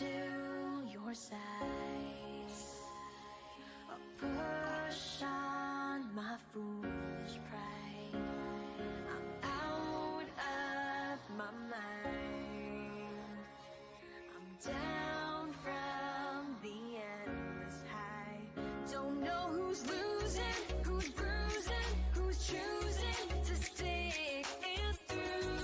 to your side. A push on my foolish pride. I'm out of my mind. I'm down from the endless high. Don't know who's losing, who's bruising, who's choosing to stick it through.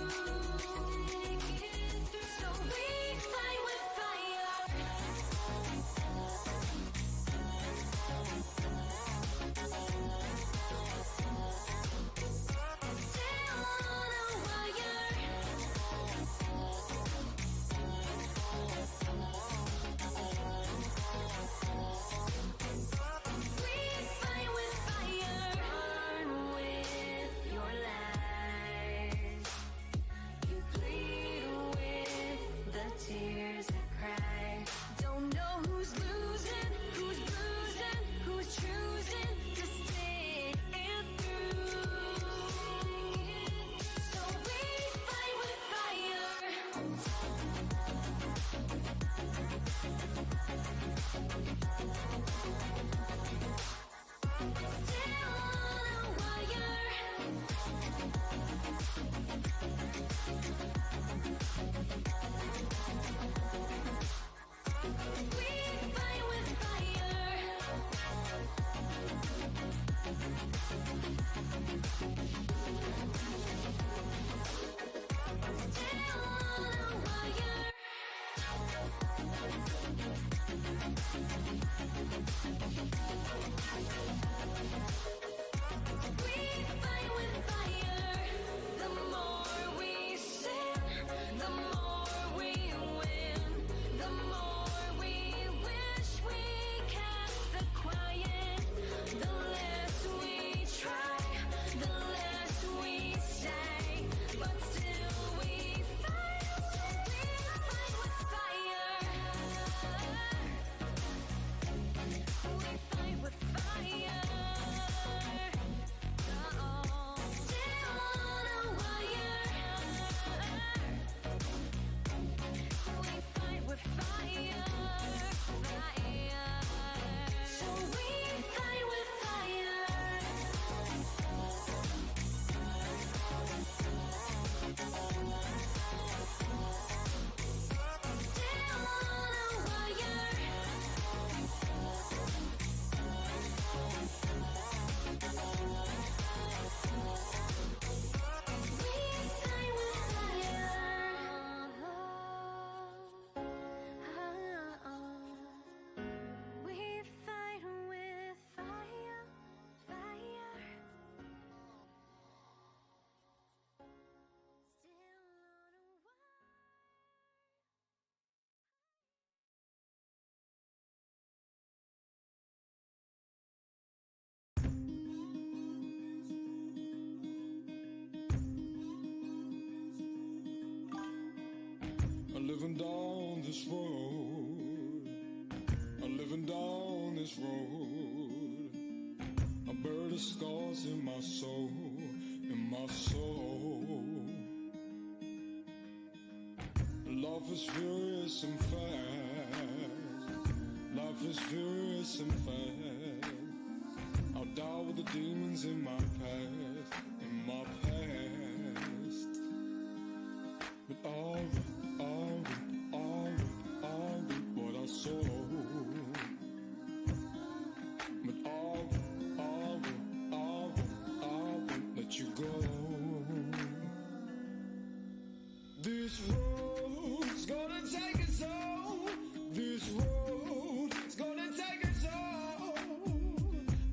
So we fight with fire. Still on a wire. We fight with fire. Burn with your lies. You plead with the tears that cry. Don't know who's losing, who's bruising, who's choosing to stick it through. So we fight with fire. Still on a wire. We fight with fire. Still on a wire. We fight with fire. The more we sin, the more we win. The more we wish we kept the quiet. The less we try, the less we say. But still we fight. We fight with fire. We fight with fire. Still on a wire. We fight with fire. So we fight with fire. Still on a wire. We fight with fire. We fight with fire. Fire. Still on a wire. I'm living down this road. I'm living down this road. I bear the scars in my soul, in my soul. Life is furious and fast. Life is furious and fast. I'll die with the demons in my past, in my past. But I'll reap what I sow. But I won't let you go. This road's gonna take us all. This road's gonna take us all.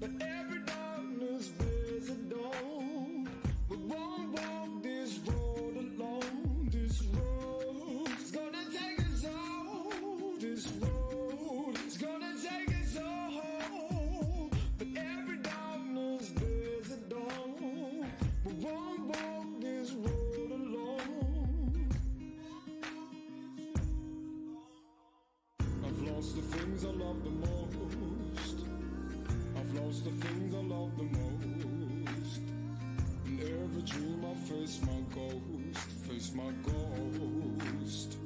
But every darkness bears a dawn. We won't walk this road alone. This road's gonna take us all. This road's gonna take us all. But every darkness bears a dawn. We won't walk this road alone. I've lost the things I love the most. I've lost the things I love the most. In every dream I face my ghost, face my ghost.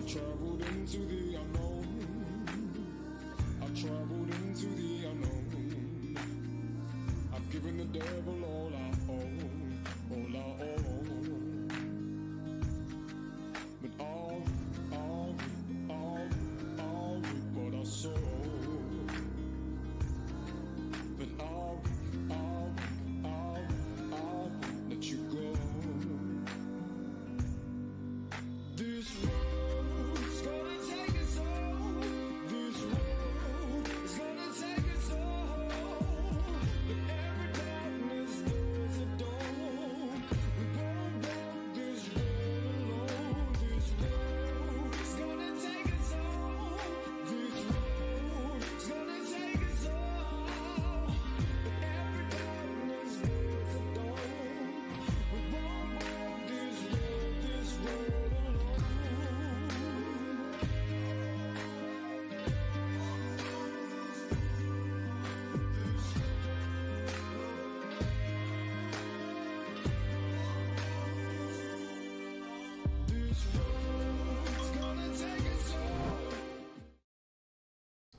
traveled into the unknown. I've traveled into the unknown. I've given the devil all I own, all I own. But all reap what I sow. But I'll let you go. This road's gonna take us all. This road is gonna take us all. But every darkness there's a dawn. We won't walk this road alone. This road's gonna take us all. This road's gonna take us all. But every darkness there's a dawn. We won't walk this road alone.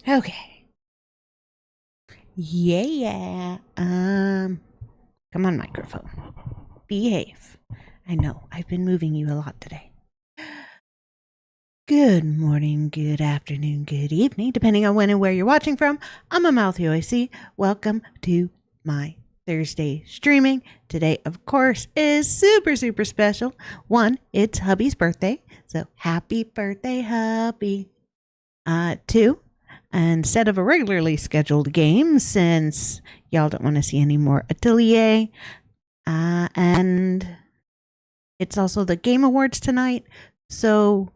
Okay. Yeah. Come on, microphone. Behave. I know, I've been moving you a lot today. Good morning, good afternoon, good evening, depending on when and where you're watching from. I'm AmaltheaAoiSi. Welcome to my Thursday streaming. Today, of course, is super special. One, it's hubby's birthday, so happy birthday, hubby. Two, instead of a regularly scheduled game, since y'all don't want to see any more Atelier, and it's also the Game Awards tonight, so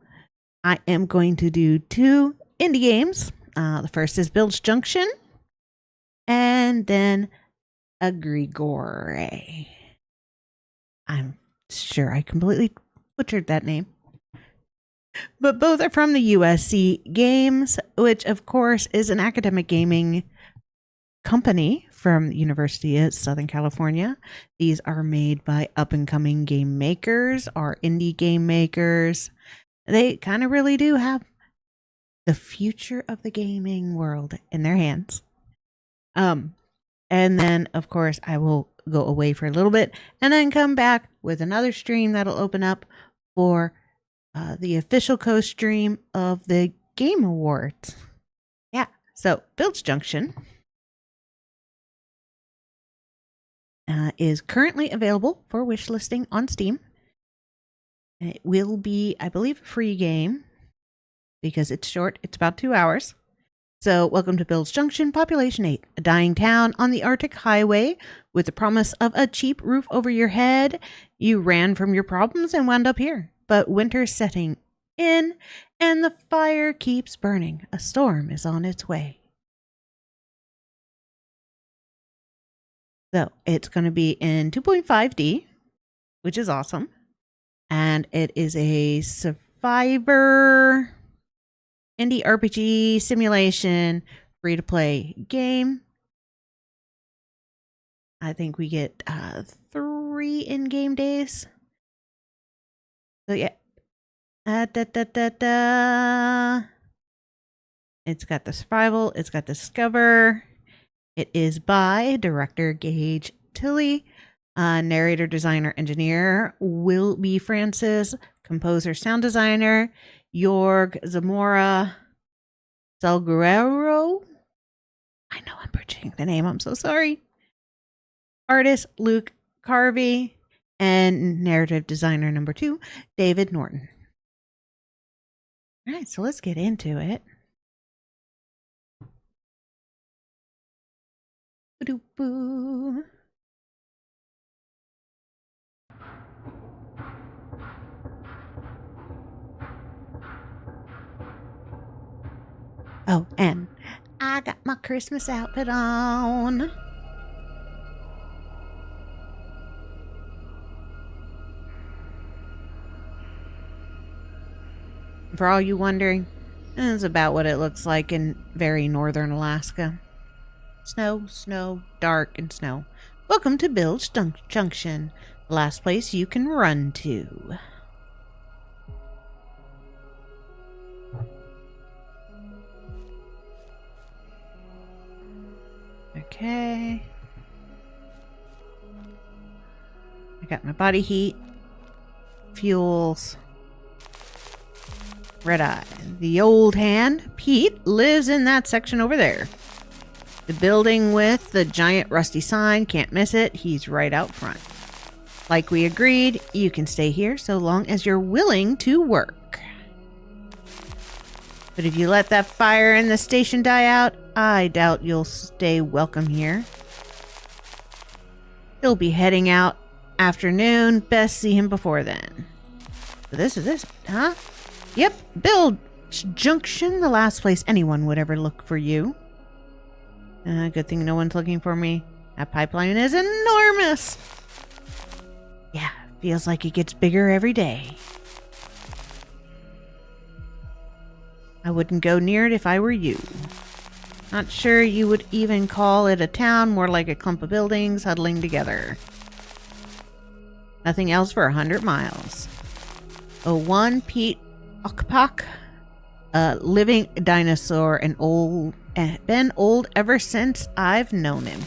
I am going to do two indie games. The first is Bilge Junction, and then Egregore. I'm sure I completely butchered that name. But both are from the USC Games, which of course is an academic gaming company from the University of Southern California. These are made by up-and-coming game makers or indie game makers. They kind of really do have the future of the gaming world in their hands. And then, of course, I will go away for a little bit and then come back with another stream that'll open up for the official co-stream of the Game Awards. Yeah, so Bilge Junction is currently available for wishlisting on Steam. It will be, I believe, a free game because it's short. It's about 2 hours. So welcome to Bilge Junction, Population 8, a dying town on the Arctic Highway with the promise of a cheap roof over your head. You ran from your problems and wound up here. But winter's setting in and the fire keeps burning. A storm is on its way. So it's going to be in 2.5D, which is awesome. And it is a survivor indie RPG simulation free-to-play game. I think we get 3 in-game days. So yeah. It's got the survival. It's got the discover. It is by director Gage Tilley, narrator, designer, engineer Will B. Francis, composer, sound designer Jorg Zamora Salguero. I know I'm butchering the name. I'm so sorry. Artist Luke Carvey. And narrative designer number 2, David Norton. All right, so let's get into it. Ba-doop-boo. Oh, and I got my Christmas outfit on. For all you wondering, this is about what it looks like in very northern Alaska. Snow, snow, dark, and snow. Welcome to Bilge Junction, the last place you can run to. Okay. I got my body heat. Fuels. Red eye. The old hand, Pete, lives in that section over there. The building with the giant rusty sign, can't miss it. He's right out front. Like we agreed, you can stay here so long as you're willing to work. But if you let that fire in the station die out, I doubt you'll stay welcome here. He'll be heading out afternoon. Best see him before then. So this is this, huh? Yep, Bilge Junction, the last place anyone would ever look for you. Good thing no one's looking for me. That pipeline is enormous. Yeah, feels like it gets bigger every day. I wouldn't go near it if I were you. Not sure you would even call it a town, more like a clump of buildings huddling together. Nothing else for 100 miles. Oh, one Pete Okpak, a living dinosaur and been old ever since I've known him.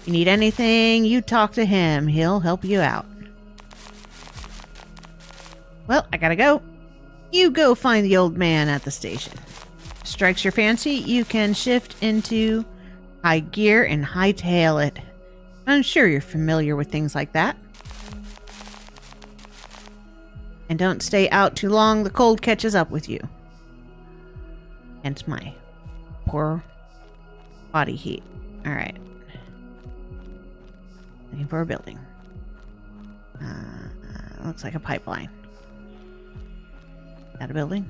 You need anything, you talk to him. He'll help you out. Well, I gotta go. You go find the old man at the station. Strikes your fancy, you can shift into high gear and hightail it. I'm sure you're familiar with things like that. And don't stay out too long, the cold catches up with you. Hence my poor body heat. Alright. Looking for a building. Looks like a pipeline. Is that a building?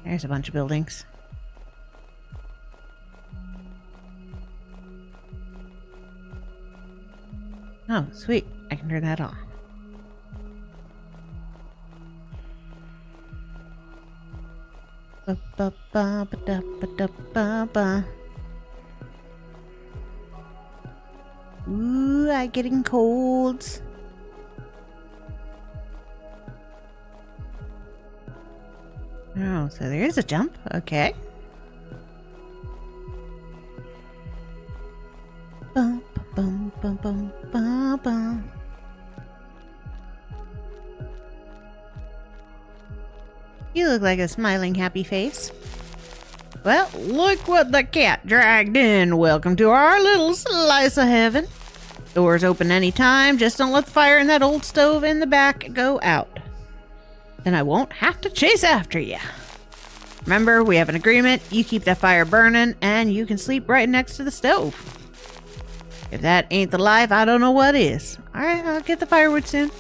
There's a bunch of buildings. Oh, sweet. I can turn that off. Ooh, I'm getting colds. Oh, so there is a jump. Okay. Bum, bum, bum, bum, bum, bum. You look like a smiling, happy face. Well, look what the cat dragged in. Welcome to our little slice of heaven. Doors open anytime. Just don't let the fire in that old stove in the back go out. Then I won't have to chase after you. Remember, we have an agreement. You keep that fire burning, and you can sleep right next to the stove. If that ain't the life, I don't know what is. Alright, I'll get the firewood soon.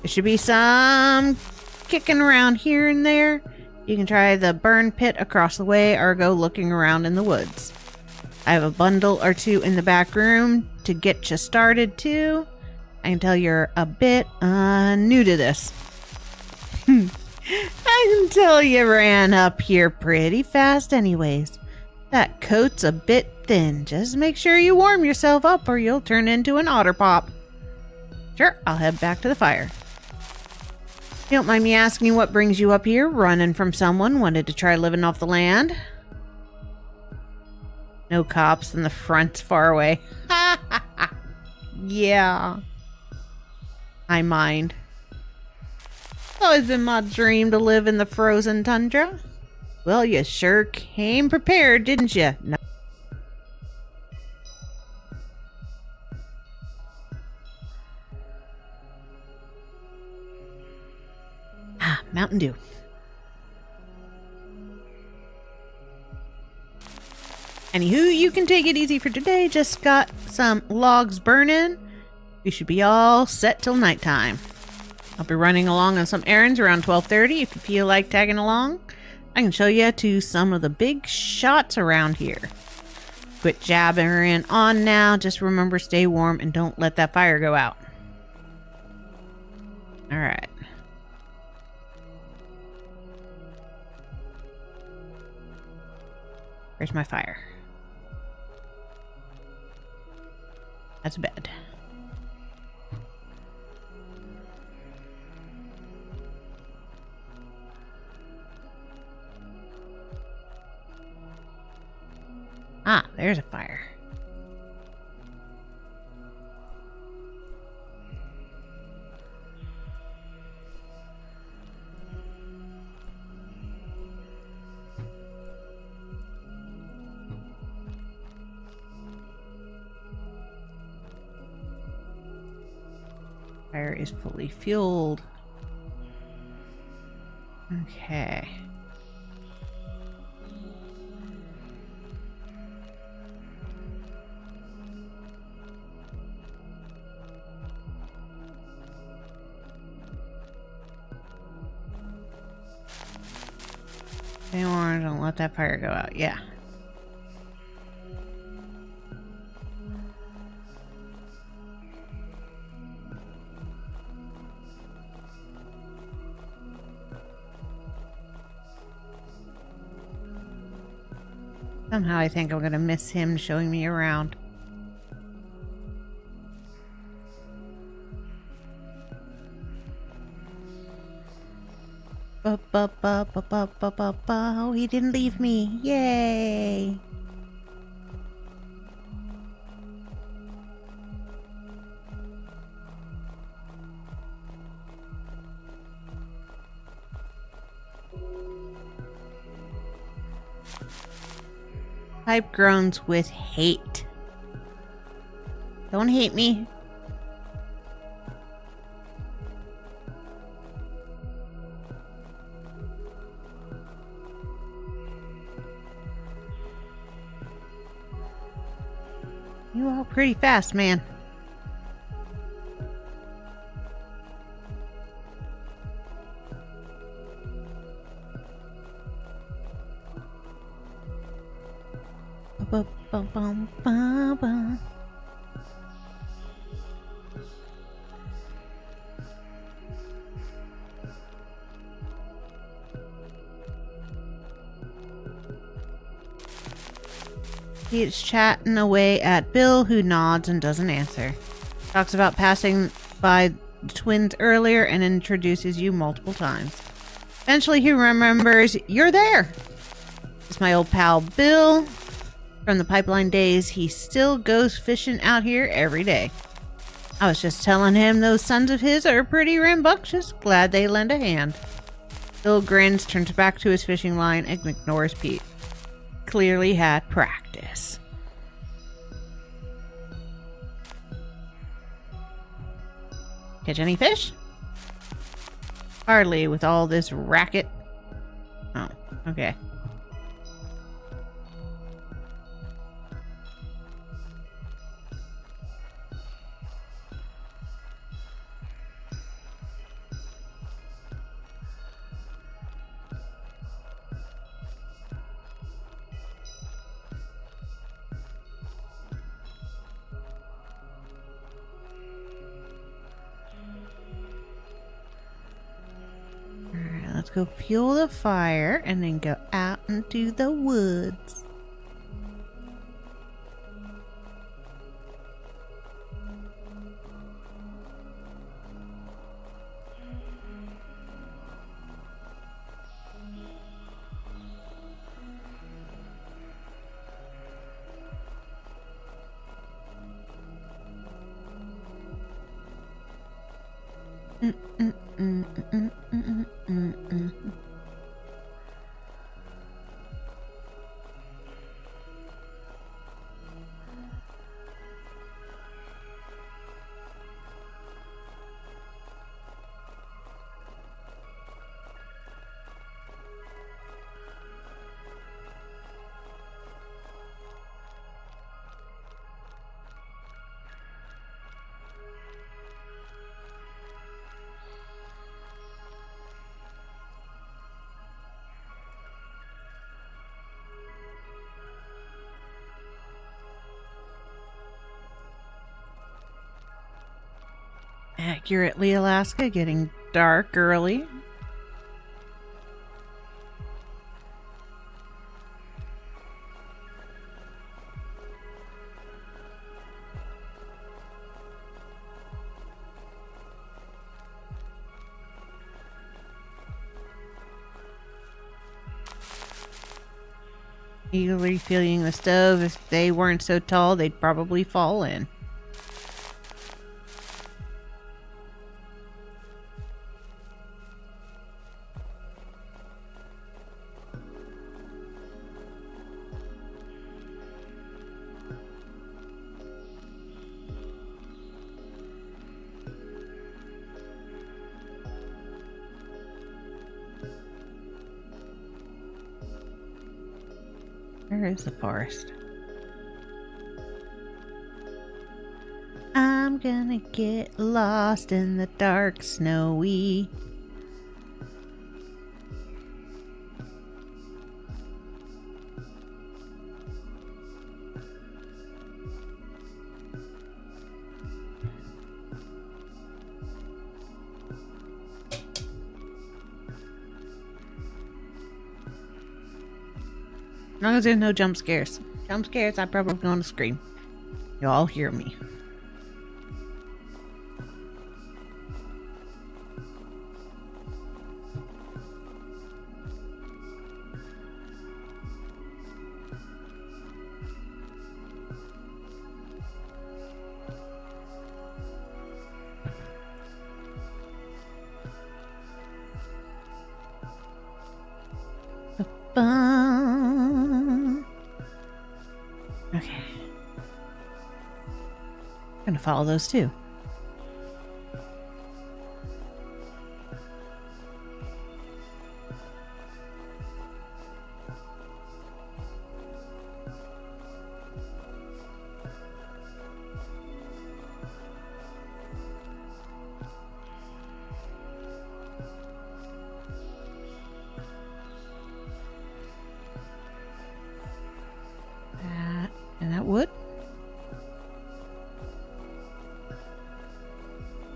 There should be some kicking around here and there. You can try the burn pit across the way or go looking around in the woods. I have a bundle or two in the back room to get you started too. I can tell you're a bit new to this. I can tell you ran up here pretty fast anyways. That coat's a bit thin. Just make sure you warm yourself up or you'll turn into an otter pop. Sure, I'll head back to the fire. You don't mind me asking what brings you up here? Running from someone? Wanted to try living off the land? No cops and the front's far away. Yeah. I mind. It's always been my dream to live in the frozen tundra. Well, you sure came prepared, didn't you? No. Mountain Dew. Anywho, you can take it easy for today. Just got some logs burning. We should be all set till nighttime. I'll be running along on some errands around 12:30. If you feel like tagging along, I can show you to some of the big shots around here. Quit jabbering on now. Just remember, stay warm and don't let that fire go out. All right. Where's my fire? That's a bed. Ah, there's a fire. Fire is fully fueled. Okay. Don't let that fire go out. Yeah. Somehow I think I'm gonna miss him showing me around. Oh, he didn't leave me. Yay! Pipe groans with hate. Don't hate me. You walk pretty fast, man. Ba-ba-bum-bum-ba-ba. He's chatting away at Bill, who nods and doesn't answer. Talks about passing by the twins earlier and introduces you multiple times. Eventually he remembers you're there. It's my old pal Bill. From the pipeline days, he still goes fishing out here every day. I was just telling him those sons of his are pretty rambunctious. Glad they lend a hand. Bill grins, turns back to his fishing line, and ignores Pete. Clearly had practice. Catch any fish? Hardly with all this racket. Oh, okay. Let's go fuel the fire and then go out into the woods. Accurately, Alaska, getting dark early. Eagerly feeling the stove. If they weren't so tall, they'd probably fall in. Where is the forest? I'm gonna get lost in the dark, snowy. As long as there's no jump scares. Jump scares, I'm probably going to scream. You'll all hear me. Okay. I'm gonna follow those too. And that wood?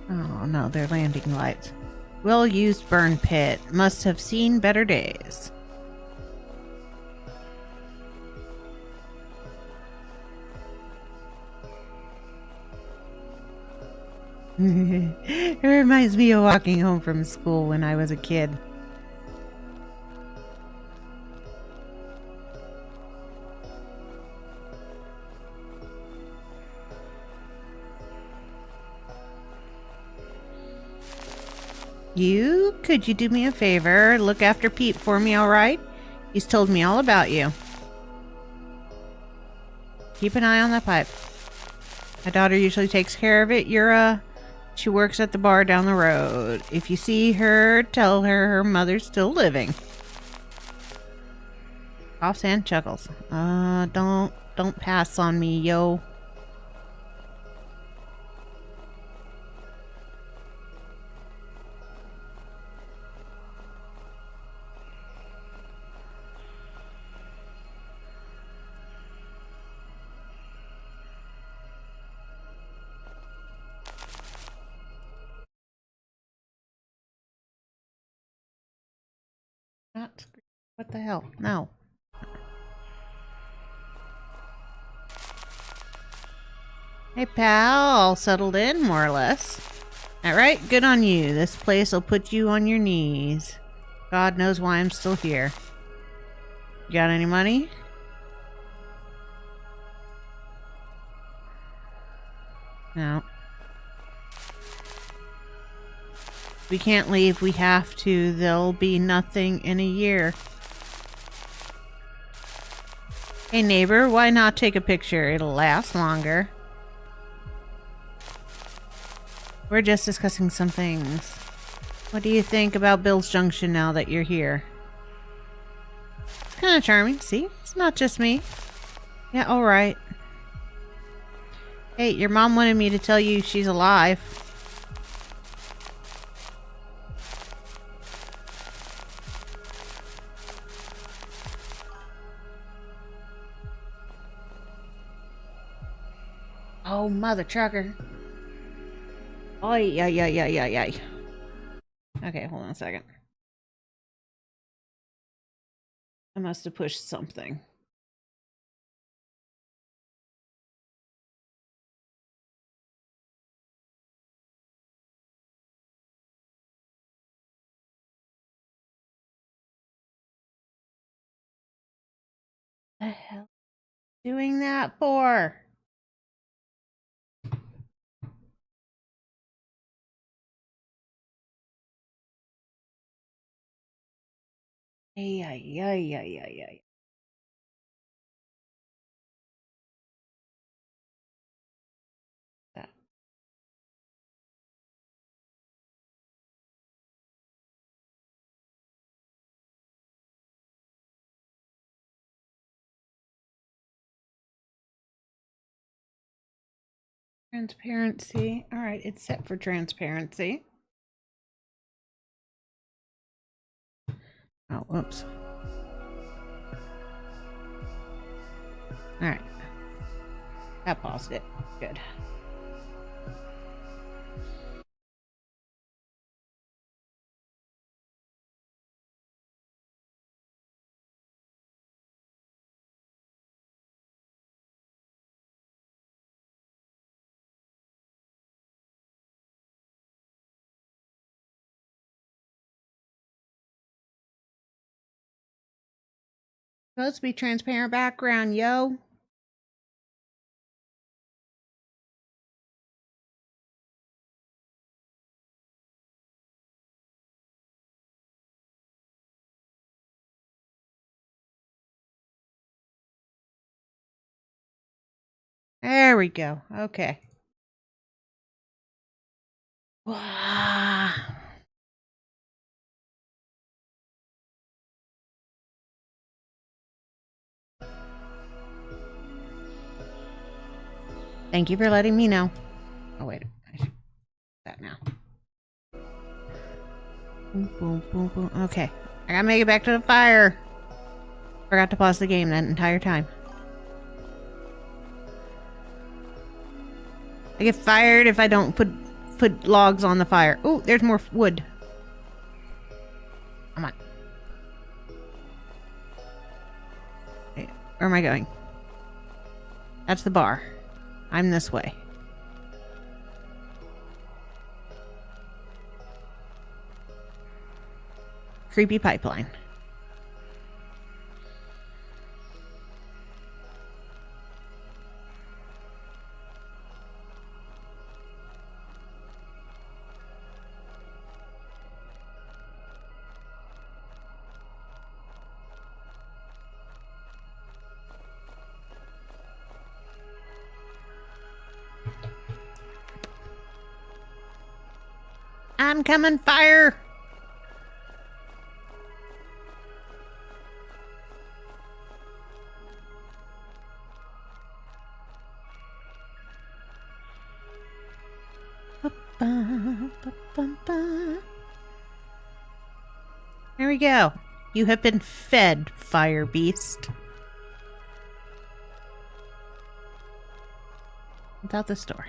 Oh no, they're landing lights. Well used burn pit. Must have seen better days. It reminds me of walking home from school when I was a kid. Could you do me a favor? Look after Pete for me, alright? He's told me all about you. Keep an eye on that pipe. My daughter usually takes care of it. She works at the bar down the road. If you see her, tell her her mother's still living. Coughs and chuckles. Don't pass on me, yo. Not. What the hell? No. Hey, pal. All settled in, more or less. Alright, good on you. This place will put you on your knees. God knows why I'm still here. You got any money? No. We can't leave. We have to. There'll be nothing in a year. Hey, neighbor, why not take a picture? It'll last longer. We're just discussing some things. What do you think about Bill's Junction now that you're here? It's kind of charming. See? It's not just me. Yeah, alright. Hey, your mom wanted me to tell you she's alive. Oh, mother trucker. Oi, ay. Okay, hold on a second. I must have pushed something. The hell doing that for? Ay, ay, ay, ay, ay, ay. That. Transparency. All right, it's set for transparency. Oh, whoops. All right. That paused it. Good. Supposed to be transparent background, yo. There we go. Okay. Wow. Thank you for letting me know. Oh, wait. I should do that now. Boom, boom, boom, boom. Okay. I gotta make it back to the fire. Forgot to pause the game that entire time. I get fired if I don't put logs on the fire. Oh, there's more wood. Come on. Wait, where am I going? That's the bar. I'm this way. Creepy pipeline. I'm coming, fire! There we go. You have been fed, fire beast. Without the store.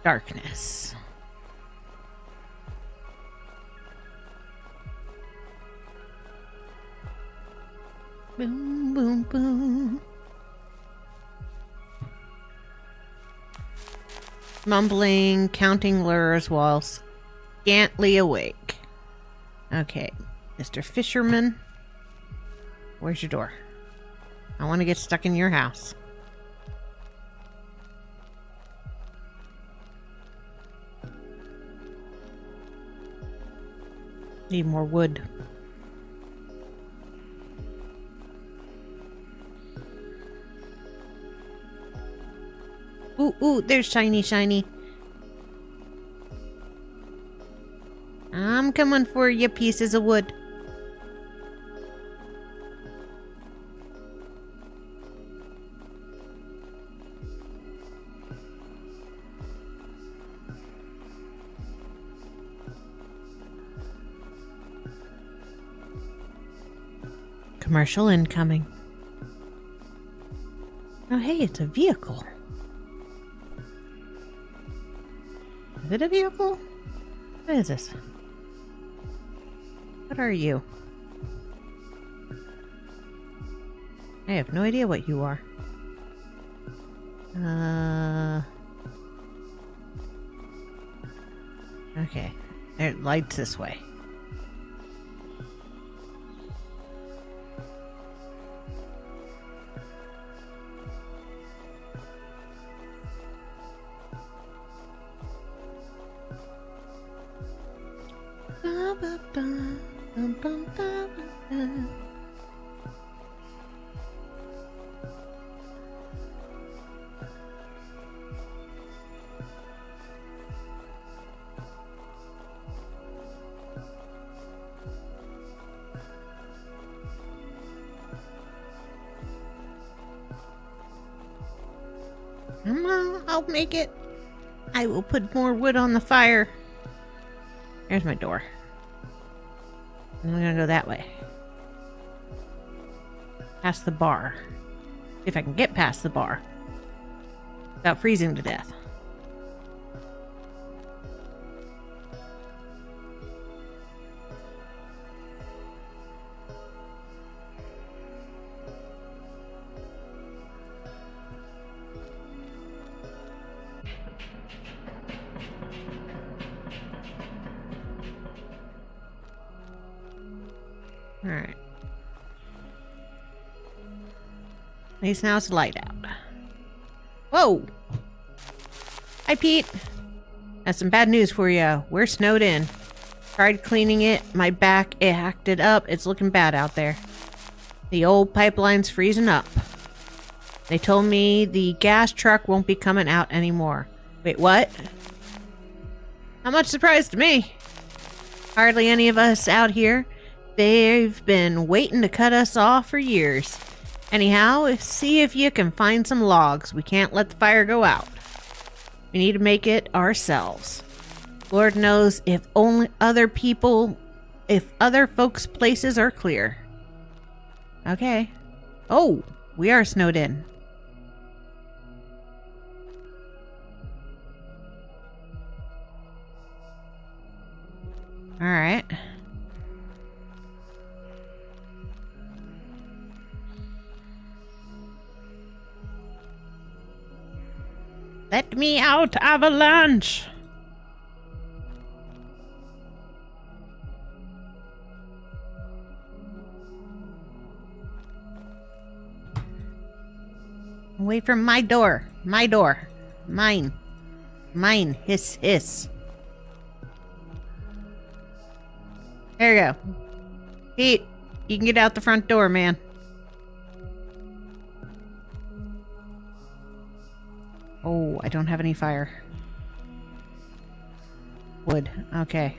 Darkness. Boom, boom, boom. Mumbling, counting lures while scantly awake. Okay, Mr. Fisherman. Where's your door? I want to get stuck in your house. Need more wood. Ooh, ooh, there's shiny, shiny. I'm coming for you, pieces of wood. Commercial incoming. Oh, hey, it's a vehicle. Is it a vehicle? What is this? What are you? I have no idea what you are. Okay. There, lights this way. Come on, I'll make it. I will put more wood on the fire. There's my door. And I'm gonna go that way. Past the bar. See if I can get past the bar without freezing to death. Alright. At least now it's light out. Whoa! Hi, Pete. That's some bad news for you. We're snowed in. Tried cleaning it. My back, it hacked it up. It's looking bad out there. The old pipeline's freezing up. They told me the gas truck won't be coming out anymore. Wait, what? Not much surprise to me. Hardly any of us out here. They've been waiting to cut us off for years. Anyhow, see if you can find some logs. We can't let the fire go out. We need to make it ourselves. Lord knows if only other folks' places are clear. Okay. Oh, we are snowed in. All right. Let me out, Avalanche! Away from my door. My door. Mine. Mine. Hiss, hiss. There you go. Pete, you can get out the front door, man. Oh, I don't have any fire. Wood. Okay.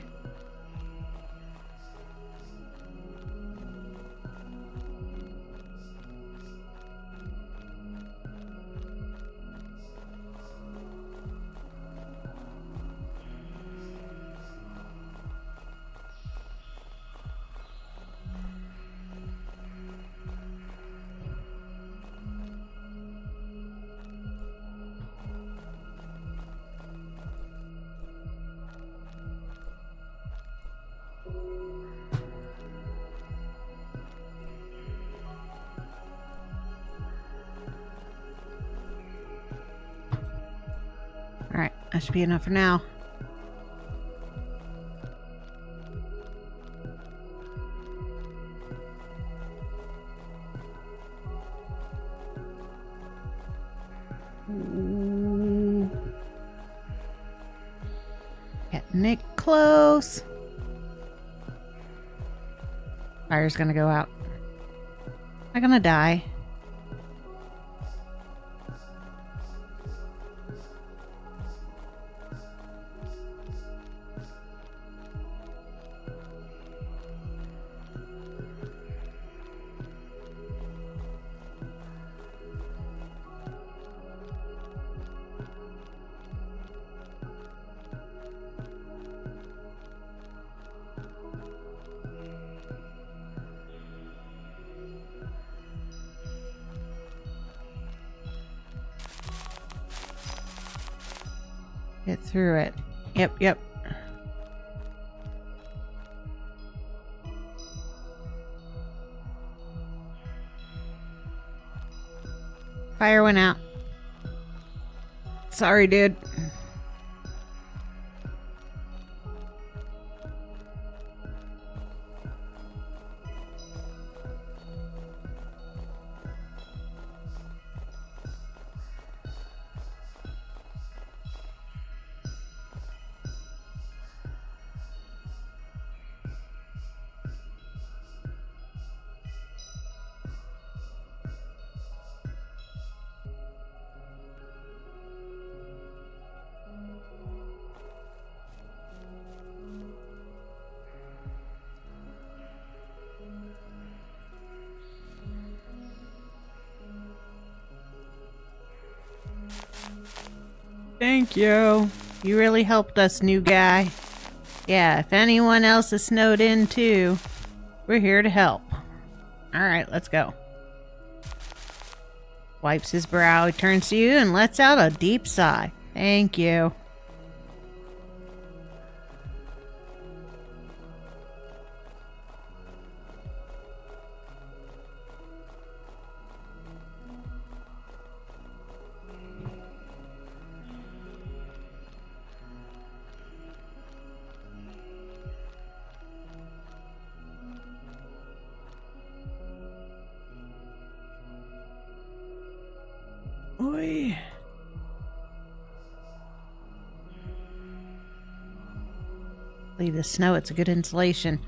Alright, that should be enough for now. Ooh. Getting it close. Fire's gonna go out. I'm gonna die. Get through it. Yep. Fire went out. Sorry, dude. Thank you. You really helped us, new guy. Yeah, if anyone else is snowed in too, we're here to help. Alright, let's go. Wipes his brow, he turns to you and lets out a deep sigh. Thank you. Oi. Leave the snow, it's a good insulation.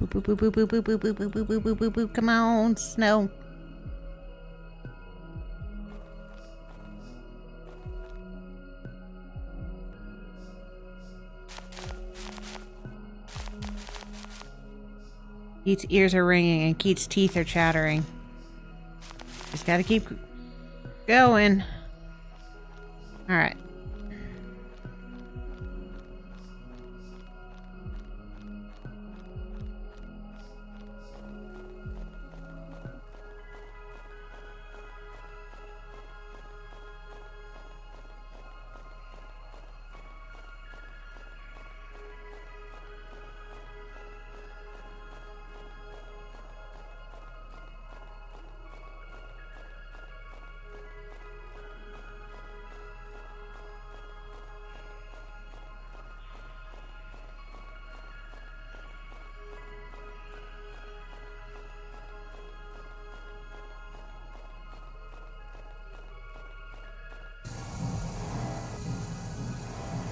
Boop, boop, boop, boop, boop, boop, boop, boop, boop, boop, boop, boop, boop. Come on, snow. Keith's ears are ringing and Keith's teeth are chattering. Just gotta keep going. Alright.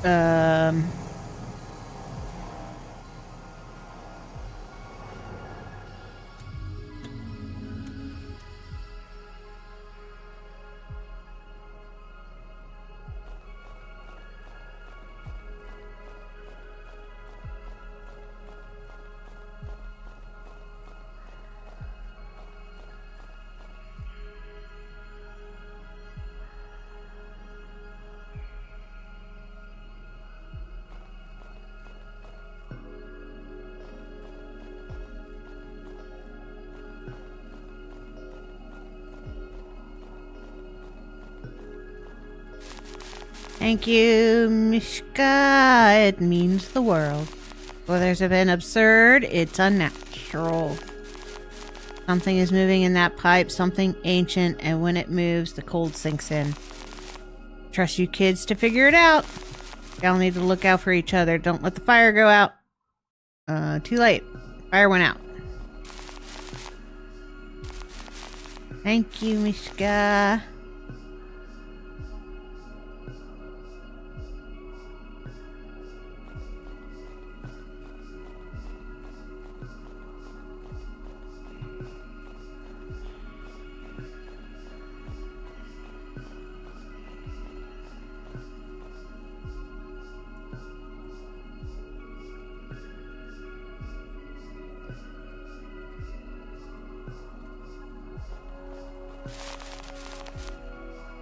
Um... Thank you, Mishka. It means the world. Whether it's been absurd, it's unnatural. Something is moving in that pipe, something ancient, and when it moves, the cold sinks in. Trust you kids to figure it out. Y'all need to look out for each other. Don't let the fire go out. Too late. Fire went out. Thank you, Mishka.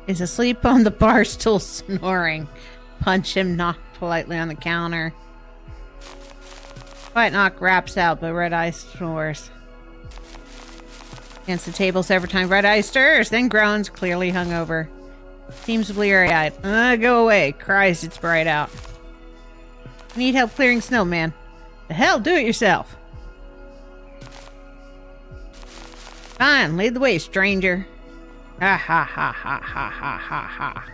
Is asleep on the bar stool snoring. Punch him, knock politely on the counter. Quiet knock raps out, but Red Eye snores. Against the table several times, Red Eye stirs, then groans, clearly hungover. Seems bleary-eyed. Go away. Christ, it's bright out. Need help clearing snow, man. The hell, do it yourself. Fine, lead the way, stranger. Ha ha ha ha ha ha ha ha.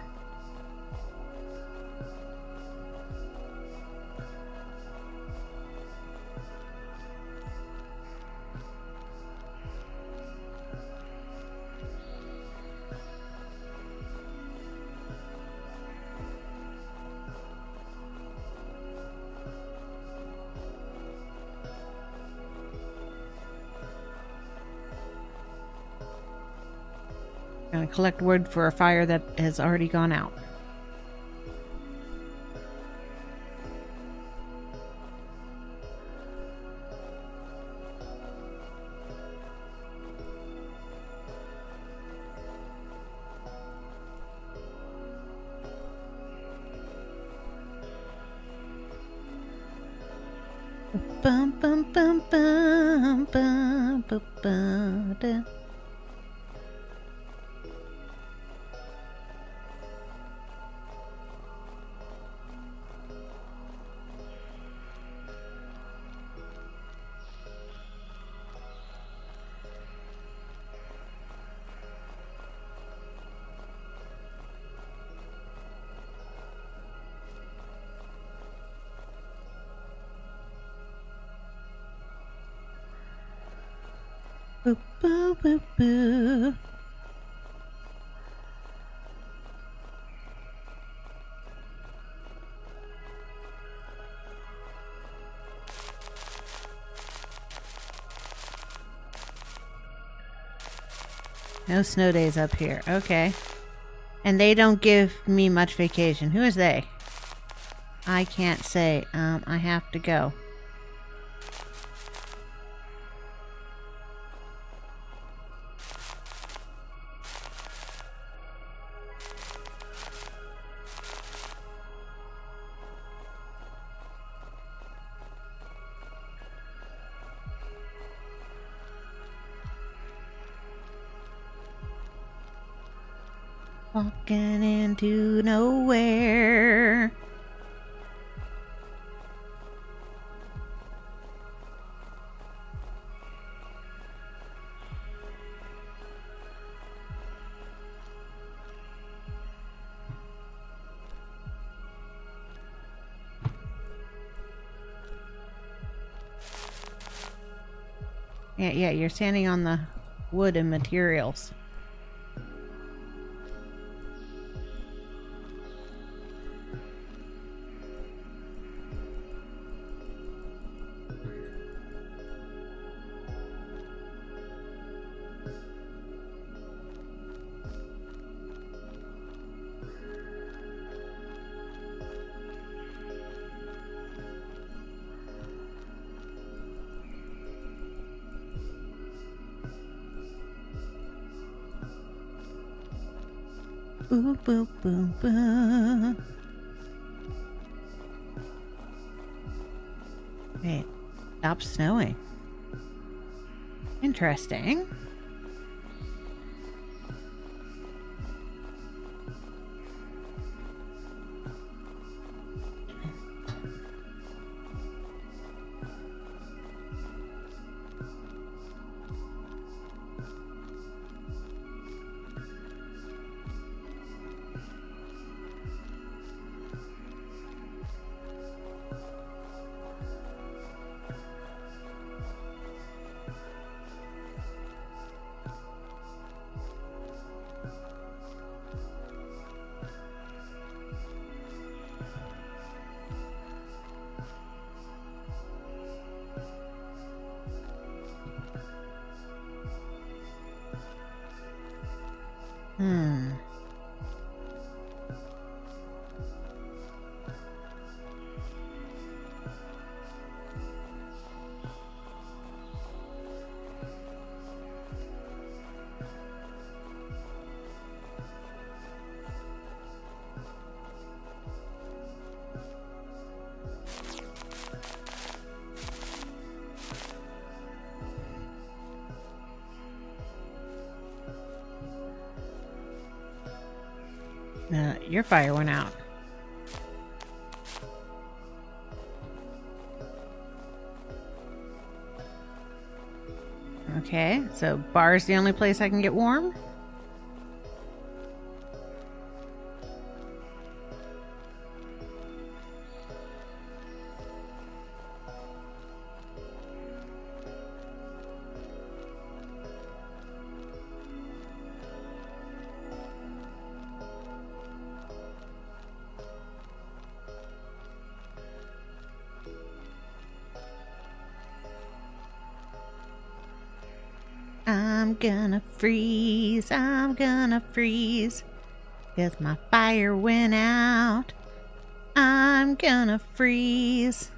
Gonna collect wood for a fire that has already gone out. Bum, bum, bum, bum, bum, bum, bum, da. Boo, boo, boo, boo. No snow days up here. Okay. And they don't give me much vacation. Who is they? I can't say. I have to go. Walking into nowhere. Yeah, you're standing on the wood and materials. Boo, boo, boo, boo. Wait, stop snowing. Interesting. Your fire went out. Okay, so bar's the only place I can get warm? I'm gonna freeze. I'm gonna freeze. 'Cause my fire went out. I'm gonna freeze.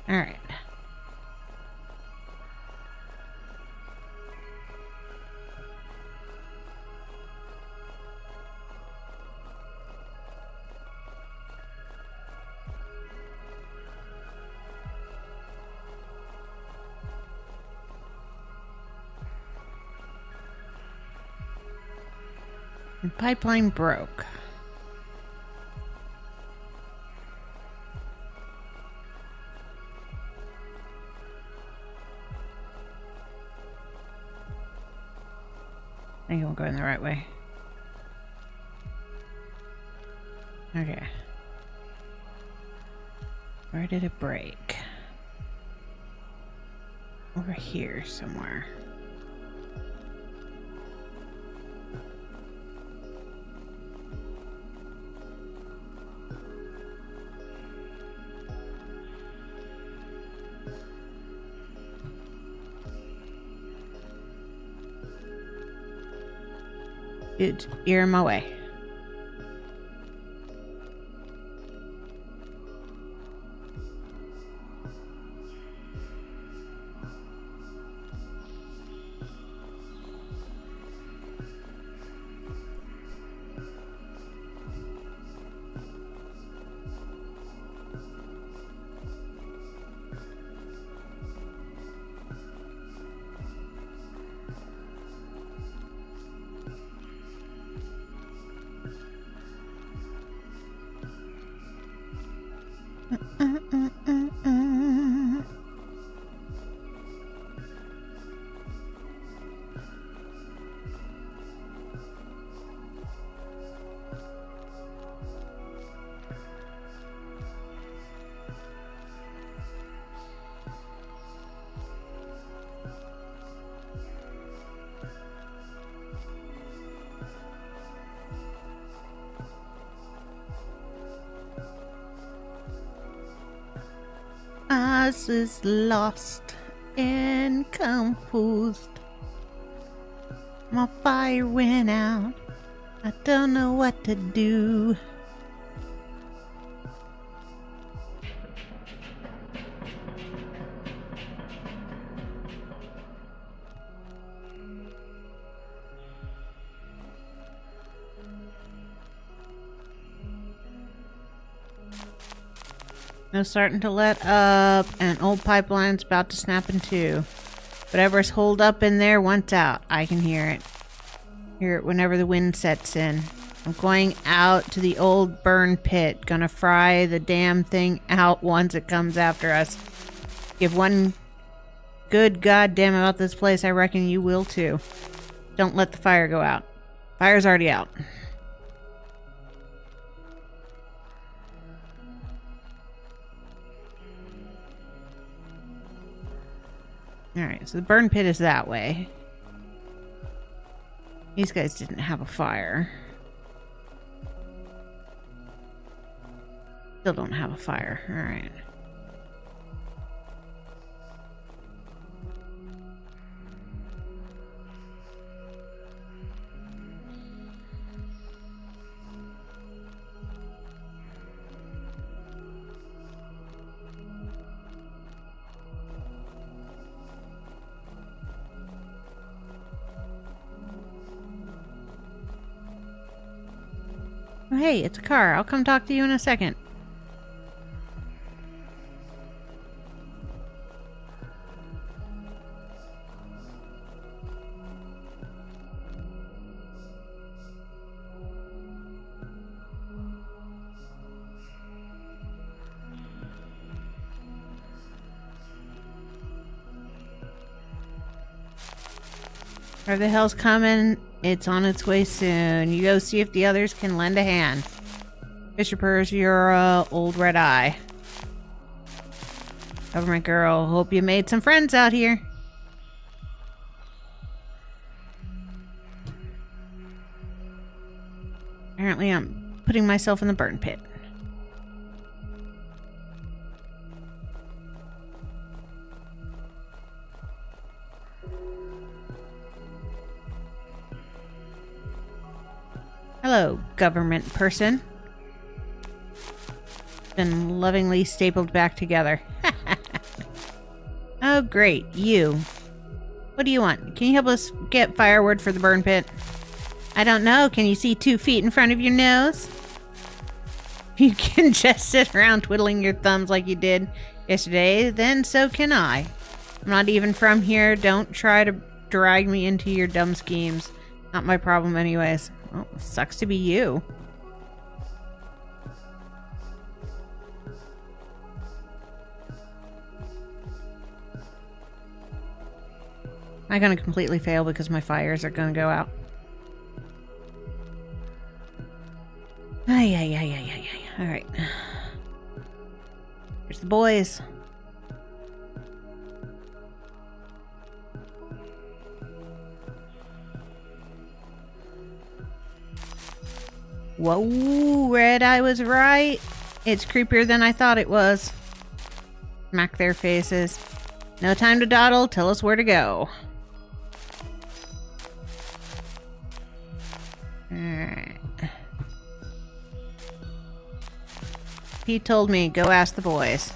All right. The pipeline broke. I think I'm going the right way. Okay. Where did it break? Over here somewhere. Dude, you're in my way. I was lost and confused. My fire went out. I don't know what to do. Now starting to let up, and old pipeline's about to snap in two. Whatever's holed up in there wants out. I can hear it. Hear it whenever the wind sets in. I'm going out to the old burn pit. Gonna fry the damn thing out once it comes after us. Give one good goddamn about this place, I reckon you will too. Don't let the fire go out. Fire's already out. Alright, so the burn pit is that way. These guys didn't have a fire. Still don't have a fire. Alright. Oh, hey, it's a car. I'll come talk to you in a second. Where the hell's coming? It's on its way soon. You go see if the others can lend a hand. Bishopers, you're old red eye. Government girl, hope you made some friends out here. Apparently I'm putting myself in the burn pit. Hello, government person. Been lovingly stapled back together. Oh, great. You. What do you want? Can you help us get firewood for the burn pit? I don't know. Can you see 2 feet in front of your nose? You can just sit around twiddling your thumbs like you did yesterday, then so can I. I'm not even from here. Don't try to drag me into your dumb schemes. Not my problem anyways. Well, sucks to be you. I'm gonna completely fail because my fires are gonna go out. Ay. Alright. Here's the boys. Whoa, Red Eye was right. It's creepier than I thought it was. Smack their faces. No time to dawdle. Tell us where to go. Alright. He told me, go ask the boys.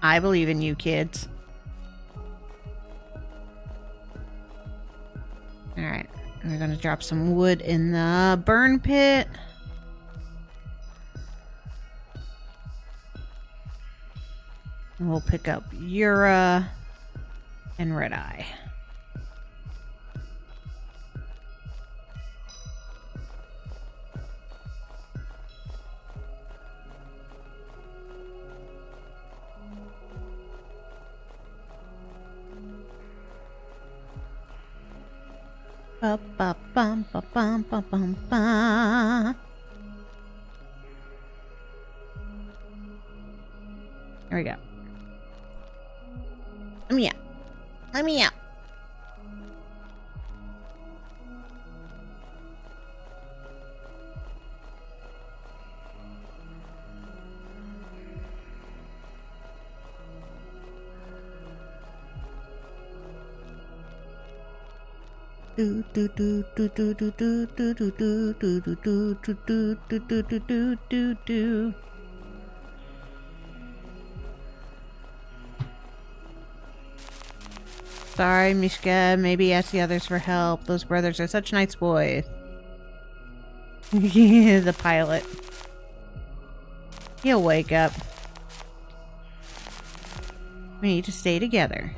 I believe in you, kids. Alright. We're gonna drop some wood in the burn pit. And we'll pick up Yura and Red Eye. Ba ba bum ba bum ba bum ba. There we go. Let me out. Let me out. Do do do do do do do do do do do do do do do do do do do. Sorry, Mishka. Maybe ask the others for help. Those brothers are such nice boys. Yeah, the pilot. He'll wake up. We need to stay together.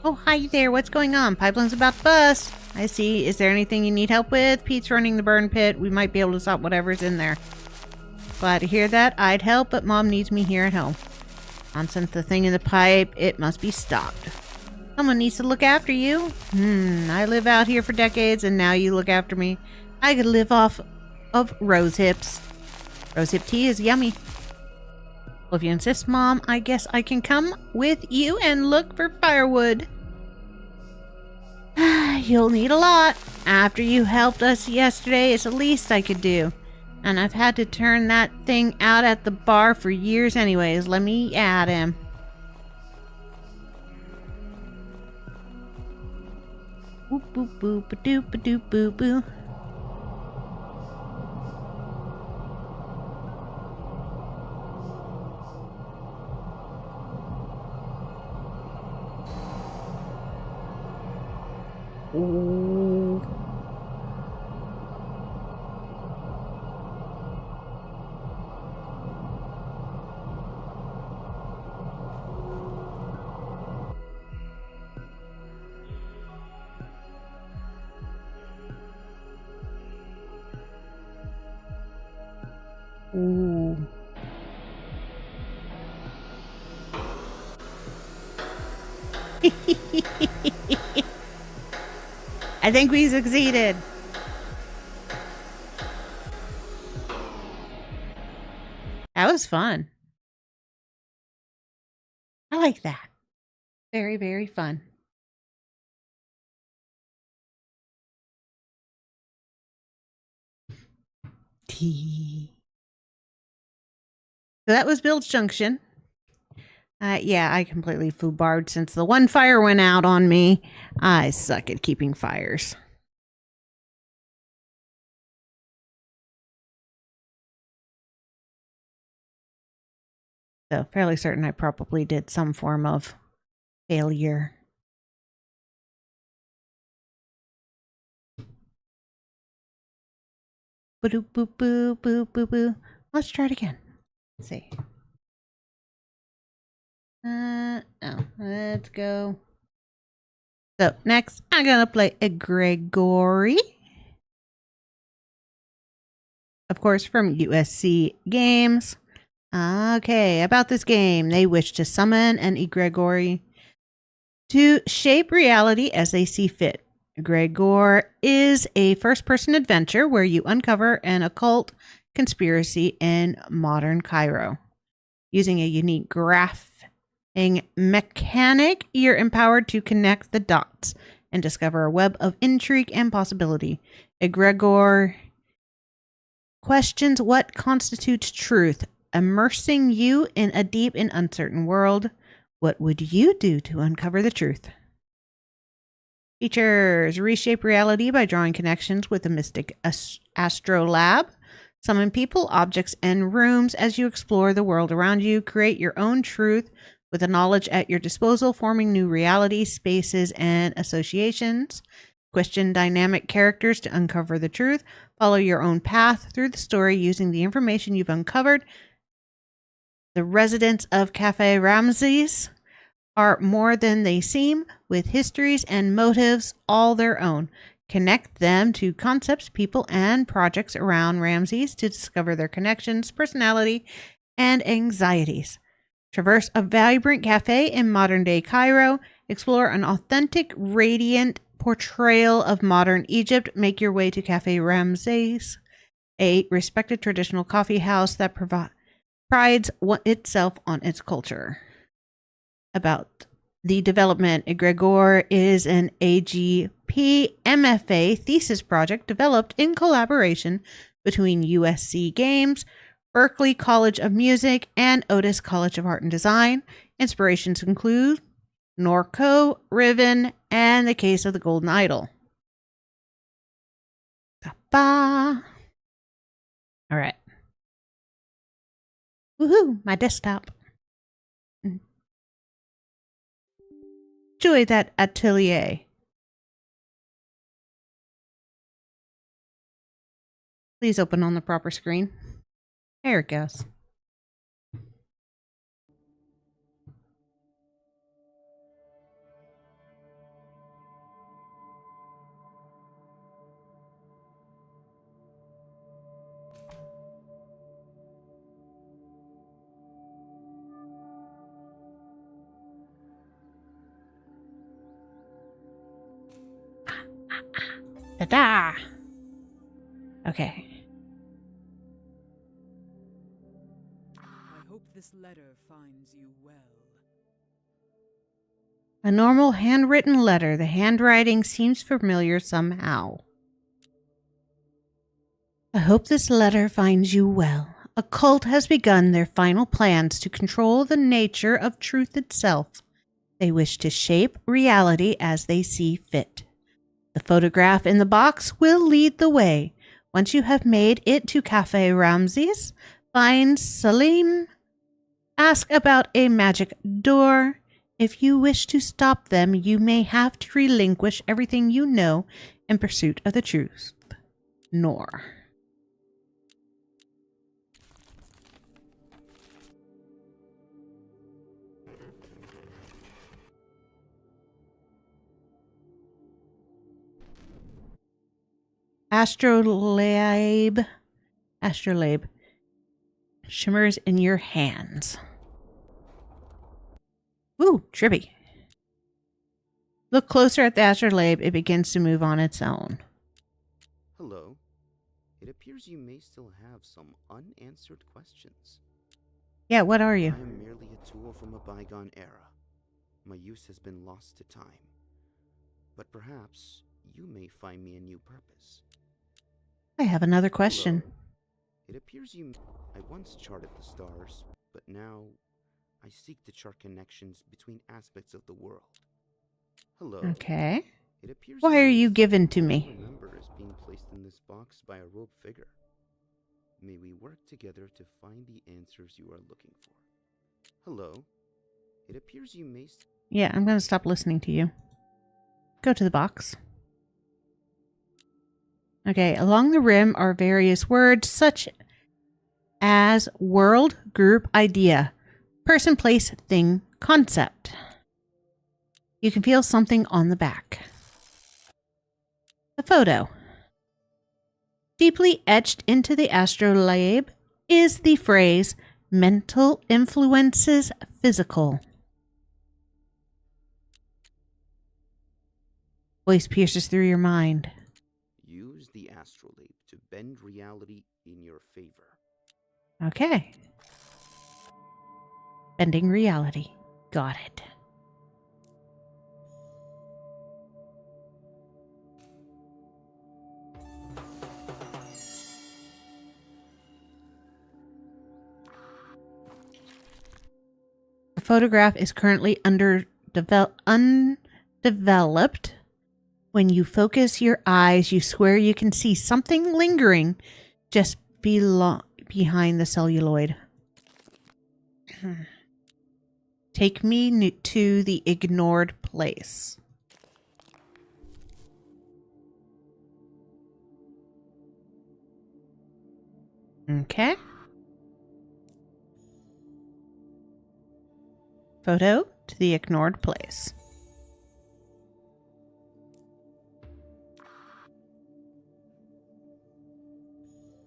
Oh, hi there. What's going on? Pipeline's about to bust. I see. Is there anything you need help with? Pete's running the burn pit. We might be able to stop whatever's in there. Glad to hear that. I'd help, but Mom needs me here at home. Nonsense, the thing in the pipe. It must be stopped. Someone needs to look after you. I live out here for decades, and now you look after me. I could live off of rose hips. Rose hip tea is yummy. Well, if you insist, Mom, I guess I can come with you and look for firewood. You'll need a lot. After you helped us yesterday, it's the least I could do. And I've had to turn that thing out at the bar for years anyways. Let me at him. Boop boop boop ba doop ba doop boo boo. Ooh. Ooh. I think we succeeded. That was fun. I like that. Very, very fun. Tea. So that was Bilge Junction. Yeah, I completely foobarred since the one fire went out on me. I suck at keeping fires. So fairly certain I probably did some form of failure. Boo boo boo boo boo boo. Let's try it again. Let's see. No, let's go. So next, I'm gonna play Egregore. Of course, from USC Games. Okay, about this game. They wish to summon an Egregore to shape reality as they see fit. Egregore is a first-person adventure where you uncover an occult conspiracy in modern Cairo. Using a unique graphing mechanic, you're empowered to connect the dots and discover a web of intrigue and possibility. Egregore questions what constitutes truth, immersing you in a deep and uncertain world. What would you do to uncover the truth? Features: reshape reality by drawing connections with the mystic astrolab. Summon people, objects, and rooms as you explore the world around you. Create your own truth with the knowledge at your disposal, forming new realities, spaces, and associations. Question dynamic characters to uncover the truth. Follow your own path through the story using the information you've uncovered. The residents of Cafe Ramses are more than they seem, with histories and motives all their own. Connect them to concepts, people, and projects around Ramses to discover their connections, personality, and anxieties. Traverse a vibrant cafe in modern-day Cairo. Explore an authentic, radiant portrayal of modern Egypt. Make your way to Cafe Ramses, a respected traditional coffee house that prides itself on its culture. About the development, Egregore is an AGP MFA thesis project developed in collaboration between USC Games, Berklee College of Music, and Otis College of Art and Design. Inspirations include Norco, Riven, and The Case of the Golden Idol. Ba-ba. All right. Woohoo, my desktop. Enjoy that atelier. Please open on the proper screen. There it goes. Ta-da! Okay. I hope this letter finds you well. A normal handwritten letter. The handwriting seems familiar somehow. I hope this letter finds you well. A cult has begun their final plans to control the nature of truth itself. They wish to shape reality as they see fit. The photograph in the box will lead the way. Once you have made it to Cafe Ramses, find Salim. Ask about a magic door. If you wish to stop them, you may have to relinquish everything you know in pursuit of the truth. Nor. Astrolabe shimmers in your hands. Ooh, trippy. Look closer at the astrolabe. It begins to move on its own. Hello. It appears you may still have some unanswered questions. Yeah, what are I you? am merely a tool from a bygone era. My use has been lost to time. But perhaps you may find me a new purpose. I have another question. Hello. It appears I once charted the stars, but now I seek to chart connections between aspects of the world. Hello. Okay. It appears Why are you may given to me? remember is being placed in this box by a robed figure. May we work together to find the answers you are looking for. Hello. It appears you may... Yeah, I'm going to stop listening to you. Go to the box. Okay, along the rim are various words such as world, group, idea, person, place, thing, concept. You can feel something on the back. A photo. Deeply etched into the astrolabe is the phrase, mental influences physical. Voice pierces through your mind. Use the astrolabe to bend reality in your favor. Okay. Bending reality. Got it. The photograph is currently undeveloped. When you focus your eyes, you swear you can see something lingering just behind the celluloid. Take me to the ignored place. Okay. Photo to the ignored place.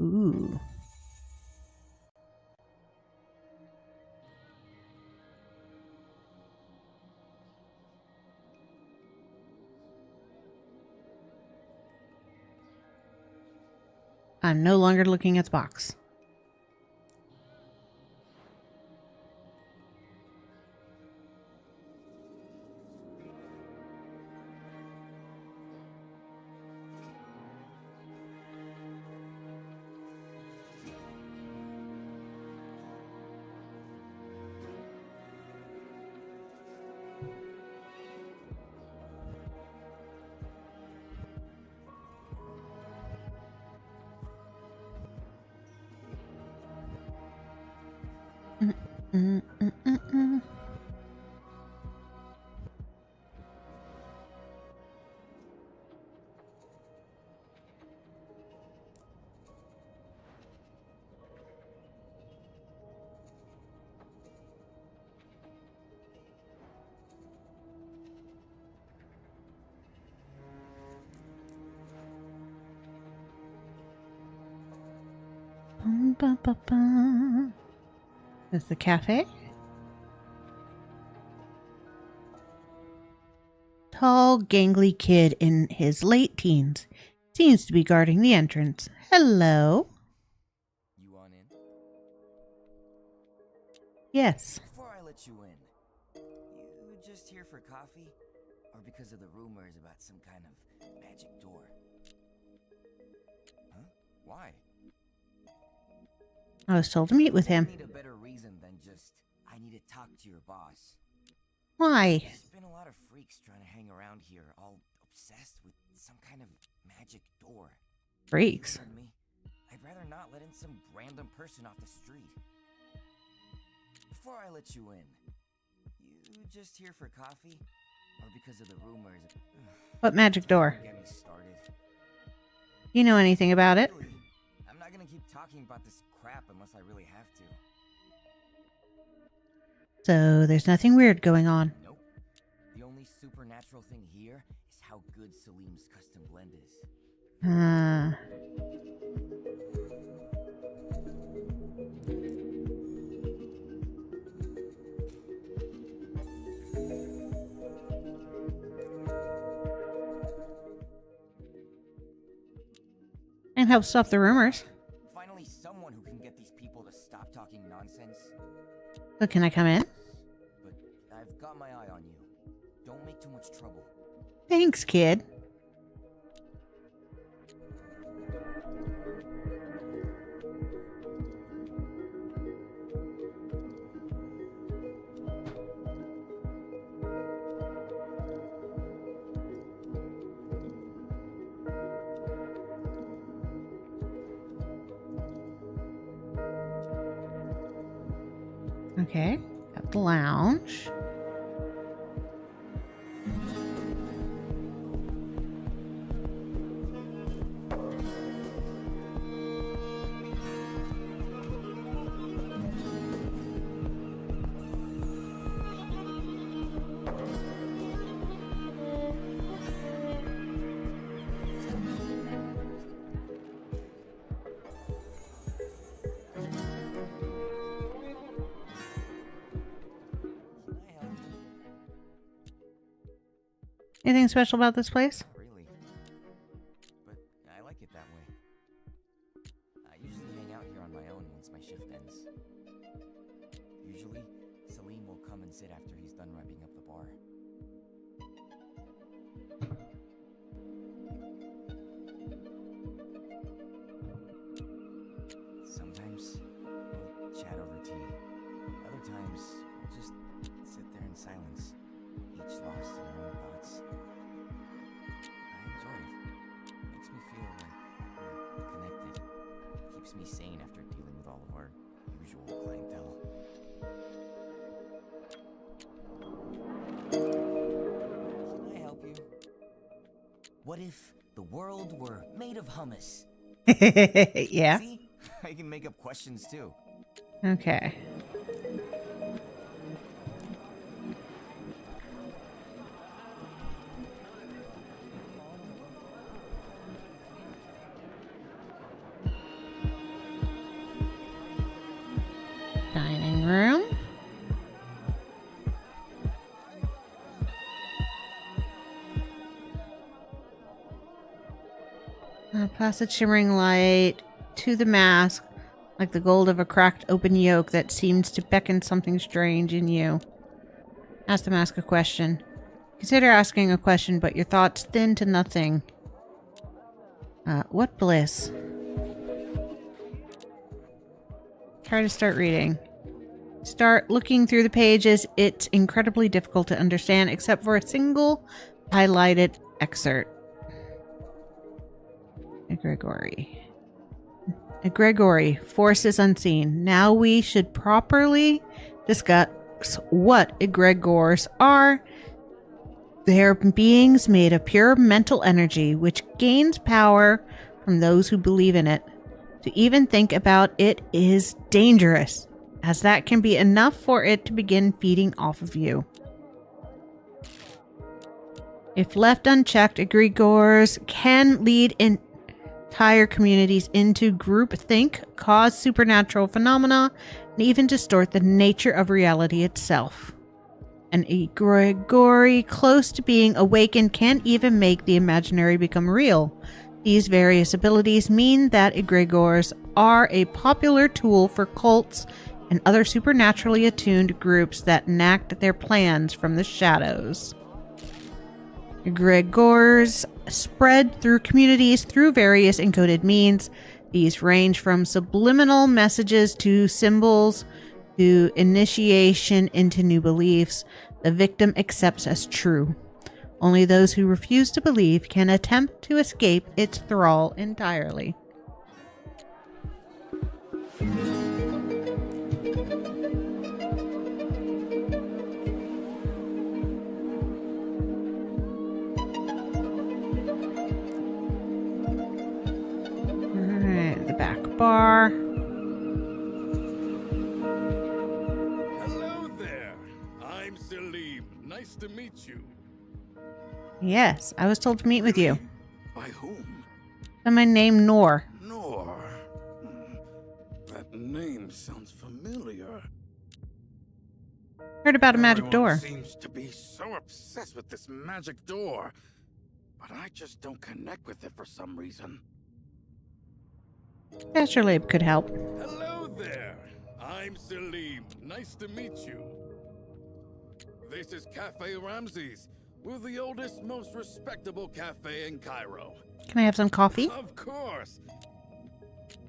Ooh. I'm no longer looking at the box. Is the cafe? Tall, gangly kid in his late teens. Seems to be guarding the entrance. Hello. You want in? Yes. Before I let you in, you just here for coffee? Or because of the rumors about some kind of magic door? Huh? Why? I was told to meet with him. I need a better reason than just, I need to talk to your boss. Why? There's been a lot of freaks trying to hang around here, all obsessed with some kind of magic door. Freaks. You heard me? I'd rather not let in some random person off the street. Before I let you in, you just here for coffee? Or because of the rumors? What magic door? Get me started. You know anything about it? Really, I'm not gonna keep talking about this crap unless I really have to. So there's nothing weird going on. Nope. The only supernatural thing here is how good Salim's custom blend is. Can't help stop the rumors. Finally, someone who can get these people to stop talking nonsense. So can I come in? But I've got my eye on you. Don't make too much trouble. Thanks, kid. Okay, got the lounge. Anything special about this place? Really. But I like it that way. I usually hang out here on my own once my shift ends. Usually, Salim will come and sit after he's done wrapping up the bar. Sometimes we'll chat over tea. Other times we'll just sit there in silence, each lost in our own thoughts. I enjoy it. Makes me feel like we're connected. Keeps me sane after dealing with all of our usual clientele. Can I help you? What if the world were made of hummus? Yeah. See? I can make up questions too. Okay. Dining room. A placid shimmering light to the mask, like the gold of a cracked open yolk that seems to beckon something strange in you. Ask the mask a question. Consider asking a question, but your thoughts thin to nothing. What bliss? Try to start reading. Start looking through the pages. It's incredibly difficult to understand, except for a single highlighted excerpt. Egregore, forces unseen. Now we should properly discuss what egregores are. They're beings made of pure mental energy, which gains power from those who believe in it. To even think about it is dangerous, as that can be enough for it to begin feeding off of you. If left unchecked, egregores can lead entire communities into groupthink, cause supernatural phenomena, and even distort the nature of reality itself. An egregore close to being awakened can even make the imaginary become real. These various abilities mean that egregores are a popular tool for cults and other supernaturally attuned groups that enact their plans from the shadows. Egregores spread through communities through various encoded means. These range from subliminal messages to symbols to initiation into new beliefs the victim accepts as true. Only those who refuse to believe can attempt to escape its thrall entirely. Alright, the back bar. Hello there. I'm Salim. Nice to meet you. Yes, I was told to meet with you. By whom? And my name Noor. Nor. That name sounds familiar. Heard about a magic door. Everyone seems to be so obsessed with this magic door, but I just don't connect with it for some reason. Astrolabe could help. Hello there. I'm Salim. Nice to meet you. This is Cafe Ramses. We're the oldest, most respectable cafe in Cairo. Can I have some coffee? Of course.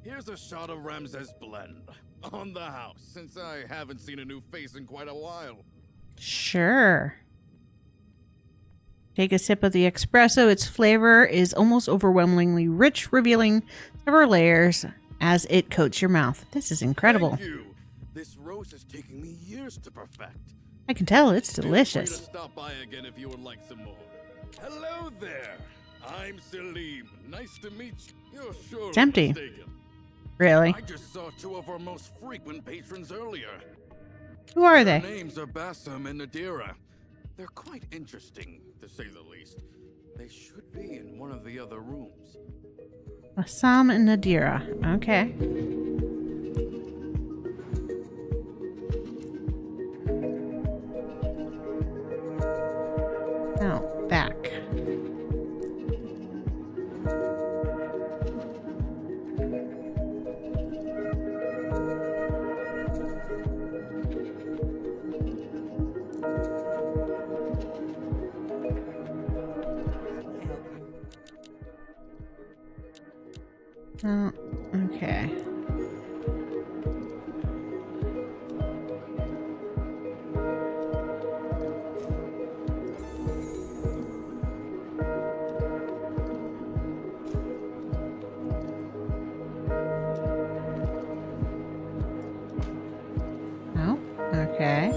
Here's a shot of Ramses blend. On the house, since I haven't seen a new face in quite a while. Sure. Take a sip of the espresso. Its flavor is almost overwhelmingly rich, revealing several layers as it coats your mouth. This is incredible. Thank you. This roast is taking me years to perfect. I can tell it's Feel free delicious. to stop by again if you would like some more. Hello there. I'm Salim. Nice to meet you. You're sure It's empty. mistaken. Really? I just saw two of our most frequent patrons earlier. Who are Their they? names are Bassam and Nadira. They're quite interesting, to say the least. They should be in one of the other rooms. Assam and Nadira. Okay. Oh, back. Oh, okay. Oh, okay.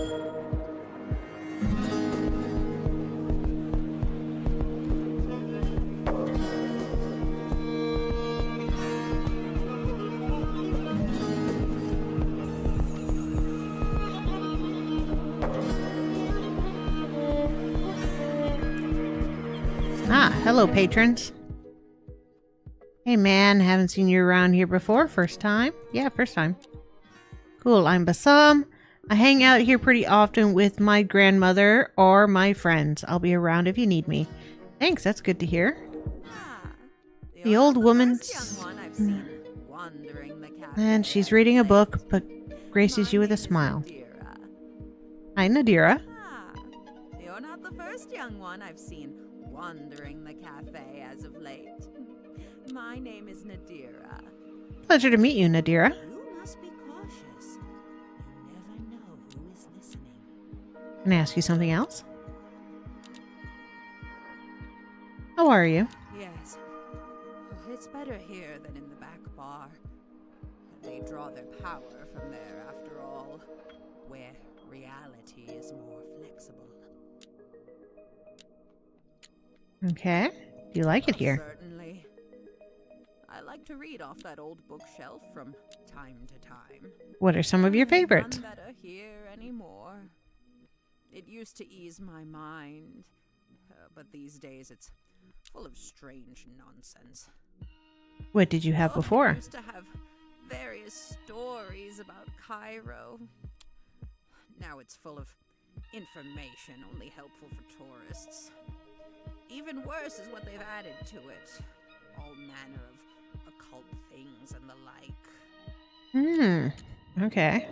Ah, hello, patrons. Hey, man, haven't seen you around here before. First time? Yeah, first time. Cool, I'm Bassam. I hang out here pretty often with my grandmother or my friends. I'll be around if you need me. Thanks, that's good to hear. The old woman's... And she's reading a book, but graces you with a smile. Hi, Nadira. You're not the first young one I've seen wandering the cafe as of late. My name is Nadira. Pleasure to meet you, Nadira. You must be cautious. You never know who is listening. Can I ask you something else? How are you? Yes. It's better here than in the back bar. They draw their power from there, after all, where reality is more flexible. Okay. Do you like it here? Certainly. I like to read off that old bookshelf from time to time. What are some of your favorites? None better here anymore. It used to ease my mind, but these days it's full of strange nonsense. What did you have It before? used to have various stories about Cairo. Now it's full of information only helpful for tourists. Even worse is what they've added to it. All manner of occult things and the like. Okay.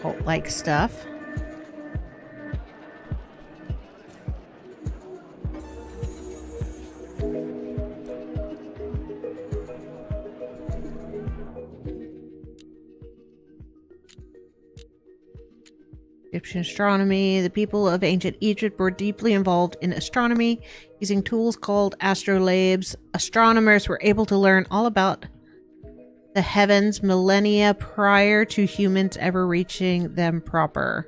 Cult-like stuff. Egyptian astronomy. The people of ancient Egypt were deeply involved in astronomy. Using tools called astrolabes, astronomers were able to learn all about the heavens millennia prior to humans ever reaching them proper.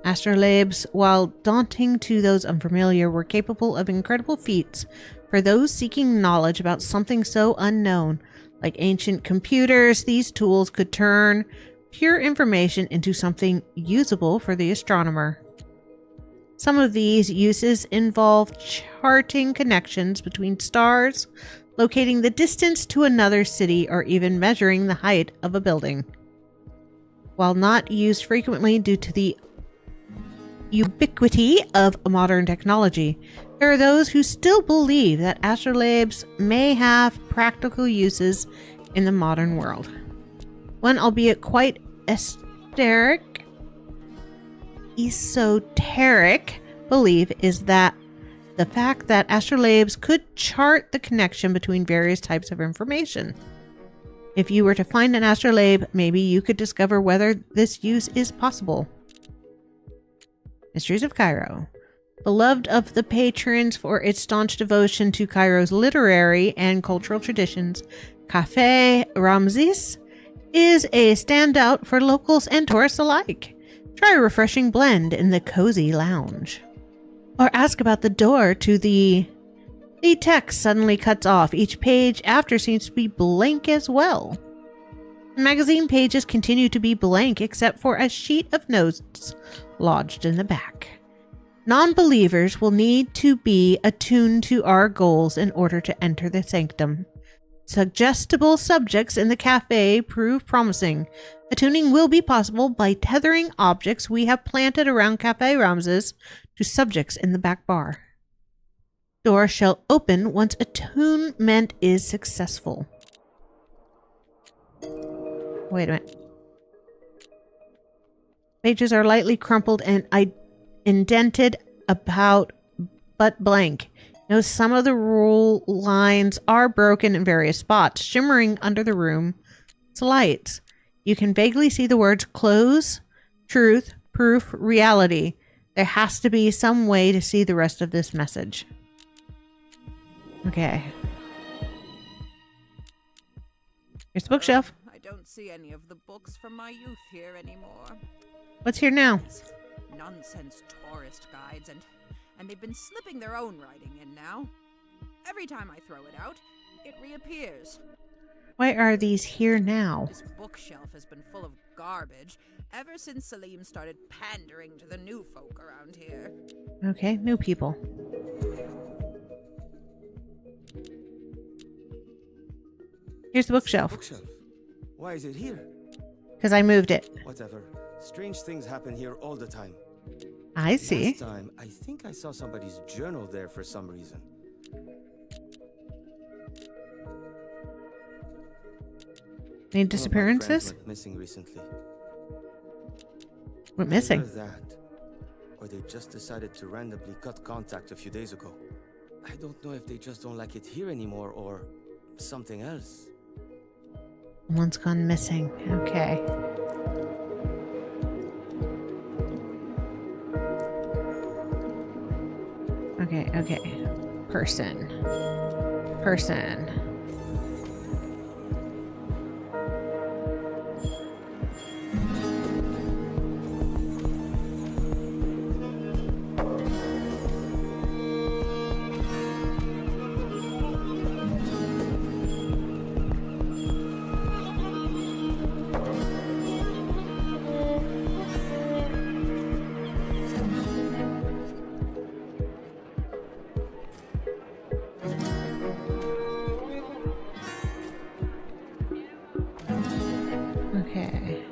Astrolabes, while daunting to those unfamiliar, were capable of incredible feats for those seeking knowledge about something so unknown. Like ancient computers, these tools could turn pure information into something usable for the astronomer. Some of these uses involve charting connections between stars, locating the distance to another city, or even measuring the height of a building. While not used frequently due to the ubiquity of modern technology, There are those who still believe that astrolabes may have practical uses in the modern world. One, albeit quite esoteric belief is that the fact that astrolabes could chart the connection between various types of information. If you were to find an astrolabe, maybe you could discover whether this use is possible. Mysteries of Cairo. Beloved of the patrons for its staunch devotion to Cairo's literary and cultural traditions, Café Ramses is a standout for locals and tourists alike. Try a refreshing blend in the cozy lounge. Or ask about the door to the text suddenly cuts off. Each page after seems to be blank as well. Magazine pages continue to be blank except for a sheet of notes lodged in the back. Non-believers will need to be attuned to our goals in order to enter the sanctum. Suggestible subjects in the cafe prove promising. Attuning will be possible by tethering objects we have planted around Cafe Ramses to subjects in the back bar. Door shall open once attunement is successful. Wait a minute. Pages are lightly crumpled and indented about but blank. Note some of the rule lines are broken in various spots, shimmering under the room's lights. You can vaguely see the words close, truth, proof, reality. There has to be some way to see the rest of this message. Okay. Here's the bookshelf. I don't see any of the books from my youth here anymore. What's here now? Nonsense tourist guides, and they've been slipping their own writing in now. Every time I throw it out, it reappears. Why are these here now? This bookshelf has been full of garbage ever since Salim started pandering to the new folk around here. Okay, new people. Here's the bookshelf. Bookshelf? Why is it here? Because I moved it. Whatever. Strange things happen here all the time. I see. Last time, I think I saw somebody's journal there for some reason. Any One of my disappearances? friends went missing recently. Went missing. Either that, or they just decided to randomly cut contact a few days ago. I don't know if they just don't like it here anymore or something else. One's gone missing. Okay. Okay. Person. Okay.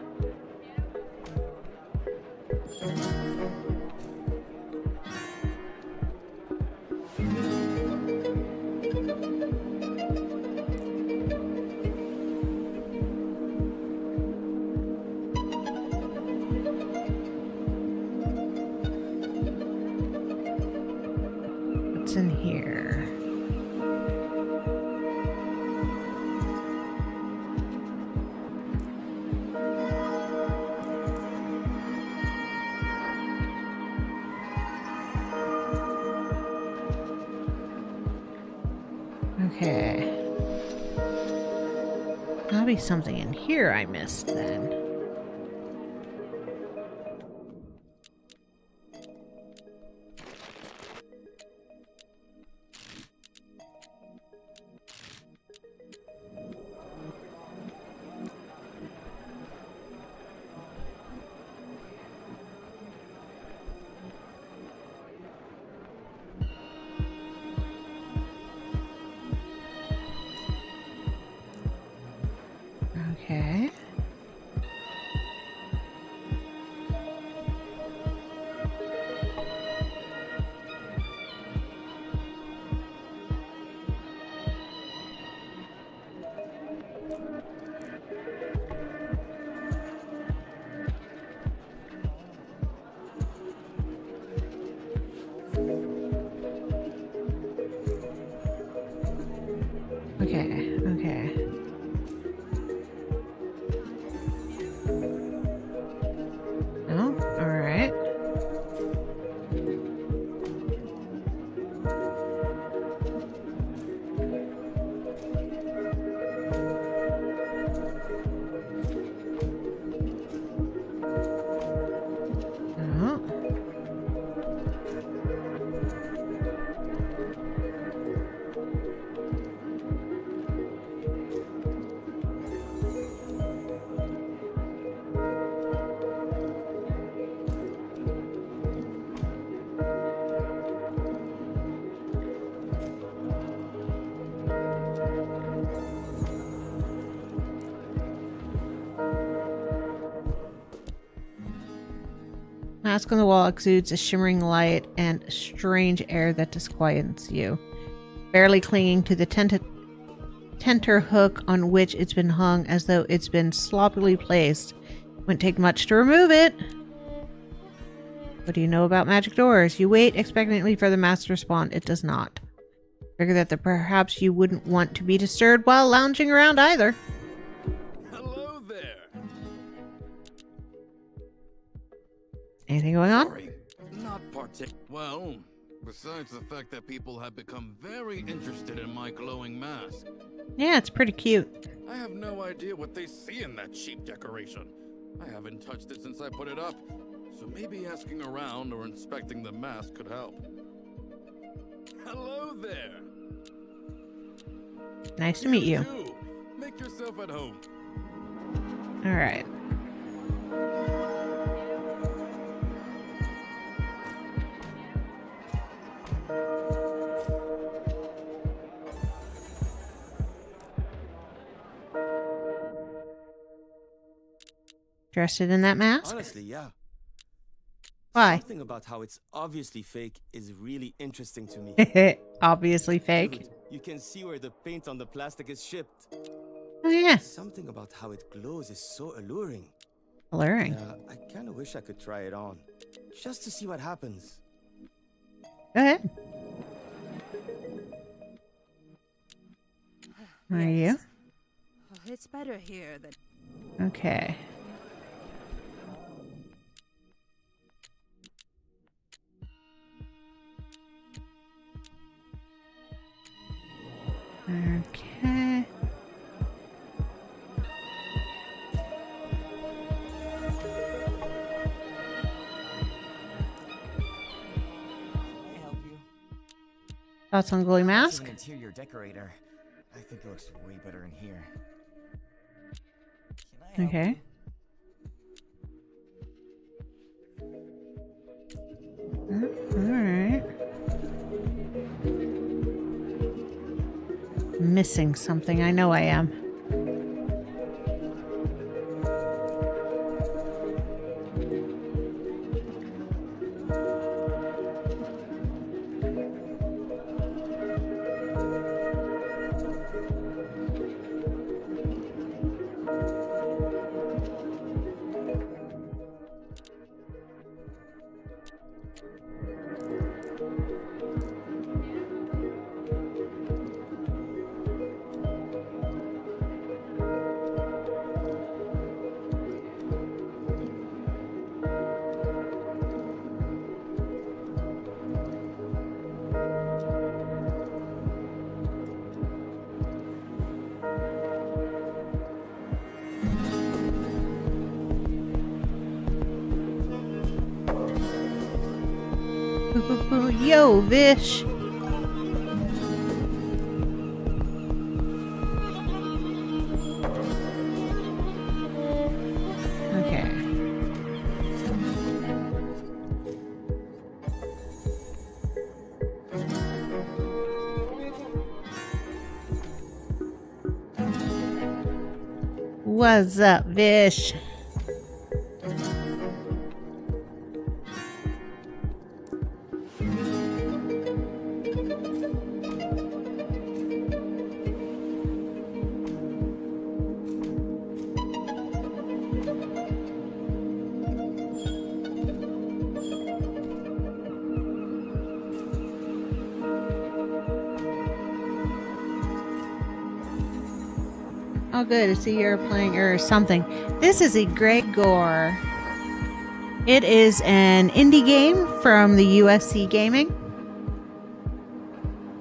What's in here? Okay. There'll be something in here I missed then. Okay. Okay, okay. Oh, alright. Oh. Mask on the wall exudes a shimmering light and a strange air that disquiets you. Barely clinging to the tenter hook on which it's been hung as though it's been sloppily placed. Wouldn't take much to remove it. What do you know about magic doors? You wait expectantly for the mask to respond. It does not. Figure that perhaps you wouldn't want to be disturbed while lounging around either. Hello there. Anything going on? Sorry, not well, besides the fact that people have become very interested in my glowing mask. Yeah, it's pretty cute. I have no idea what they see in that cheap decoration. I haven't touched it since I put it up, so maybe asking around or inspecting the mask could help. Hello there. Nice to meet you. Too. Make yourself at home. All right. Interested in that mask? Honestly, yeah. Why? Something about how it's obviously fake is really interesting to me. Obviously fake. Dude, you can see where the paint on the plastic is shipped. Oh yeah, Something about how it glows is so alluring. alluring. I kind of wish I could try it on, just to see what happens. Go ahead. Are you? Yes. Oh, it's better here than. Okay. Okay. Help you. Thoughts on glowing As mask? an interior decorator, I think it looks way better in here. Can I help Okay. you? Alright. Missing something. I know I am. Yo, Vish. Okay. What's up, Vish? Oh, good. I see you're playing or something. This is Egregore. It is an indie game from the USC Gaming.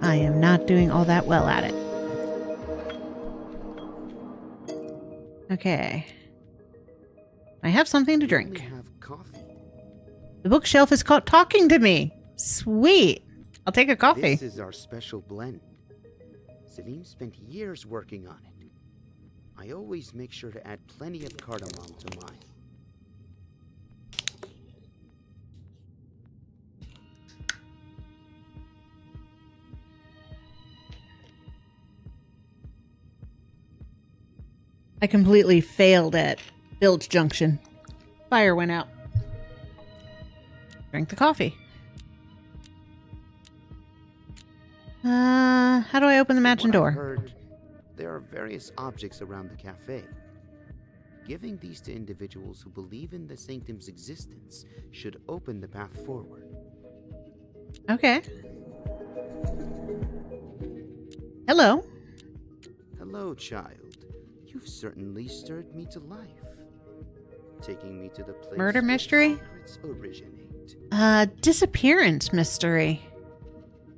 I am not doing all that well at it. Okay. I have something to We only drink. have coffee. The bookshelf is talking to me. Sweet. I'll take a coffee. This is our special blend. Selim spent years working on it. I always make sure to add plenty of cardamom to mine. I completely failed at Bilge Junction. Fire went out. Drink the coffee. How do I open the matching From what I've door? heard, there are various objects around the cafe. Giving these to individuals who believe in the sanctum's existence should open the path forward. Okay. Hello. Hello, child. You've certainly stirred me to life. Taking me to the place Murder where mystery? secrets originate. Disappearance mystery.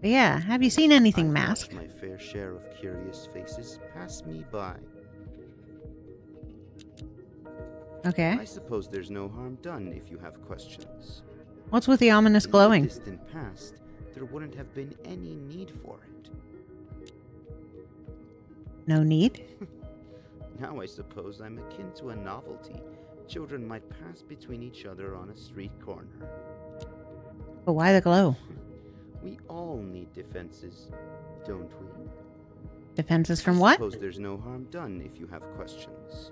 But yeah, have you seen anything I've masked? watched my fair share of curious faces pass me by. Okay. I suppose there's no harm done if you have questions. What's with the ominous In glowing? the distant past, there wouldn't have been any need for it. No need? Now I suppose I'm akin to a novelty children might pass between each other on a street corner. But why the glow? We all need defenses, don't we? Defenses from I what? suppose there's no harm done if you have questions.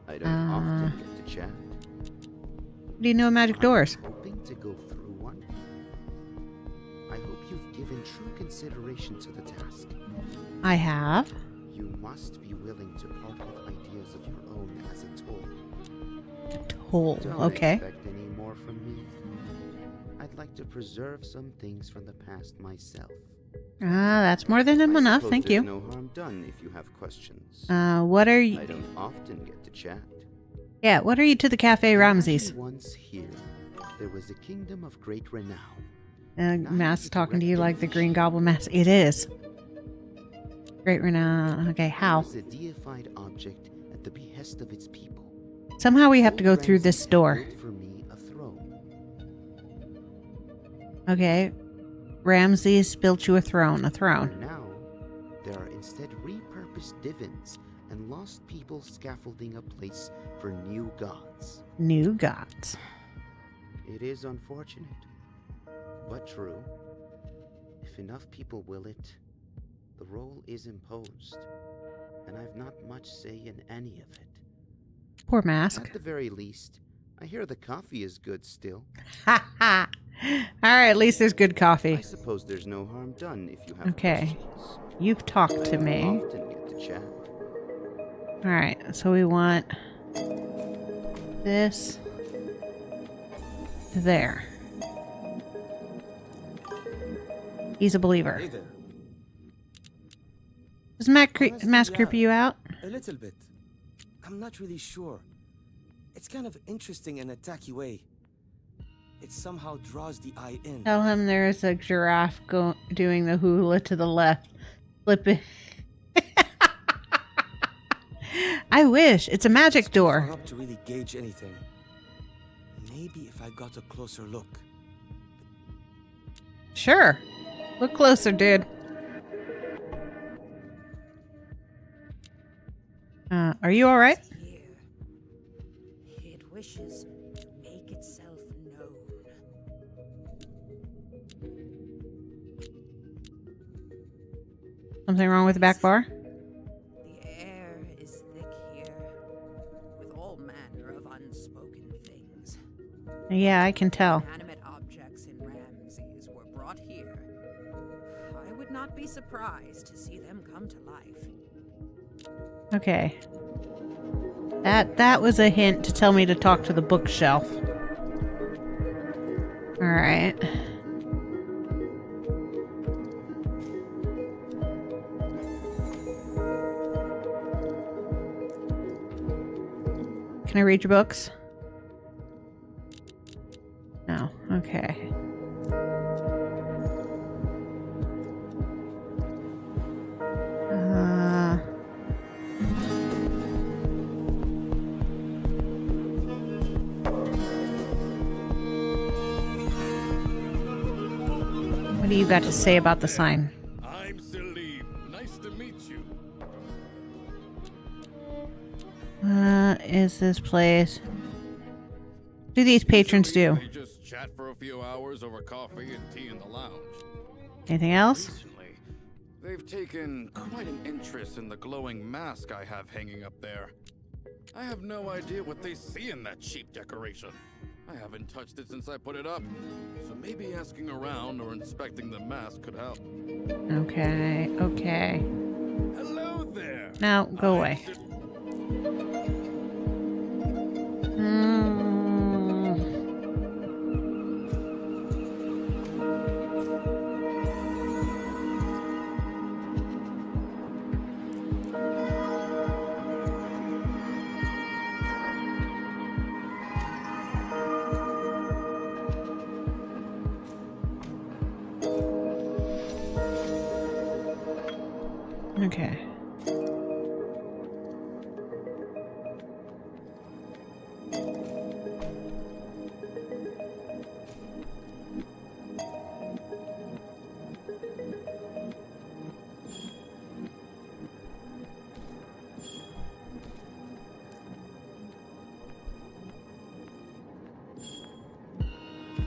I don't often get to chat. What do you know of magic doors? I'm hoping to go through one. I hope you've given true consideration to the task. I have. You must be willing to part with ideas of your own as a toll. Toll. Don't Okay. expect any more from me. I'd like to preserve some things from the past myself. That's more than I enough. suppose Thank there's you. no harm done if you have questions. What are I you? don't often get to chat. Yeah, what are you to the Cafe Ramses? Imagine once here, there was a kingdom of great renown. Mass talking to you like the Green Goblin Mass. It is. Great renown. Okay, It how? was a deified object at the behest of its people. Somehow we have to go Old through this Ramses had door. built for me a throne. Okay. Ramses built you a throne. A throne. And now, there are instead repurposed divans and lost people scaffolding a place for new gods. New gods. It is unfortunate, but true. If enough people will it, the role is imposed, and I've not much say in any of it. Poor Mask. At the very least, I hear the coffee is good still. Ha ha. Alright, at least there's good I coffee. suppose there's no harm done if you have Okay. questions. You've talked to I don't me. often get to chat. Alright, so we want this there. He's a believer. Hey there. Does Honestly, Mask creep yeah. you out? A little bit. I'm not really sure. It's kind of interesting in a tacky way. It somehow draws the eye in. Tell him there's a giraffe doing the hula to the left. Flip it. I wish. It's a magic It's too far door. up to really gauge anything. Maybe if I got a closer look. Sure. Look closer, dude. Are you alright? Here. It wishes to make itself known. Something wrong with the back bar? The air is thick here, with all manner of unspoken things. Yeah, I can tell. Inanimate objects in Ramses were brought here. I would not be surprised to see them come to life. Okay. That was a hint to tell me to talk to the bookshelf. Alright. Can I read your books? No. Okay. What do you got to say about the sign? I'm Selim. Nice to meet you. Is this place? What do these patrons do? We just chat for a few hours over coffee and tea in the lounge. Anything else? Recently, they've taken quite an interest in the glowing mask I have hanging up there. I have no idea what they see in that cheap decoration. I haven't touched it since I put it up, so maybe asking around or inspecting the mask could help. Okay, okay. Hello there. Now, go away. Okay.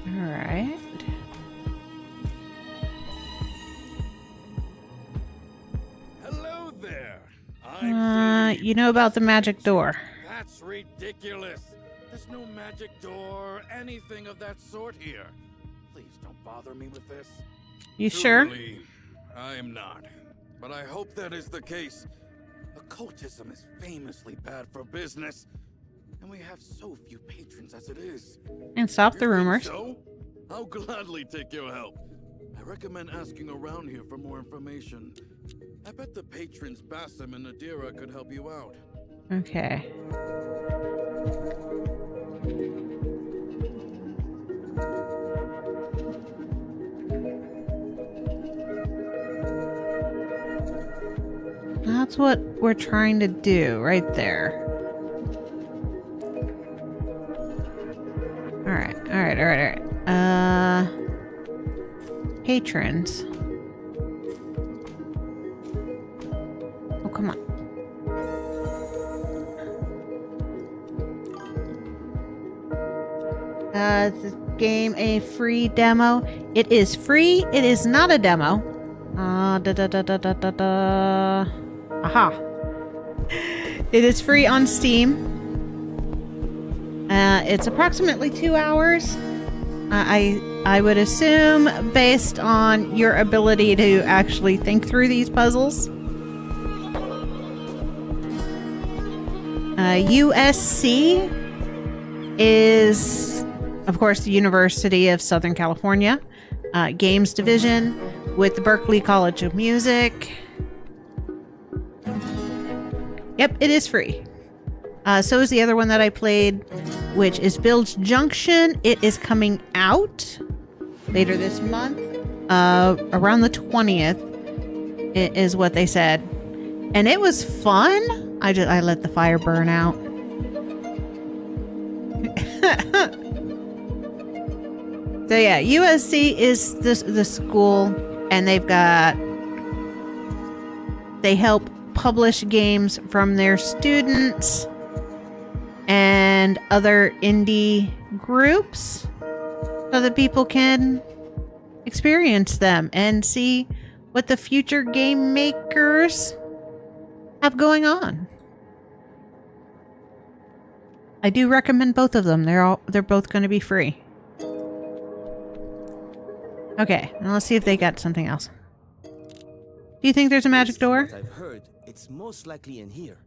All right. Hello there. You know about the magic door. That's ridiculous. There's no magic door or anything of that sort here. Please don't bother me with this. You sure? Truly, I am not. But I hope that is the case. Occultism is famously bad for business. And we have so few patrons as it is. And stop the You think rumors. So? I'll gladly take your help. I recommend asking around here for more information. I bet the patrons Basim and Nadira could help you out. Okay. That's what we're trying to do right there. Alright, alright, alright, alright. Patrons. Oh, come on. Is this game a free demo? It is free. It is not a demo. Aha. It is free on Steam. It's approximately 2 hours. I would assume, based on your ability to actually think through these puzzles. USC is, of course, the University of Southern California Games Division with the Berklee College of Music. Yep, it is free. So is the other one that I played, which is Bilge Junction. It is coming out later this month, around the 20th, is what they said. And it was fun. I let the fire burn out. So yeah, USC is the school, and they help publish games from their students and other indie groups so that people can experience them and see what the future game makers have going on. I do recommend both of them. They're both going to be free. Okay, now let's see if they got something else. Do you think there's a magic door? What I've heard, it's most likely in here.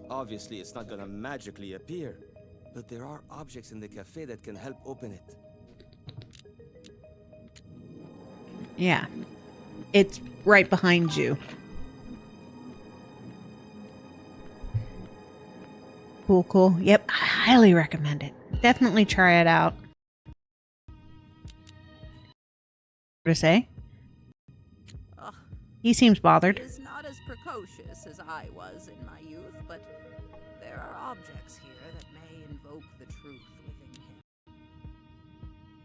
Obviously, it's not gonna magically appear, but there are objects in the cafe that can help open it. Yeah. It's right behind you. Cool. Yep, I highly recommend it. Definitely try it out. What to say? Ugh, He seems he bothered. is not as precocious as I was in my youth, but there are objects here that may invoke the truth within him.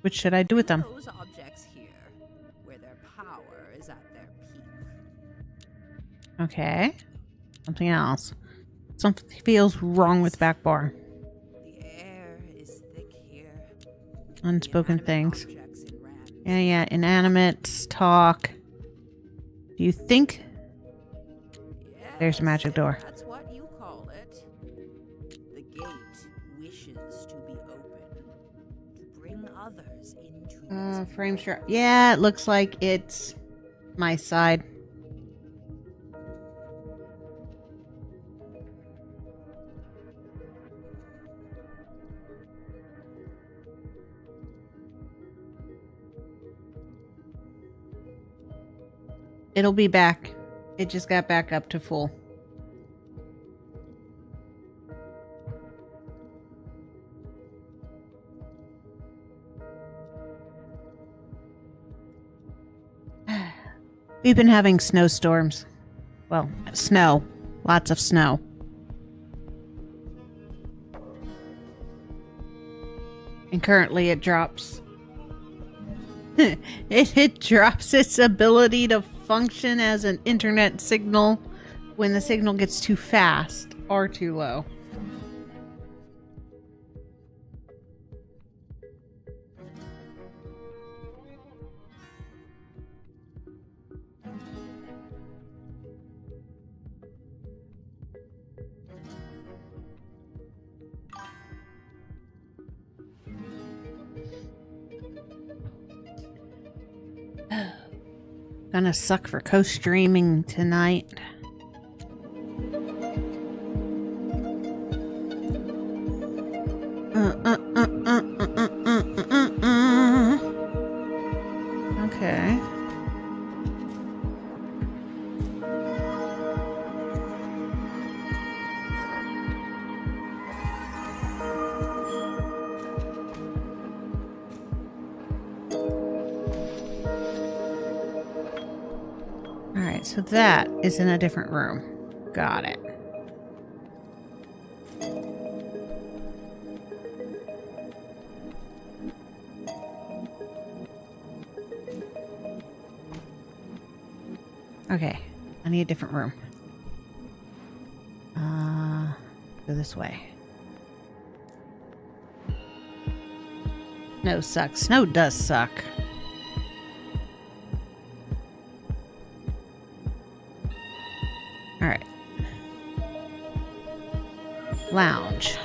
What should I do with them? Those objects here, where their power is at their peak. Okay. Something else. Something feels wrong with back bar. The air is thick here. Unspoken Inanimate things. objects in rams. Yeah, inanimates, talk. Do you think there's a magic door? That's what you call it. The gate wishes to be open, to bring others into its Frame shot. Yeah, it looks like it's my side. It'll be back. It just got back up to full. We've been having snowstorms. Well, snow. Lots of snow. And currently it drops. it drops its ability to function as an internet signal when the signal gets too fast or too low. Gonna suck for co-streaming tonight. Okay. Alright, so that is in a different room. Got it. Okay, I need a different room. Go this way. Snow sucks. Snow does suck. Alright. Lounge.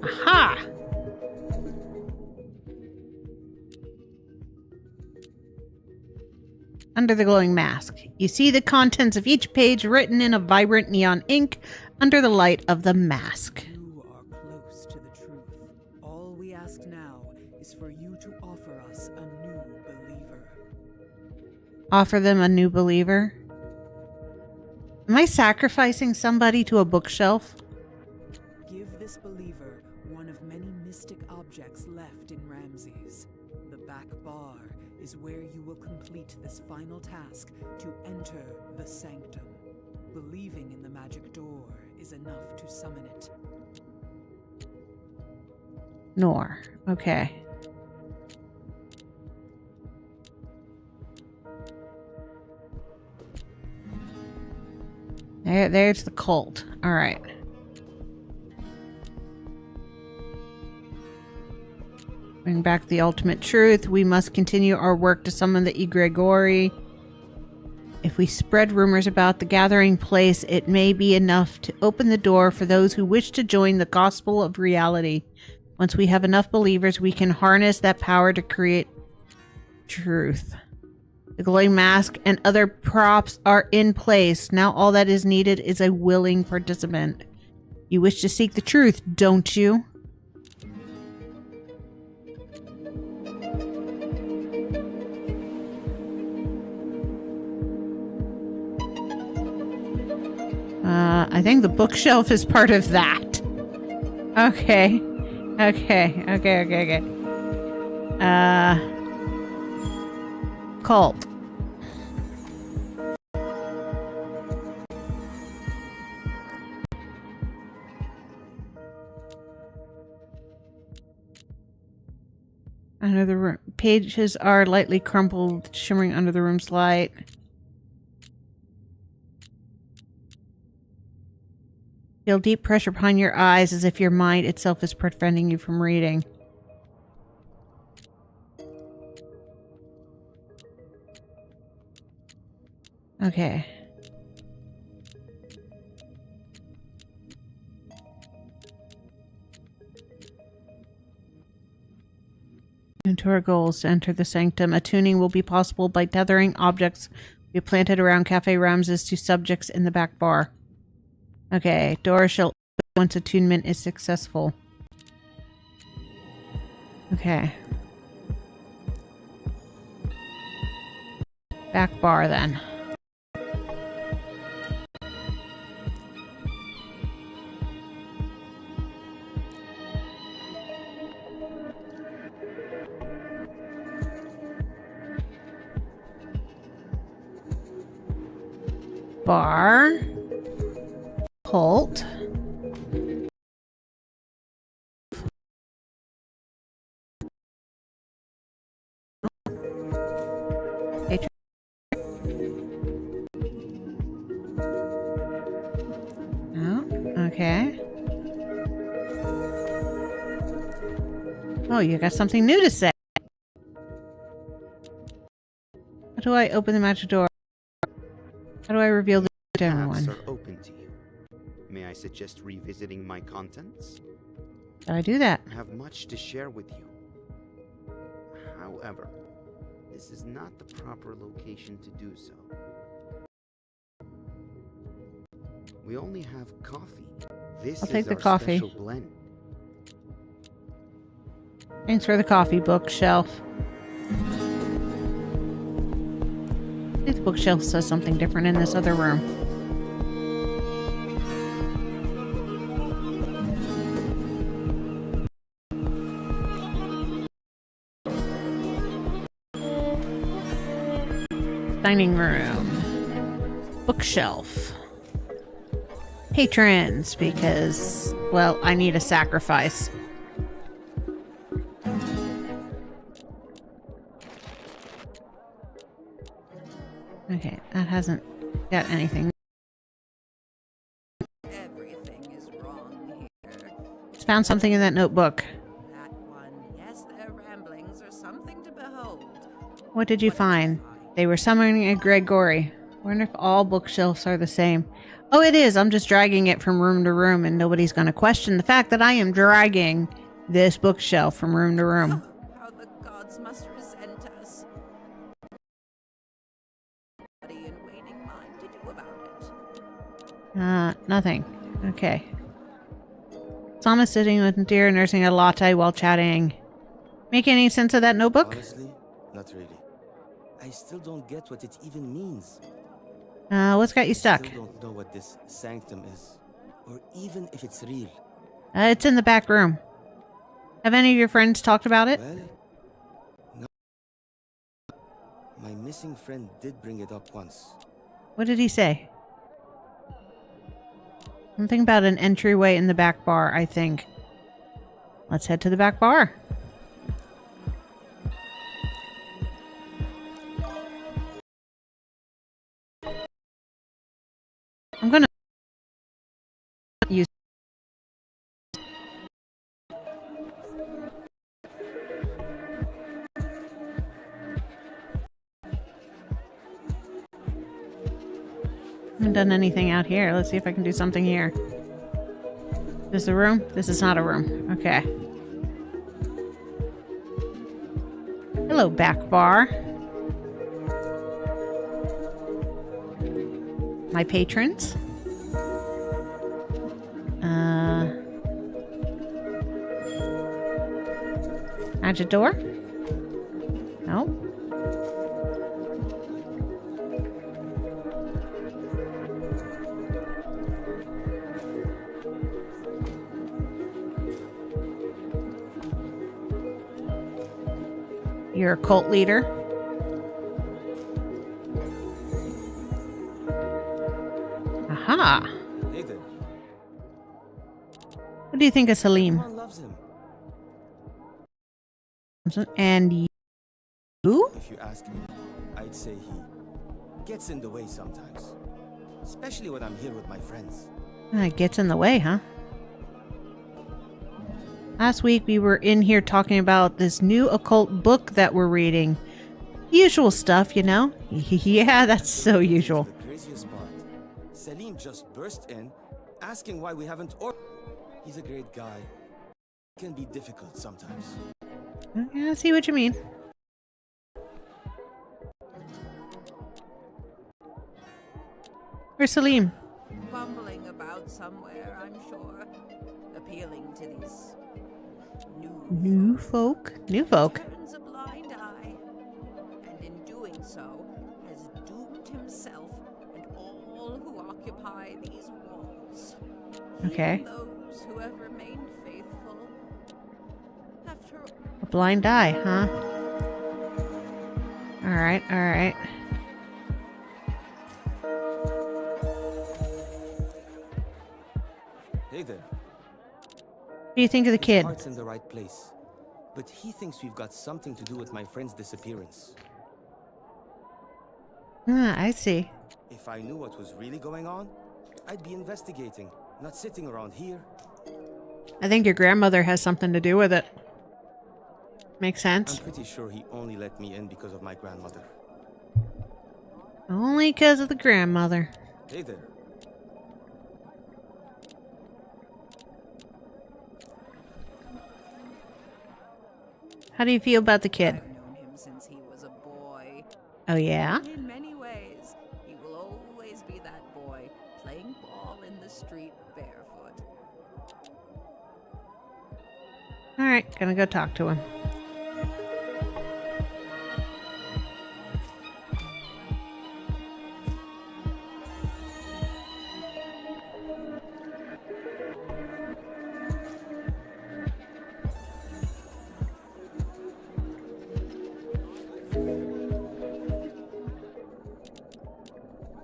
Aha! Under the glowing mask, you see the contents of each page written in a vibrant neon ink under the light of the mask. You are close to the truth. All we ask now is for you to offer us a new believer. Offer them a new believer? Am I sacrificing somebody to a bookshelf? Give this believer one of many mystic objects left in Ramses. The back bar is where you will complete this final task to enter the sanctum. Believing in the magic door is enough to summon it. Nor. Okay. There's the cult. Alright. Bring back the ultimate truth. We must continue our work to summon the Egregore. If we spread rumors about the gathering place, it may be enough to open the door for those who wish to join the gospel of reality. Once we have enough believers, we can harness that power to create truth. The glowing mask and other props are in place. Now all that is needed is a willing participant. You wish to seek the truth, don't you? I think the bookshelf is part of that. Okay. Okay. Cult. Under the room. Pages are lightly crumpled, shimmering under the room's light. Feel deep pressure upon your eyes as if your mind itself is preventing you from reading. Okay. To our goals to enter the sanctum. Attuning will be possible by tethering objects we planted around Cafe Ramses to subjects in the back bar. Okay, door shall open once attunement is successful. Okay. Back bar then. Bar. Cult. Oh, okay. Oh, you got something new to say. How do I open the magic door? How do I reveal this to everyone? Paths are open to you. May I suggest revisiting my contents? How do I do that? I have much to share with you. However, this is not the proper location to do so. We only have coffee. This I'll take is the our coffee. special blend. Thanks for the coffee, bookshelf. I think the bookshelf says something different in this other room. Dining room. Bookshelf. Patrons, because, well, I need a sacrifice. Okay, that hasn't got anything. Everything is wrong here. Found something in that notebook. That one, yes, their ramblings are something to behold. What did you find? They were summoning Egregore. Wonder if all bookshelves are the same. Oh, it is. I'm just dragging it from room to room, and nobody's going to question the fact that I am dragging this bookshelf from room to room. How the gods must resent us. What in waiting mind to do about it? Nothing. Okay. Sama sitting with deer nursing a latte while chatting. Make any sense of that notebook? Honestly, not really. I still don't get what it even means. What's got you stuck? I still don't know what this sanctum is, or even if it's real. It's in the back room. Have any of your friends talked about it? Well, no. My missing friend did bring it up once. What did he say? Something about an entryway in the back bar, I think. Let's head to the back bar. I'm gonna use. I haven't done anything out here. Let's see if I can do something here. This is a room? This is not a room. Okay. Hello, back bar. my patrons. Magic door? No. You're a cult leader. Aha. Hey there. What do you think of Salim? Everyone loves him. And you? If you ask me, I'd say he gets in the way sometimes. Especially when I'm here with my friends. Gets in the way, huh? Last week we were in here talking about this new occult book that we're reading. Usual stuff, you know? Yeah, that's so usual. The craziest part. Selim just burst in, asking why we haven't He's a great guy. Can be difficult sometimes. Yeah, I see what you mean. Where's Salim? Bumbling about somewhere, I'm sure. Appealing to these New folk? New folk. turns a blind eye, and in doing so, has doomed himself and all who occupy these walls. Okay. Even those who have remained faithful. After A blind eye, huh? Alright, alright. Hey there. What do you think of the His kid? heart's in the right place. But he thinks we've got something to do with my friend's disappearance. I see. If I knew what was really going on, I'd be investigating, not sitting around here. I think your grandmother has something to do with it. Makes sense. I'm pretty sure he only let me in because of my grandmother. Only because of the grandmother. Hey there. How do you feel about the kid? I've known him since he was a boy. Oh, yeah? In many ways, he will always be that boy, playing ball in the street barefoot. Alright, gonna go talk to him.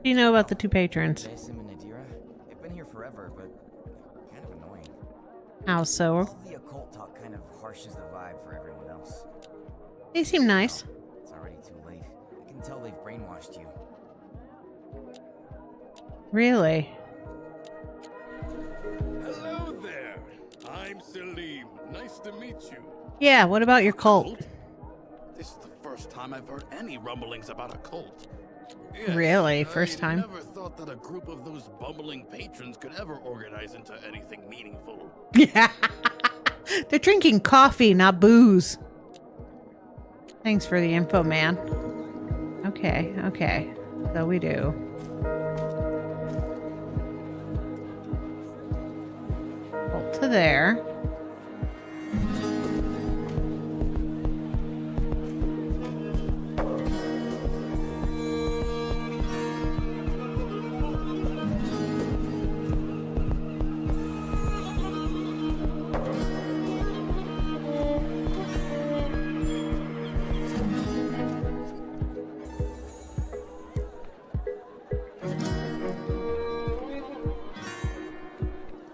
What do you know about the two patrons? Jason and Nadira, they've been here forever, but kind of annoying. How so? All the occult talk kind of harshes the vibe for everyone else. They seem nice. It's already too late. I can tell they've brainwashed you. Really? Hello there. I'm Salim. Nice to meet you. Yeah, what about your cult? This is the first time I've heard any rumblings about a cult. Yes, Really? First I time? never thought that a group of those bumbling patrons could ever organize into anything meaningful. Yeah. They're drinking coffee, not booze. Thanks for the info, man. Okay, okay. So we do. Hold to there.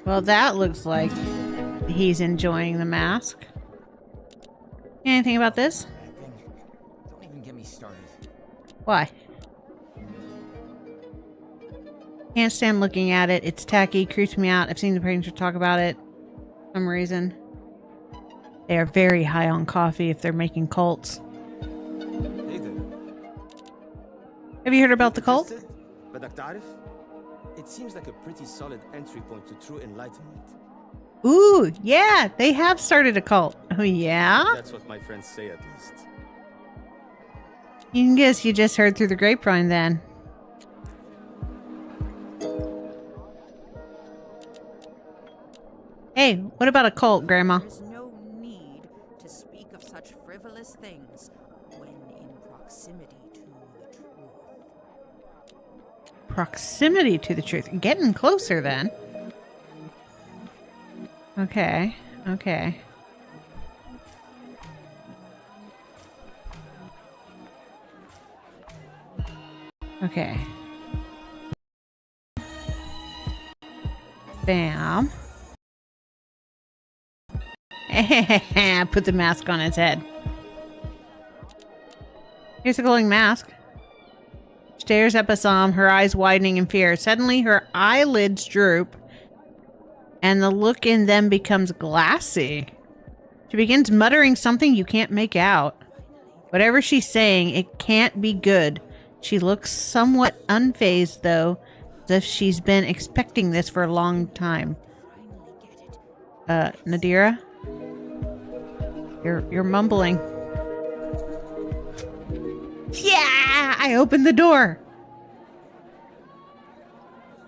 Well, that looks like he's enjoying the mask. Anything about this? That thing, don't even get me started. Why? Can't stand looking at it. It's tacky, creeps me out. I've seen the painter talk about it for some reason. They are very high on coffee if they're making cults. Hey there. Have you heard about the cult? Interested? Badak Tarif? It seems like a pretty solid entry point to true enlightenment. Ooh, yeah, they have started a cult. Oh, yeah? That's what my friends say at least. You can guess you just heard through the grapevine then. What about a cult, Grandma? There's no need to speak of such frivolous things when in proximity to the truth. Proximity to the truth. Getting closer then. Okay. Okay. Okay. Bam. Put the mask on his head. Here's a glowing mask. Stares up at Sam, her eyes widening in fear. Suddenly, her eyelids droop, and the look in them becomes glassy. She begins muttering something you can't make out. Whatever she's saying, it can't be good. She looks somewhat unfazed, though, as if she's been expecting this for a long time. Nadira? You're mumbling. Yeah! I opened the door!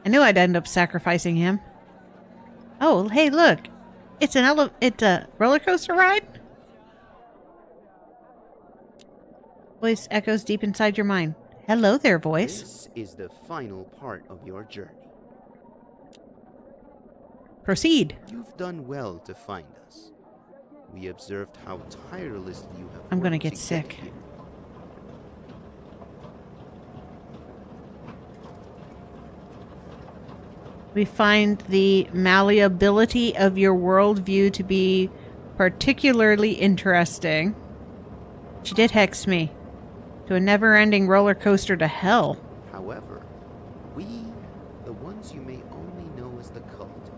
I knew I'd end up sacrificing him. Oh, hey, look. It's a roller coaster ride? Voice echoes deep inside your mind. Hello there, voice. This is the final part of your journey. Proceed. You've done well to find us. We observed how tirelessly you have I'm gonna worked get to sick. here. We find the malleability of your worldview to be particularly interesting. She did hex me to a never-ending roller coaster to hell. However, we, the ones you may only know as the cult,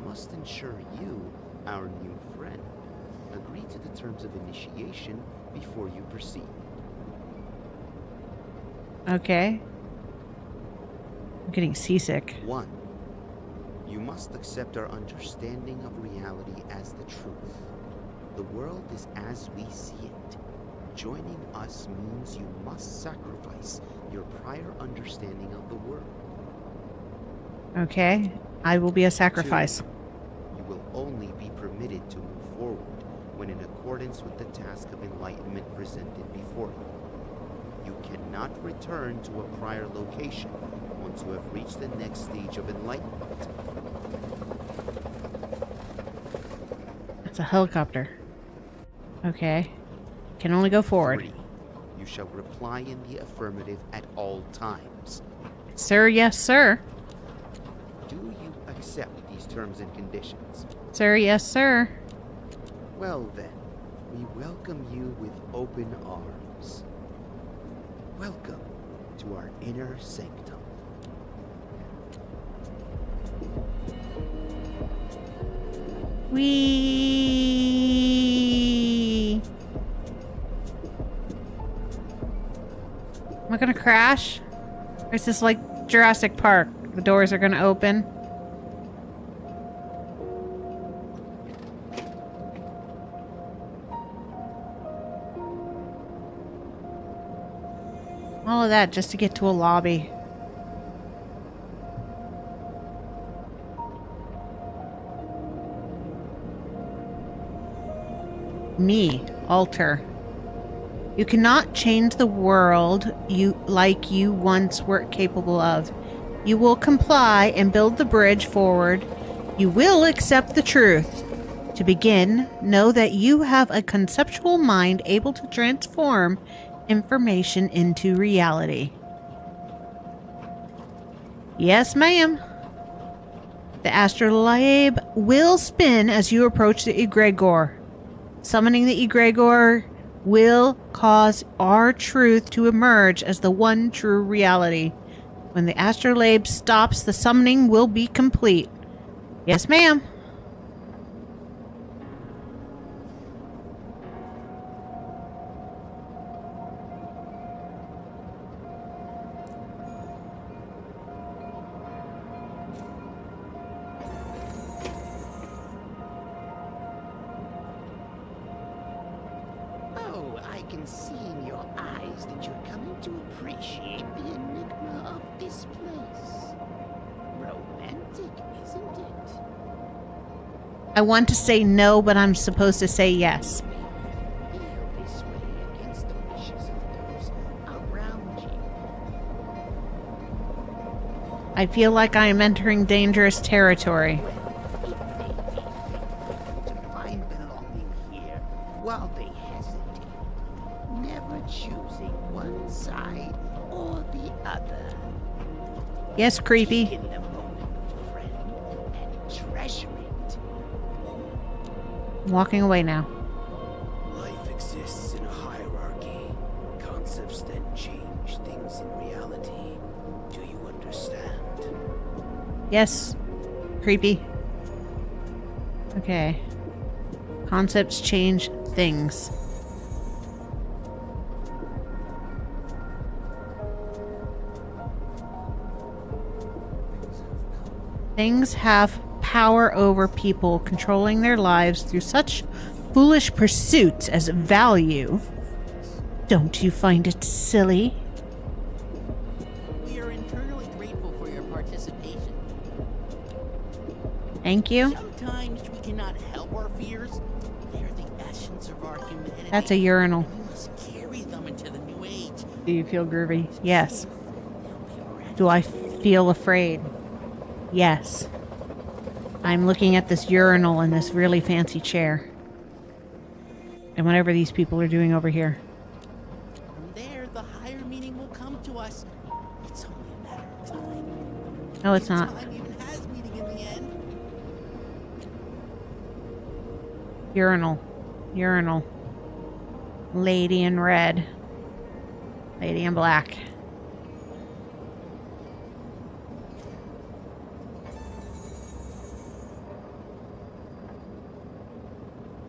must ensure you, our new friend, agree to the terms of initiation before you proceed. Okay. I'm getting seasick. 1. You must accept our understanding of reality as the truth. The world is as we see it. Joining us means you must sacrifice your prior understanding of the world. Okay. I will be a sacrifice. 2. You will only be permitted to move forward when in accordance with the task of enlightenment presented before you. You cannot return to a prior location once you have reached the next stage of enlightenment. It's a helicopter. Okay. Can only go forward. 3. You shall reply in the affirmative at all times. Sir, yes, sir. Do you accept these terms and conditions? Sir, yes, sir. Well then, we welcome you with open arms. Welcome to our inner sanctum. Whee! Am I gonna crash? Or is this like Jurassic Park? The doors are gonna open. All of that just to get to a lobby. Me, alter. You cannot change the world like you once were capable of. You will comply and build the bridge forward. You will accept the truth. To begin, know that you have a conceptual mind able to transform information into reality. Yes, ma'am. The astrolabe will spin as you approach the Egregore. Summoning the Egregore will cause our truth to emerge as the one true reality. When the astrolabe stops, the summoning will be complete. Yes, ma'am. Oh, I can see in your eyes that you're coming to appreciate the enigma of this place. Romantic, isn't it? I want to say no, but I'm supposed to say yes. Feel this way against the wishes of those around you. I feel like I am entering dangerous territory. It may be fitting to find belonging here while they hesitate, never choosing one side or the other. Yes, creepy. Take in the moment, friend, and treasure it. I'm walking away now. Life exists in a hierarchy. Concepts then change things in reality. Do you understand? Yes. Creepy. Okay. Concepts change things. Things have power over people, controlling their lives through such foolish pursuits as value. Don't you find it silly? We are internally grateful for your participation. Thank you. Sometimes we cannot help our fears. They are the essence of our humanity. That's a urinal. We must carry them into the new age. Do you feel groovy? Yes. They'll be ready. Do I feel afraid? Yes. I'm looking at this urinal in this really fancy chair. And whatever these people are doing over here. From there, the higher meaning will come to us. It's only a matter of time. No, it's not. Time even has meaning in the end. Urinal. Urinal. Lady in red. Lady in black.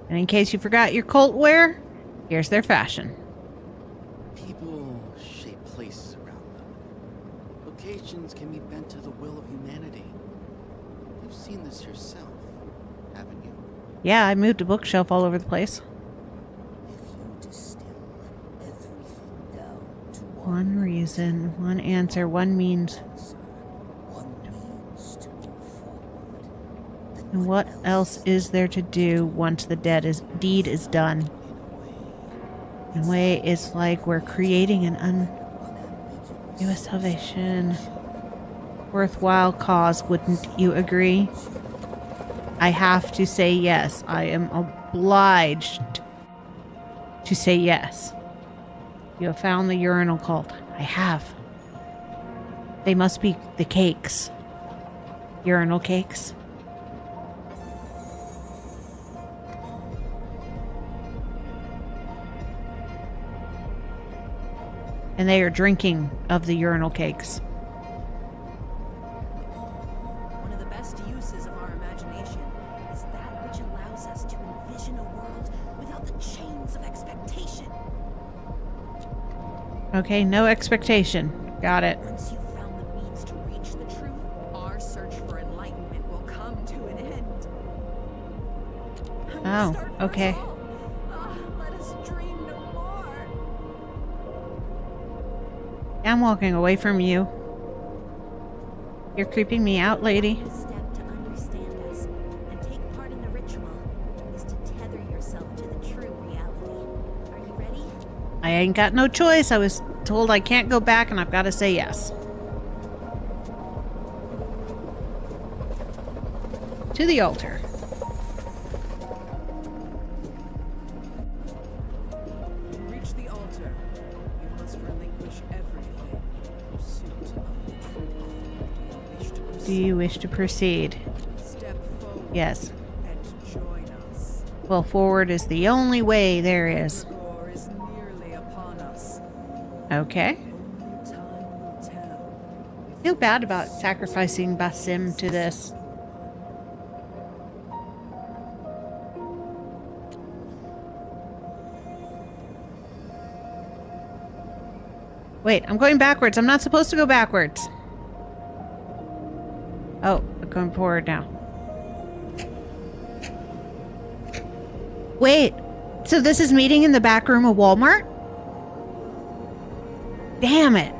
And in case you forgot your cult wear, here's their fashion. People shape places around them. Locations can be bent to the will of humanity. You've seen this yourself, haven't you? Yeah, I moved a bookshelf all over the place. If you distill everything down to One reason, one answer, one means. answer, one means to move forward, then And what else is there to do once the deed is done? In a way, it's like we're creating an unambiguous salvation. Worthwhile cause, wouldn't you agree? I have to say yes. I am obliged to say yes. You have found the urinal cult. I have. They must be the cakes. Urinal cakes. And they are drinking of the urinal cakes. One of the best uses of our imagination is that which allows us to envision a world without the chains of expectation. Okay, no expectation. Got it. Once you've found the means to reach the truth, our search for enlightenment will come to an end. I'm gonna Oh, start for us okay. all. Let us dream no more. I'm walking away from you. You're creeping me out, lady. The step to understand us and take part in the ritual is to tether yourself to the true reality. Are you ready? I ain't got no choice. I was told I can't go back and I've got to say yes. To the altar. To reach the altar, you must relinquish everything in pursuit of the truth. Do you wish to proceed? Step forward Yes. and join us. Well, forward is the only way there is. Egregore is nearly upon us. Okay. Only time will tell. I feel bad about sacrificing Basim to this. Wait, I'm going backwards. I'm not supposed to go backwards. Oh, I'm going forward now. Wait, so this is meeting in the back room of Walmart? Damn it.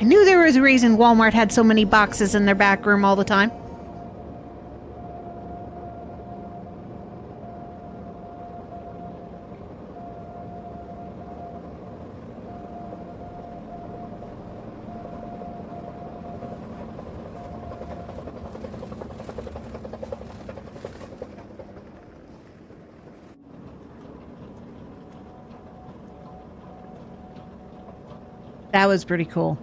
I knew there was a reason Walmart had so many boxes in their back room all the time. That was pretty cool.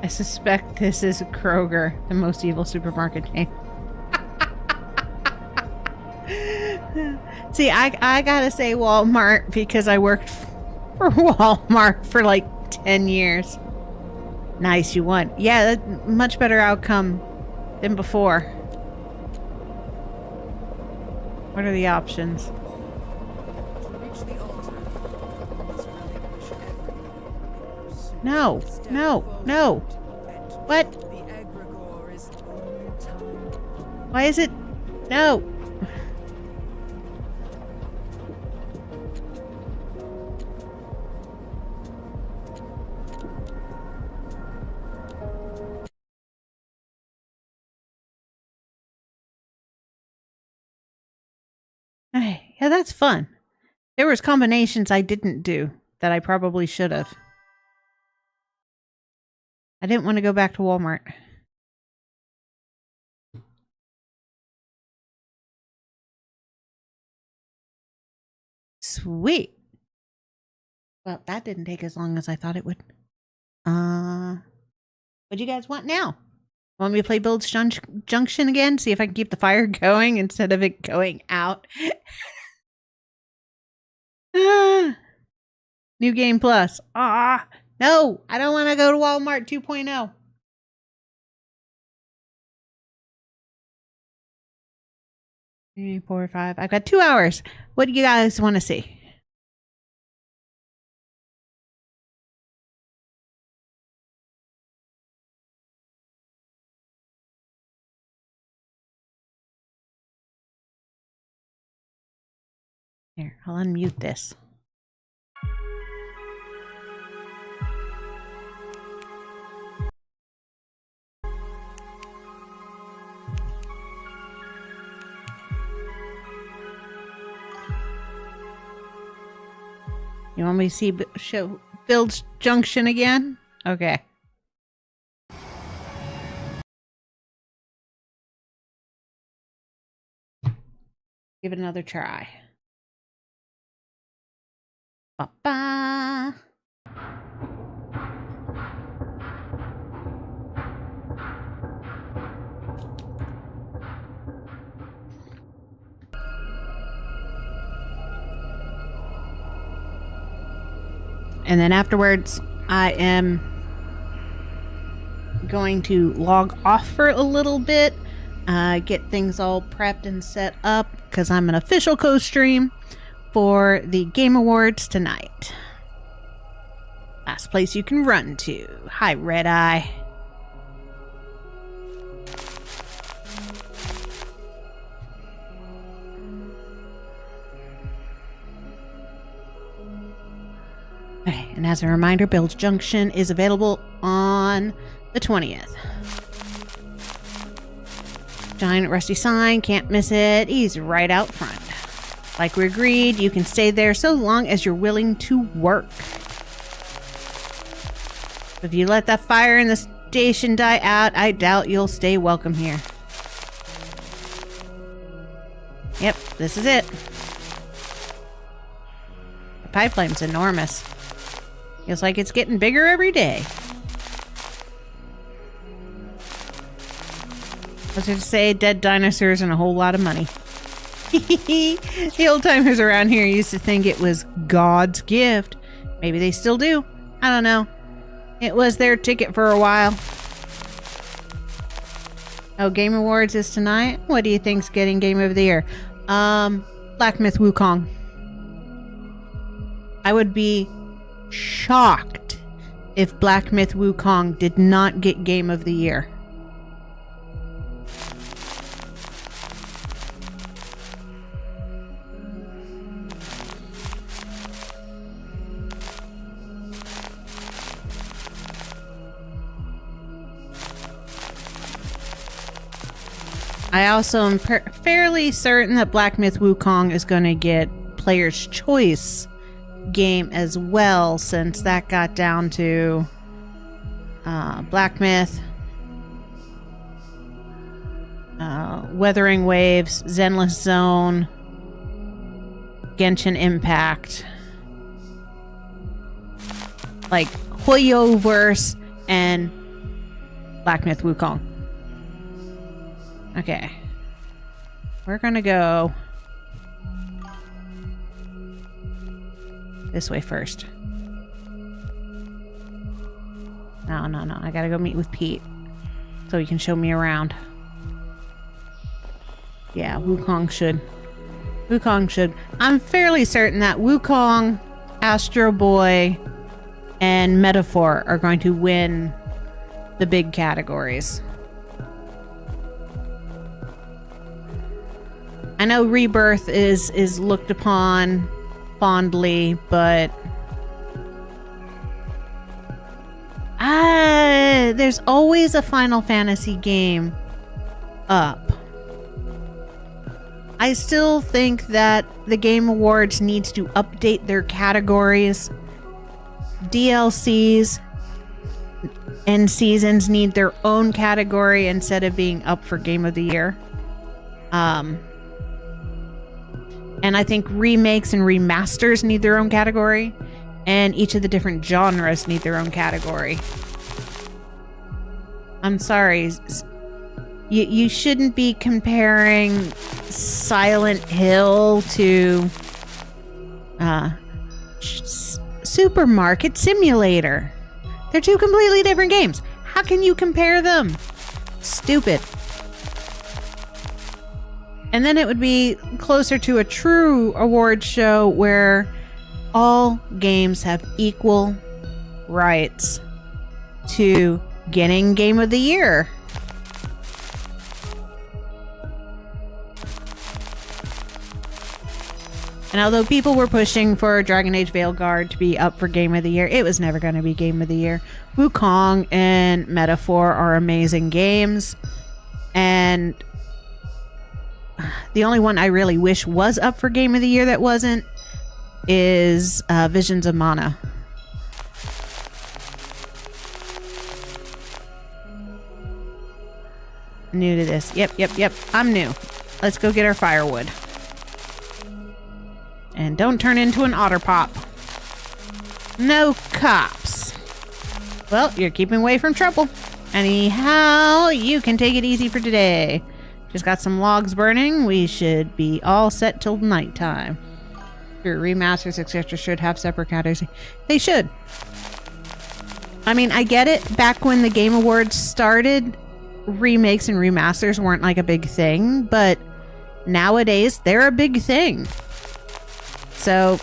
I suspect this is Kroger, the most evil supermarket chain. See, I gotta say Walmart because I worked for Walmart for like 10 years. Nice, you won. Yeah, that's much better outcome than before. What are the options? To reach the altar, you must relinquish everything in pursuit No, of step no, forward no. and What? The Egregore is only time. Why is it? No. Hey, yeah, that's fun. There was combinations I didn't do that I probably should have. I didn't want to go back to Walmart. Sweet. Well, that didn't take as long as I thought it would. What do you guys want now? Want me to play Bilge Junction again? See if I can keep the fire going instead of it going out. New game plus. No, I don't want to go to Walmart 2.0. Three, 4, 5. I've got 2 hours. What do you guys want to see? Here, I'll unmute this. You want me to see show Bilge Junction again? Okay. Give it another try. Ba-ba. And then afterwards, I am going to log off for a little bit, get things all prepped and set up, because I'm an official co-stream for the Game Awards tonight. Last place you can run to. Hi, Red Eye. Okay, and as a reminder, Bilge Junction is available on the 20th. Giant rusty sign, can't miss it. He's right out front. Like we agreed, you can stay there so long as you're willing to work. If you let that fire in the station die out, I doubt you'll stay welcome here. Yep, this is it. The pipeline's enormous. Feels like it's getting bigger every day. I was going to say dead dinosaurs and a whole lot of money. The old timers around here used to think it was God's gift. Maybe they still do. I don't know. It was their ticket for a while. Oh, Game Awards is tonight? What do you think's getting Game of the Year? Black Myth Wukong. I would be shocked if Black Myth Wukong did not get Game of the Year. I also am fairly certain that Black Myth Wukong is going to get Player's Choice game as well, since that got down to Black Myth, Weathering Waves, Zenless Zone, Genshin Impact, like Hoyoverse, and Black Myth Wukong. Okay. We're gonna go this way first. No. I gotta go meet with Pete so he can show me around. Yeah, Wukong should. I'm fairly certain that Wukong, Astro Boy, and Metaphor are going to win the big categories. I know Rebirth is looked upon fondly, but there's always a Final Fantasy game up. I still think that the Game Awards needs to update their categories. DLCs and seasons need their own category instead of being up for Game of the Year. And I think remakes and remasters need their own category, and each of the different genres need their own category. I'm sorry. You shouldn't be comparing Silent Hill to Supermarket Simulator. They're two completely different games. How can you compare them? Stupid. And then it would be closer to a true award show where all games have equal rights to getting Game of the Year. And although people were pushing for Dragon Age Veilguard to be up for Game of the Year, it was never going to be Game of the Year. Wukong and Metaphor are amazing games. And the only one I really wish was up for Game of the Year that wasn't is Visions of Mana. New to this. Yep. I'm new. Let's go get our firewood. And don't turn into an otter pop. No cops. Well, you're keeping away from trouble. Anyhow, you can take it easy for today. Just got some logs burning. We should be all set till nighttime. Your remasters, etc. should have separate categories. They should. I mean, I get it. Back when the Game Awards started, remakes and remasters weren't like a big thing, but nowadays they're a big thing. So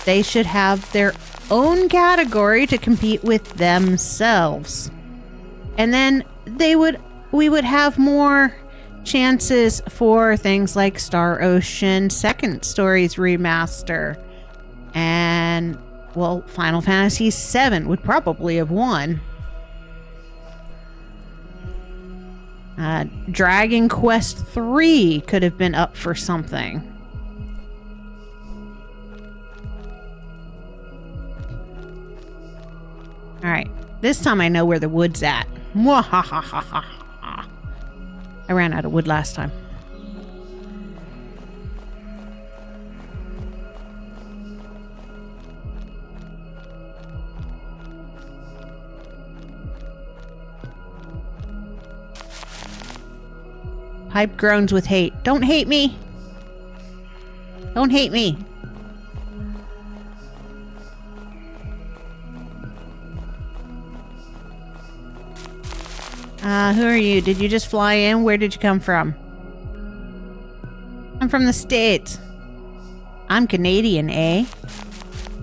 they should have their own category to compete with themselves. And then we would have more chances for things like Star Ocean Second Stories Remaster. And, well, Final Fantasy VII would probably have won. Dragon Quest III could have been up for something. Alright, this time I know where the wood's at. Mwahahaha. I ran out of wood last time. Pipe groans with hate. Don't hate me! Don't hate me! Who are you? Did you just fly in? Where did you come from? I'm from the States. I'm Canadian, eh?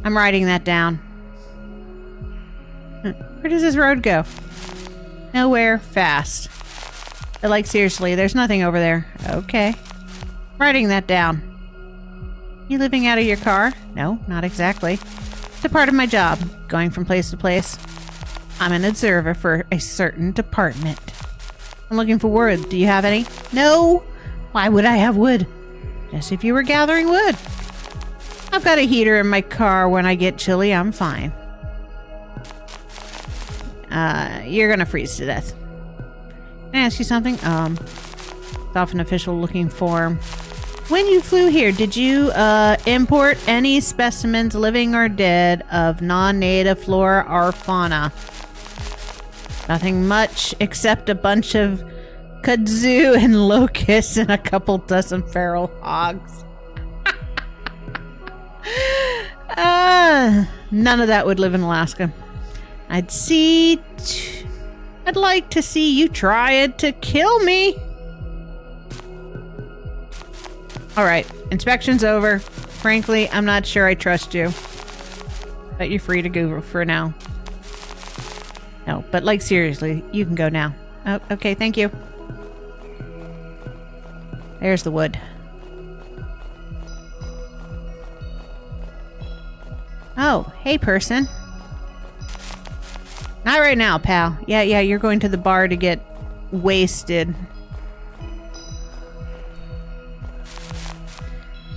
I'm writing that down. Where does this road go? Nowhere. Fast. But like, seriously, there's nothing over there. Okay. Writing that down. You living out of your car? No, not exactly. It's a part of my job, going from place to place. I'm an observer for a certain department. I'm looking for wood. Do you have any? No. Why would I have wood? Just if you were gathering wood. I've got a heater in my car. When I get chilly, I'm fine. You're gonna freeze to death. Can I ask you something? It's off an official looking for. When you flew here, did you import any specimens, living or dead, of non-native flora or fauna? Nothing much, except a bunch of kudzu and locusts and a couple dozen feral hogs. None of that would live in Alaska. I'd like to see you try it to kill me. Alright, inspection's over. Frankly, I'm not sure I trust you. But you're free to go for now. No, but like seriously, you can go now. Oh, okay, thank you. There's the wood. Oh, hey person. Not right now, pal. Yeah, you're going to the bar to get wasted.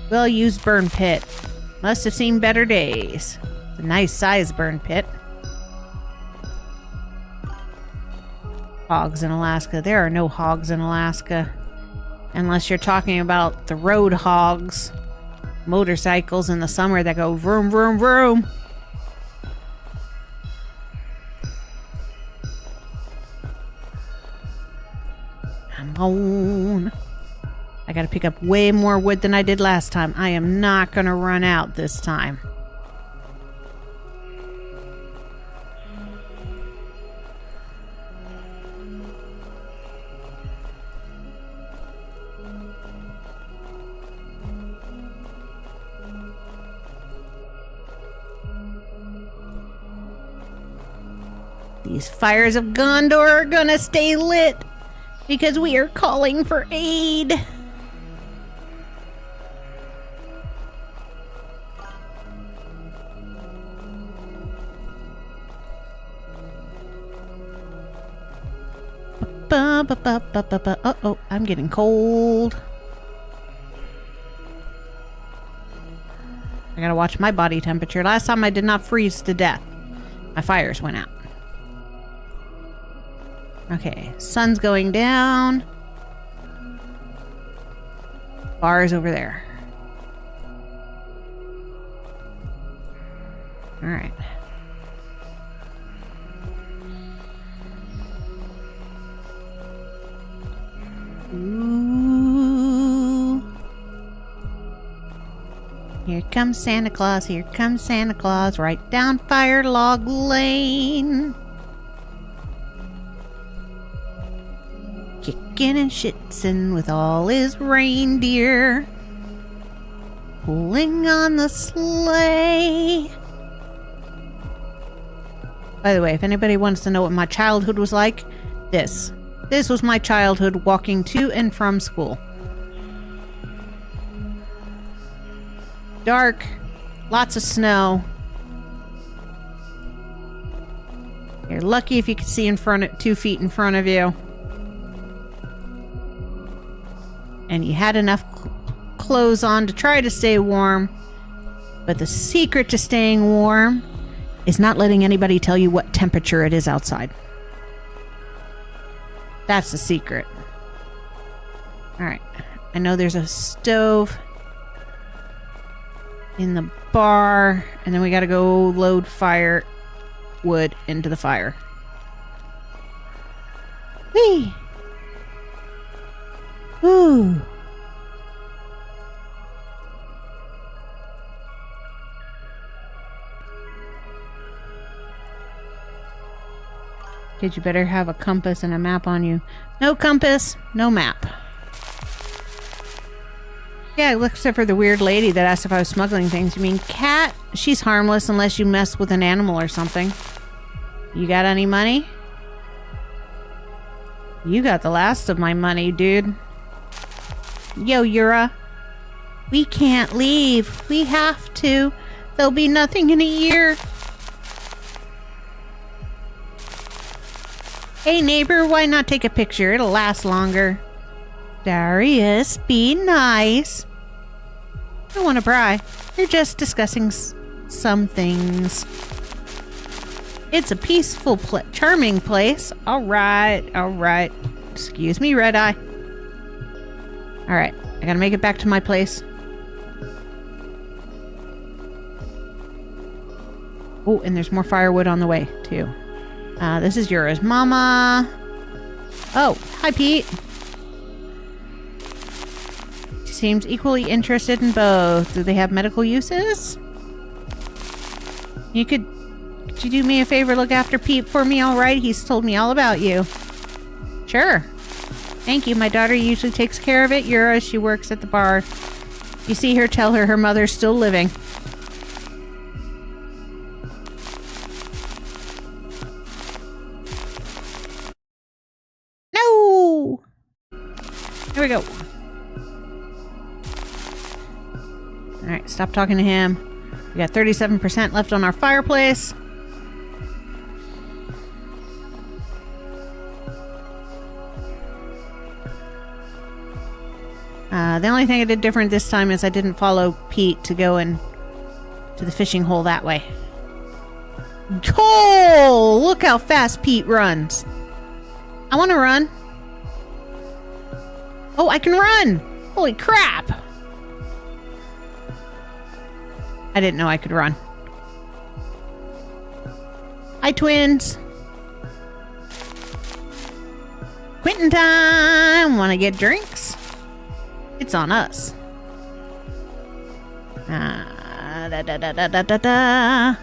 Well-used burn pit. Must have seen better days. It's a nice sized burn pit. Hogs in Alaska. There are no hogs in Alaska. Unless you're talking about the road hogs. Motorcycles in the summer that go vroom, vroom, vroom. Come on. I gotta pick up way more wood than I did last time. I am not gonna run out this time. These fires of Gondor are gonna stay lit because we are calling for aid. Uh-oh, I'm getting cold. I gotta watch my body temperature. Last time I did not freeze to death. My fires went out. Okay, sun's going down. Bar's over there. All right. Ooh. Here comes Santa Claus, here comes Santa Claus, right down Fire Log Lane. Kicking and shitsin' with all his reindeer, pulling on the sleigh. By the way, if anybody wants to know what my childhood was like, this was my childhood walking to and from school. Dark, lots of snow. You're lucky if you can see 2 feet in front of you. And you had enough clothes on to try to stay warm. But the secret to staying warm is not letting anybody tell you what temperature it is outside. That's the secret. Alright. I know there's a stove in the bar. And then we gotta go load firewood into the fire. Whee! Ooh. Kid, you better have a compass and a map on you. No compass, no map. Yeah, except for the weird lady that asked if I was smuggling things. You mean Cat? She's harmless unless you mess with an animal or something. You got any money? You got the last of my money, dude. Yo, Yura. We can't leave. We have to. There'll be nothing in a year. Hey neighbor, why not take a picture? It'll last longer. Darius, be nice. I don't want to pry. You're just discussing some things. It's a peaceful, charming place. All right. Excuse me, Red Eye. All right, I gotta make it back to my place. Oh, and there's more firewood on the way, too. This is yours, Mama. Oh, hi, Pete. She seems equally interested in both. Do they have medical uses? Could you do me a favor? Look after Pete for me, all right? He's told me all about you. Sure. Thank you. My daughter usually takes care of it. Yura, she works at the bar. You see her, tell her mother's still living. No! Here we go. Alright, stop talking to him. We got 37% left on our fireplace. The only thing I did different this time is I didn't follow Pete to go in to the fishing hole that way. Oh, look how fast Pete runs. I want to run. Oh, I can run. Holy crap. I didn't know I could run. Hi, twins. Quitting time. Want to get drinks? It's on us. Da da da da da da da.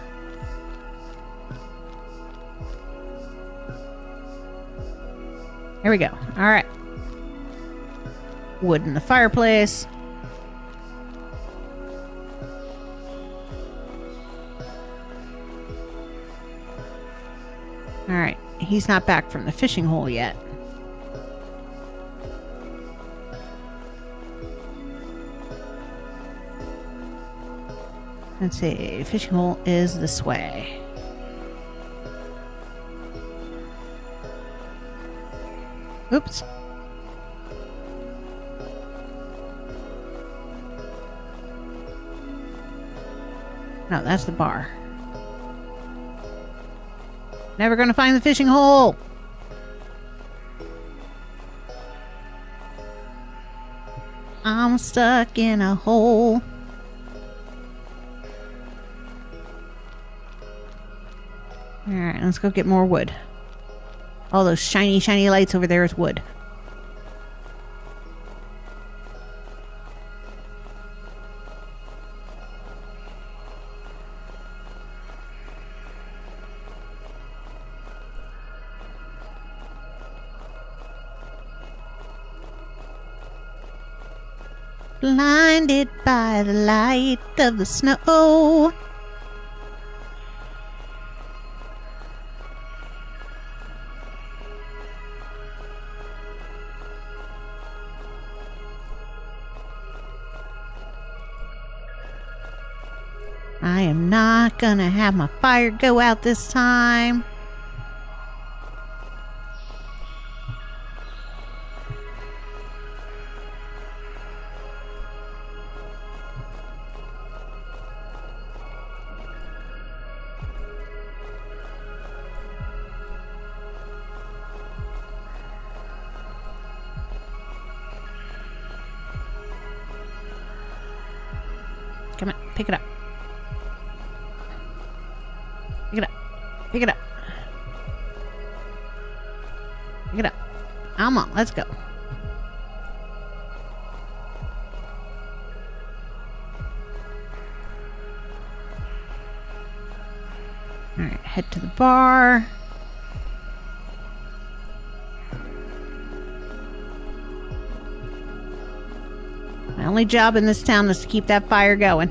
Here we go. All right. Wood in the fireplace. All right. He's not back from the fishing hole yet. Let's see. Fishing hole is this way. Oops. No, that's the bar. Never gonna find the fishing hole. I'm stuck in a hole. Alright, let's go get more wood. All those shiny, shiny lights over there is wood. Blinded by the light of the snow. I am not gonna have my fire go out this time. Come on, pick it up. Pick it up. Pick it up. Pick it up. Come on, let's go. Alright, head to the bar. My only job in this town is to keep that fire going.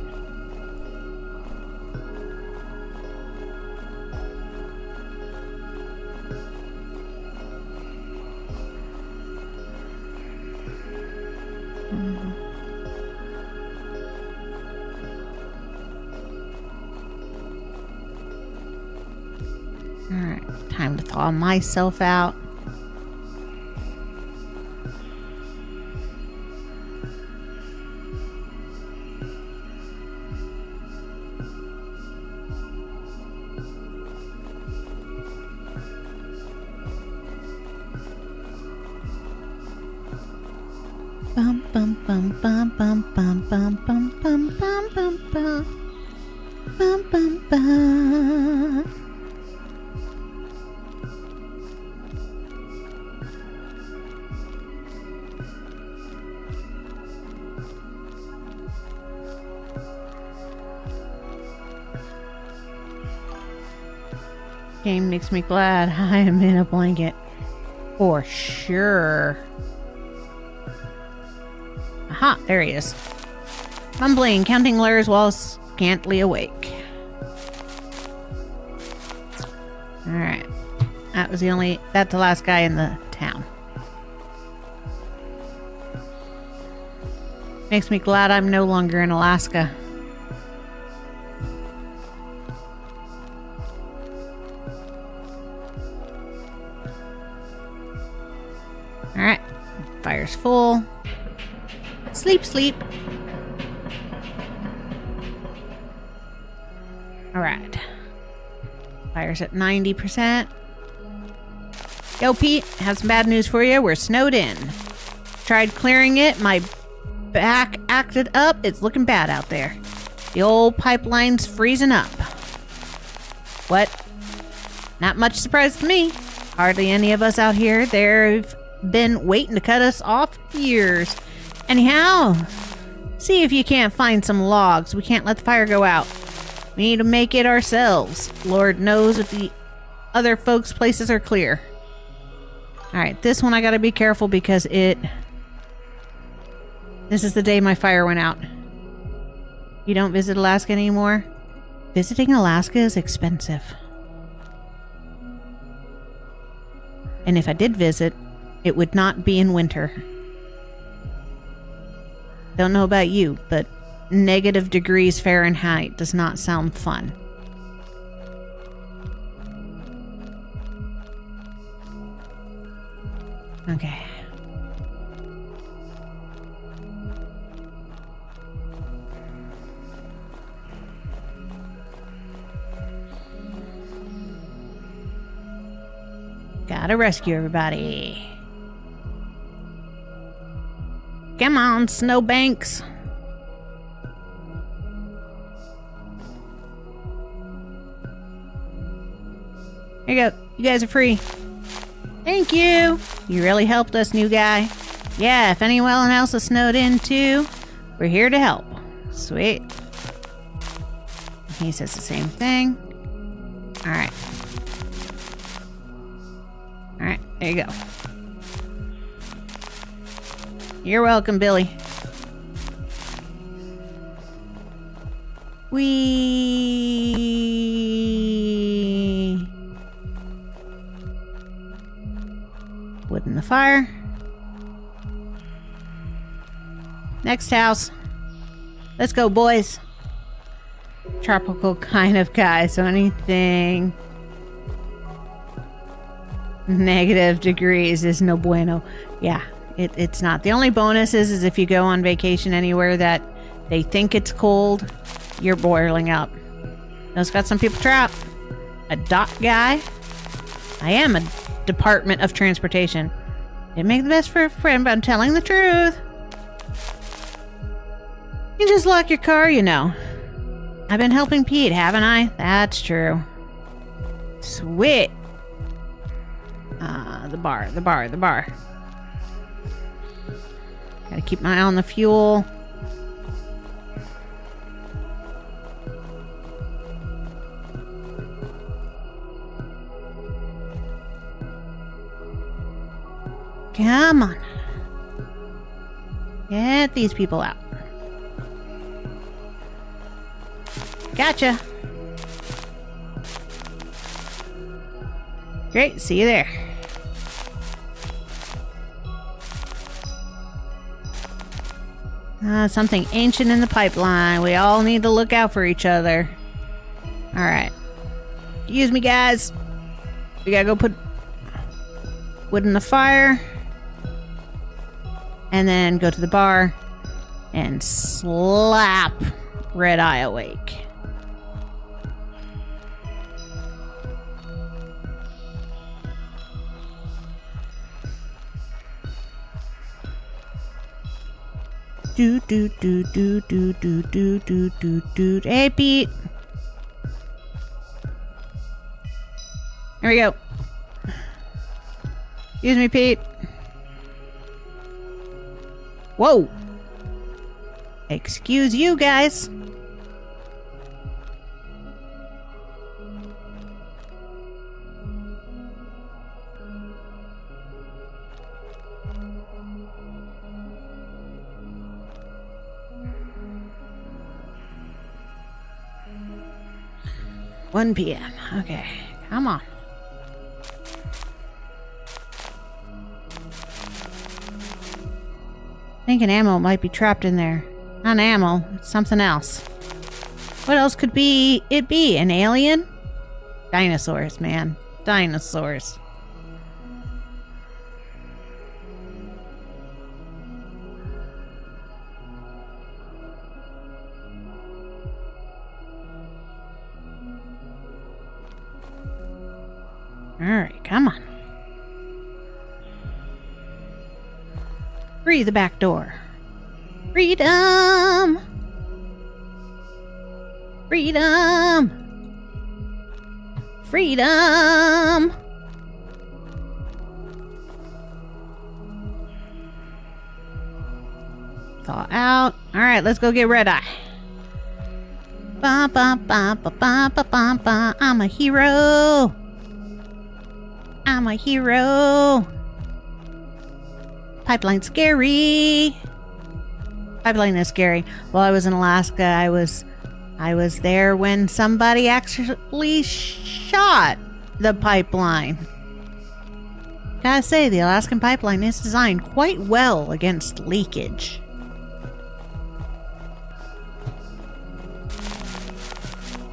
Time to thaw myself out. Bum bum bum bum bum bum bum bum bum bum bum bum bum bum bum. Game makes me glad I am in a blanket. For sure. Aha, there he is. Mumbling, counting lures while scantily awake. Alright. That's the last guy in the town. Makes me glad I'm no longer in Alaska. Alright. Fire's full. Sleep, sleep. Alright. Fire's at 90%. Yo, Pete, have some bad news for you. We're snowed in. Tried clearing it. My back acted up. It's looking bad out there. The old pipeline's freezing up. What? Not much surprise to me. Hardly any of us out here. They've been waiting to cut us off years. Anyhow, see if you can't find some logs. We can't let the fire go out. We need to make it ourselves. Lord knows if the other folks' places are clear. Alright, this one I gotta be careful because this is the day my fire went out. You don't visit Alaska anymore? Visiting Alaska is expensive. And if I did visit, it would not be in winter. Don't know about you, but negative degrees Fahrenheit does not sound fun. Okay. Gotta rescue everybody. Come on, snowbanks. Here you go. You guys are free. Thank you. You really helped us, new guy. Yeah, if anyone else is snowed in too, we're here to help. Sweet. He says the same thing. Alright. Alright, there you go. You're welcome, Billy. Wood in the fire. Next house. Let's go, boys. Tropical kind of guy, so anything negative degrees is no bueno. Yeah, it's not. The only bonus is if you go on vacation anywhere that they think it's cold, you're boiling up. Those got some people trapped. A dock guy. I am a Department of Transportation. Didn't make the best for a friend, but I'm telling the truth. You just lock your car, you know. I've been helping Pete, haven't I? That's true. Sweet. The bar. Gotta keep my eye on the fuel. Come on. Get these people out. Gotcha. Great, see you there. Something ancient in the pipeline. We all need to look out for each other. Alright. Excuse me, guys. We gotta go put wood in the fire. And then go to the bar and slap Red Eye awake. Do do do do do do do do do do. Hey, Pete. Here we go. Excuse me, Pete. Whoa. Excuse you guys. One PM. Okay, come on. I think an ammo might be trapped in there. Not an ammo, it's something else. What else could it be? An alien? Dinosaurs, man. Dinosaurs. Alright, come on. Free the back door. Freedom! Freedom! Freedom! Thaw out. Alright, let's go get Red Eye. Ba ba ba ba ba ba ba ba. I'm a hero! I'm a hero! Pipeline scary. Pipeline is scary. While I was in Alaska, I was there when somebody actually shot the pipeline. Gotta say, the Alaskan pipeline is designed quite well against leakage.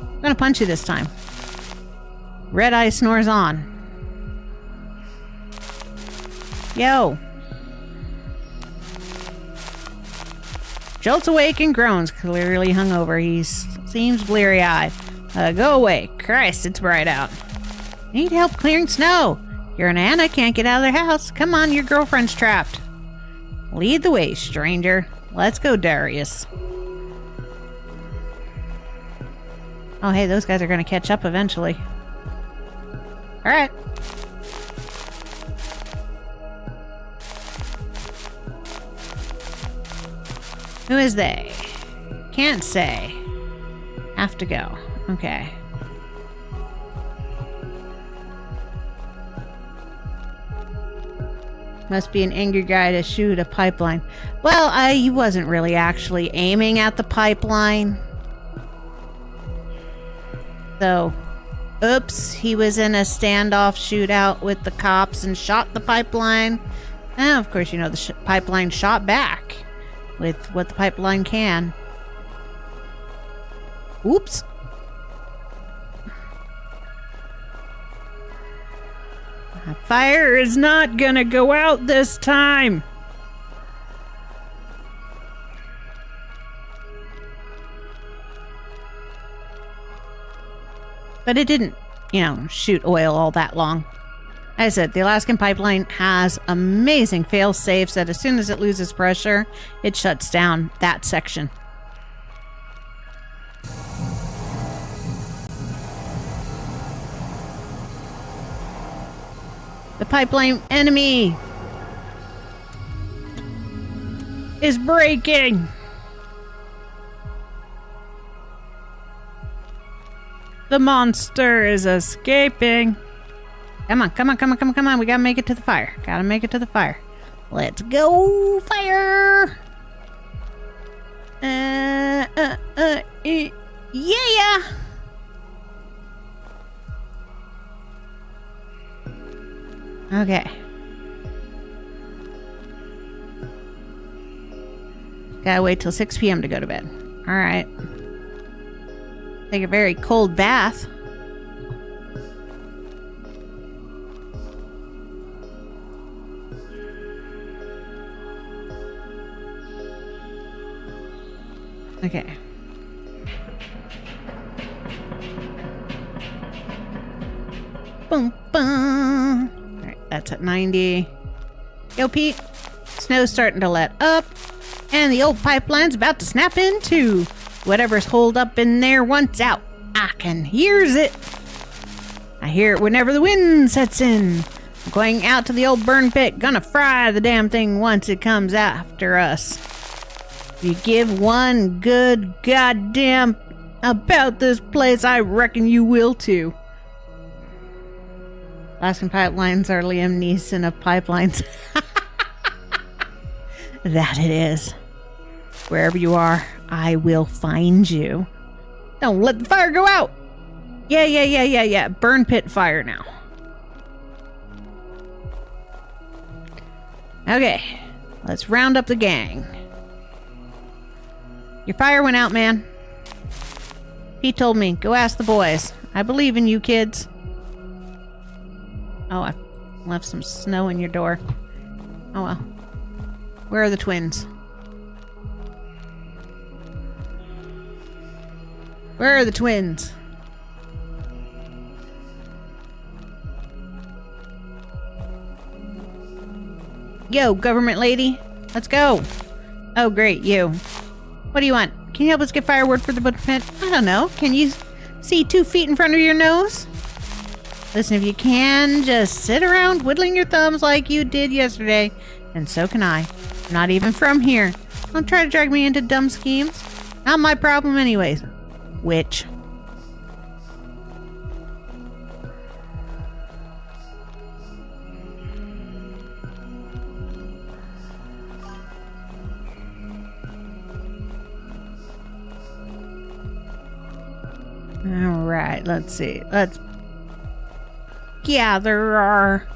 I'm gonna punch you this time. Red Eye snores on. Yo. Jolts awake and groans, clearly hungover. He seems bleary-eyed. Go away. Christ, it's bright out. Need help clearing snow. You're and Anna can't get out of their house. Come on, your girlfriend's trapped. Lead the way, stranger. Let's go, Darius. Oh, hey, those guys are going to catch up eventually. Alright. Who is they? Can't say. Have to go. Okay. Must be an angry guy to shoot a pipeline. Well, he wasn't really actually aiming at the pipeline. So, oops, he was in a standoff shootout with the cops and shot the pipeline. And of course, you know, the pipeline shot back with what the pipeline can. Oops. Fire is not gonna go out this time. But it didn't, you know, shoot oil all that long. As I said, the Alaskan pipeline has amazing fail safes that as soon as it loses pressure, it shuts down that section. The pipeline enemy is breaking. The monster is escaping. Come on, come on, come on, come on, come on. We gotta make it to the fire. Gotta make it to the fire. Let's go, fire! Yeah! Okay. Gotta wait till 6 p.m. to go to bed. Alright. Take a very cold bath. Okay. Boom, boom. Alright, that's at 90. Yo, Pete. Snow's starting to let up, and the old pipeline's about to snap in too. Whatever's holed up in there wants out. I can hears it. I hear it whenever the wind sets in. I'm going out to the old burn pit, gonna fry the damn thing once it comes after us. If you give one good goddamn about this place, I reckon you will too. Alaskan Pipelines are Liam Neeson of pipelines. That it is. Wherever you are, I will find you. Don't let the fire go out. Yeah. Burn pit fire now. Okay, let's round up the gang. Your fire went out, man. Pete told me, go ask the boys. I believe in you, kids. Oh, I left some snow in your door. Oh well. Where are the twins? Where are the twins? Yo, government lady. Let's go. Oh, great, you. What do you want? Can you help us get firewood for the burn pit? I don't know. Can you see 2 feet in front of your nose? Listen, if you can, just sit around twiddling your thumbs like you did yesterday. And so can I. I'm not even from here. Don't try to drag me into dumb schemes. Not my problem anyways. Witch. Alright, let's see. Let's gather our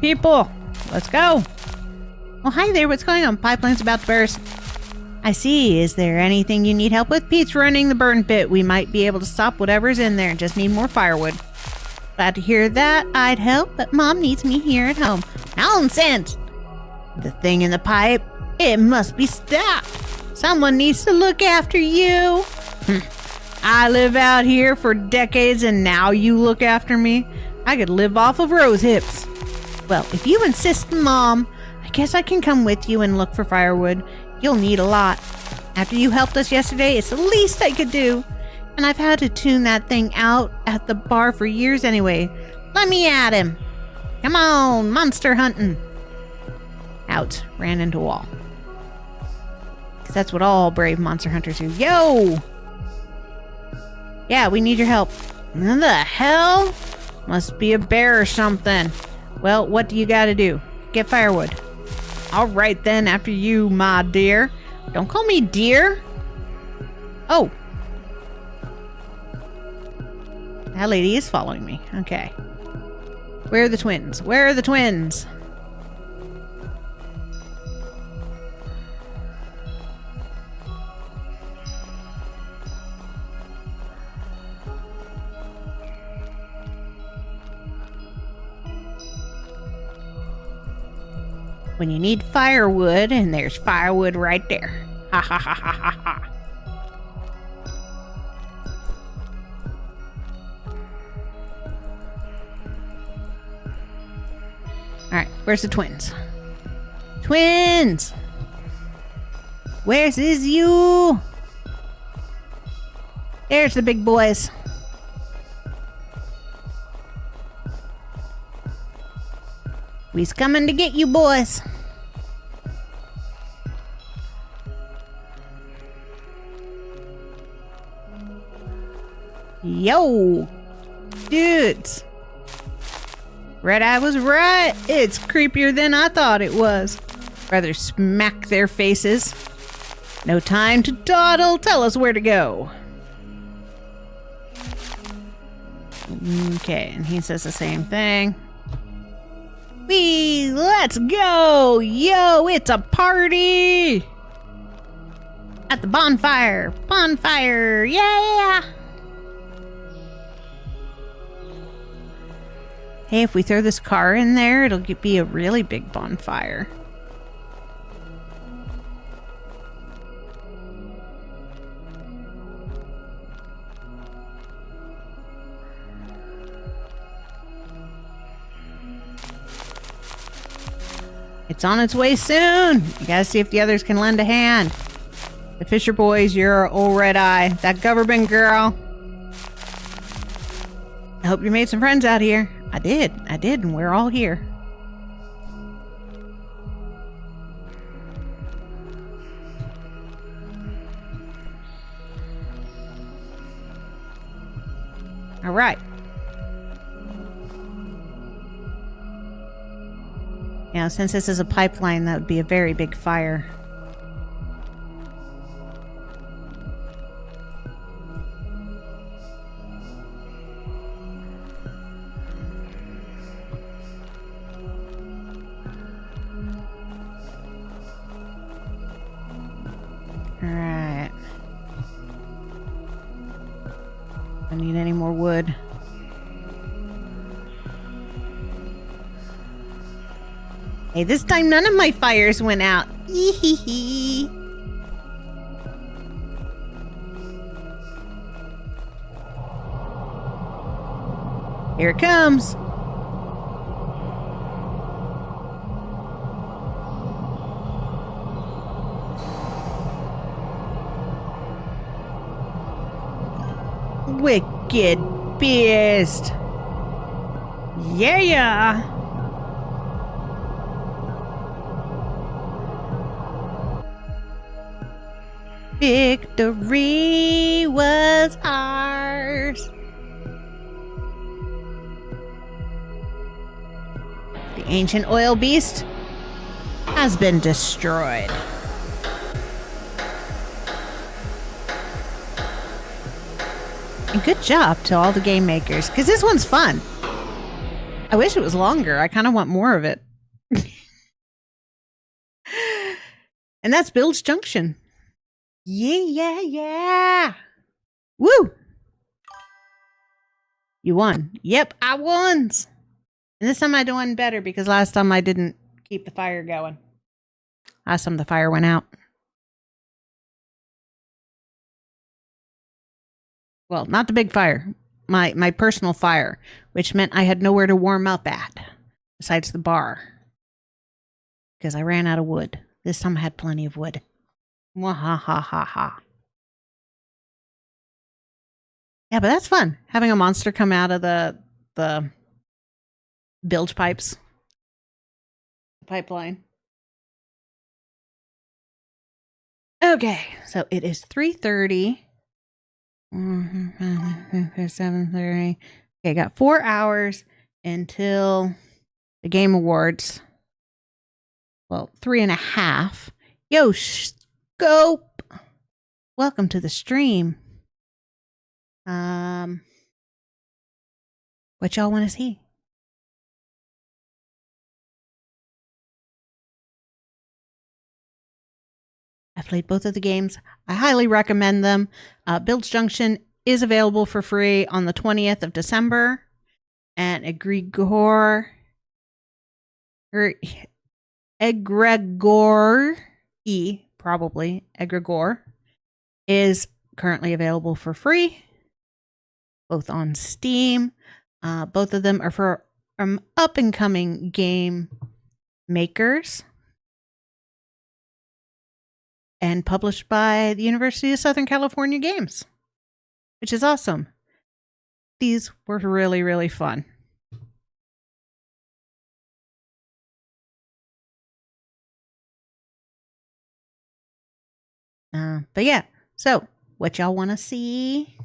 people. Let's go. Oh, hi there. What's going on? Pipeline's about to burst. I see. Is there anything you need help with? Pete's running the burn pit. We might be able to stop whatever's in there. Just need more firewood. Glad to hear that. I'd help, but Mom needs me here at home. Nonsense! The thing in the pipe, it must be stopped. Someone needs to look after you. I live out here for decades and now you look after me? I could live off of rose hips. Well, if you insist, Mom, I guess I can come with you and look for firewood. You'll need a lot. After you helped us yesterday, it's the least I could do. And I've had to tune that thing out at the bar for years anyway. Let me at him. Come on, monster hunting. Out. Ran into a wall. 'Cause that's what all brave monster hunters do. Yo! Yeah, we need your help. What the hell? Must be a bear or something. Well, what do you gotta do? Get firewood. Alright then, after you, my dear. Don't call me dear. Oh. That lady is following me. Okay. Where are the twins? Where are the twins? When you need firewood, and there's firewood right there. Ha ha ha ha ha ha. Alright, where's the twins? Twins! Where's is you? There's the big boys. We's coming to get you, boys. Yo, dudes. Red Eye was right. It's creepier than I thought it was. Rather smack their faces. No time to dawdle. Tell us where to go. Okay, and he says the same thing. Let's go! Yo, it's a party! At the bonfire! Bonfire! Yeah! Hey, if we throw this car in there, it'll be a really big bonfire. It's on its way soon. You gotta see if the others can lend a hand. The Fisher Boys, your old red eye. That government girl. I hope you made some friends out here. I did, and we're all here. All right. Now, since this is a pipeline, that would be a very big fire. All right. I need any more wood. Hey, this time none of my fires went out. Hee. Here it comes. Wicked beast. Yeah. Victory was ours. The ancient oil beast has been destroyed. And good job to all the game makers, because this one's fun. I wish it was longer. I kind of want more of it. And that's Bilge Junction. Yeah. Woo! You won. Yep, I won. And this time I won better because last time I didn't keep the fire going. Last time the fire went out. Well, not the big fire. My personal fire, which meant I had nowhere to warm up at besides the bar. Because I ran out of wood. This time I had plenty of wood. Wahahaha. Yeah, but that's fun. Having a monster come out of the bilge pipes. Pipeline. Okay, so it is 3:30. 7:30. Okay, got 4 hours until the Game Awards. Well, 3.5. Yo, Scope! Welcome to the stream. What y'all want to see? I've played both of the games. I highly recommend them. Bilge Junction is available for free on the 20th of December. And Egregore, Egregore is currently available for free, both on Steam. Both of them are for up-and-coming game makers and published by the University of Southern California Games, which is awesome. These were really, really fun. But yeah, so what y'all want to see?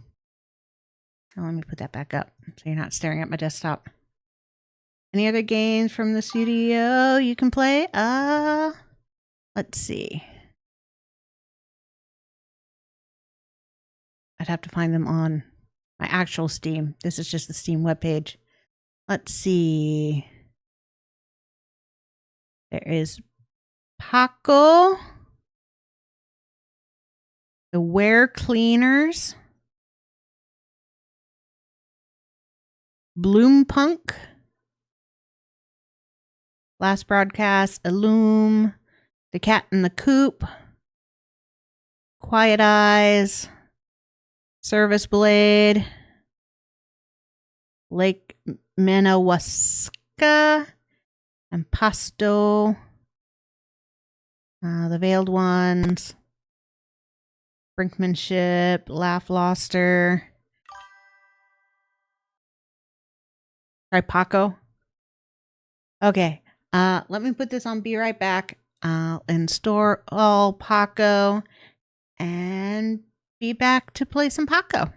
Oh, let me put that back up so you're not staring at my desktop. Any other games from the studio you can play? Let's see. I'd have to find them on my actual Steam. This is just the Steam webpage. Let's see. There is Paco. The Ware Cleaners. Bloompunk. Last Broadcast. Illume. The Cat in the Coop. Quiet Eyes. Service Blade. Lake Minnewaska. And Pasto. The Veiled Ones. Brinkmanship. Laughloster. Try Paco. Okay. Let me put this on Be Right Back. I'll install all Paco and be back to play some Paco.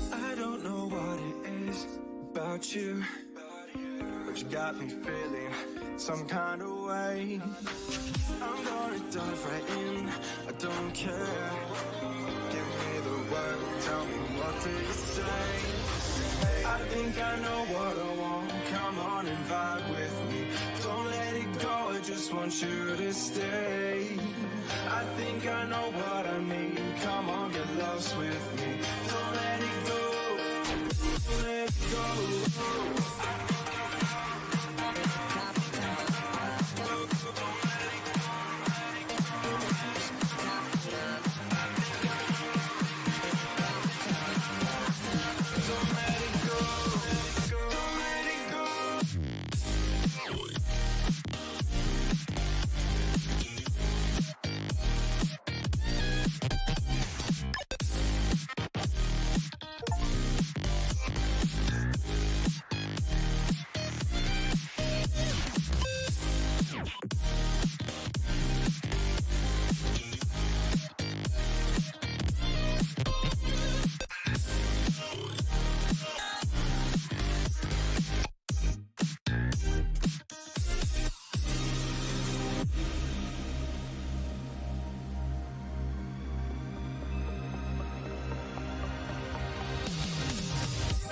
I don't know what it is about you, but you got me feeling some kind of way. I'm gonna dive right in, I don't care. Give me the word, tell me what to say. I think I know what I want, come on and vibe with me. Don't let it go, I just want you to stay. I think I know what I need, come on, get lost with me. Don't let it go, don't let it go.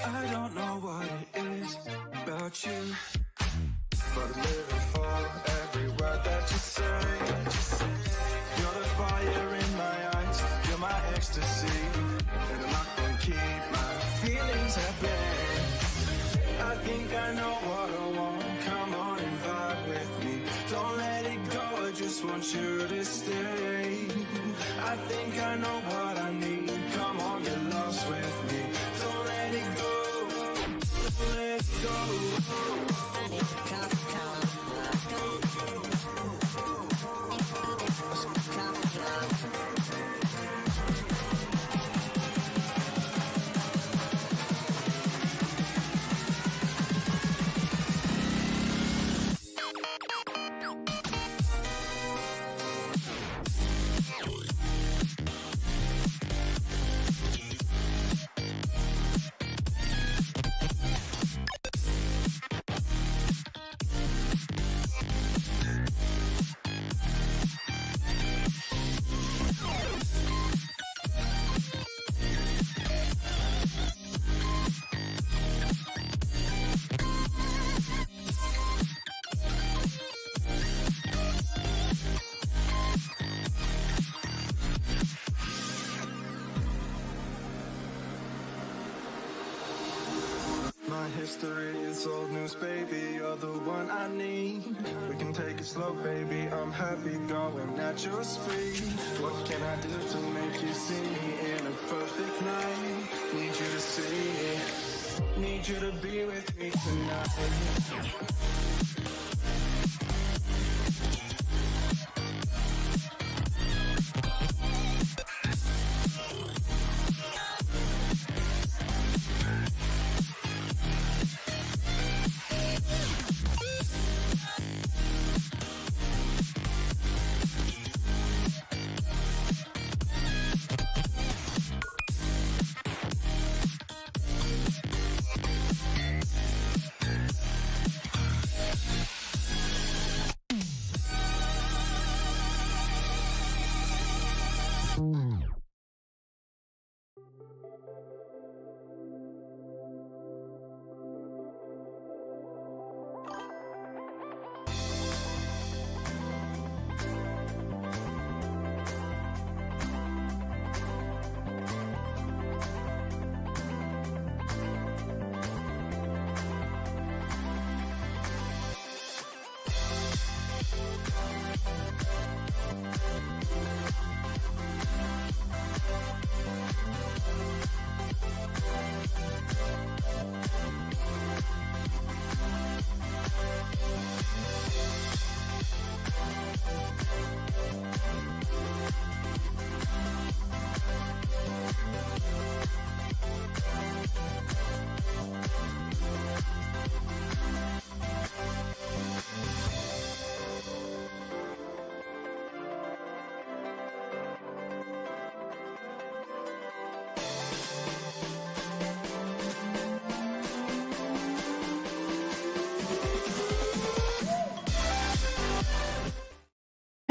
I don't know what it is about you, but I'm living for every word that you say. You're the fire in my eyes, you're my ecstasy, and I'm not gonna keep my feelings at bay. I think I know what I want, come on and vibe with me. Don't let it go, I just want you to stay. I think I know what I need, come on, get lost with me. Don't let it go. Let's go. My history is old news, baby, you're the one I need. We can take it slow, baby, I'm happy going at your speed. What can I do to make you see me in a perfect night? Need you to see it, need you to be with me tonight.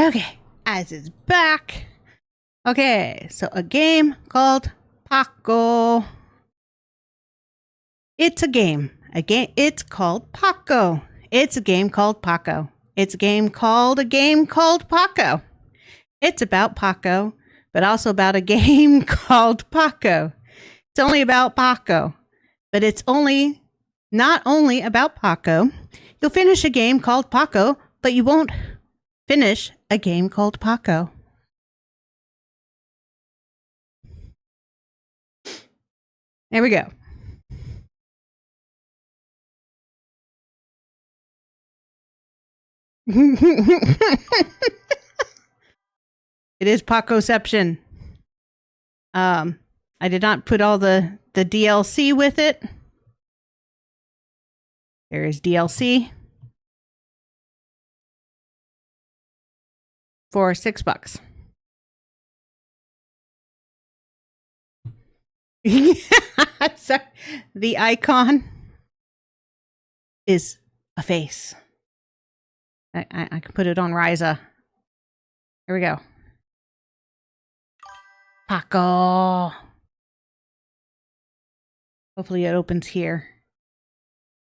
Okay, as is back. Okay, so a game called Paco. It's a game. It's called Paco. It's a game called Paco. It's a game called Paco. It's about Paco, but also about a game called Paco. It's only about Paco, but it's not only about Paco. You'll finish a game called Paco, but you won't finish a game called Paco. There we go. It is Pacoception. I did not put all the DLC with it. There is DLC for $6. So the icon is a face. I can put it on Ryza. Here we go. Paco. Hopefully it opens here.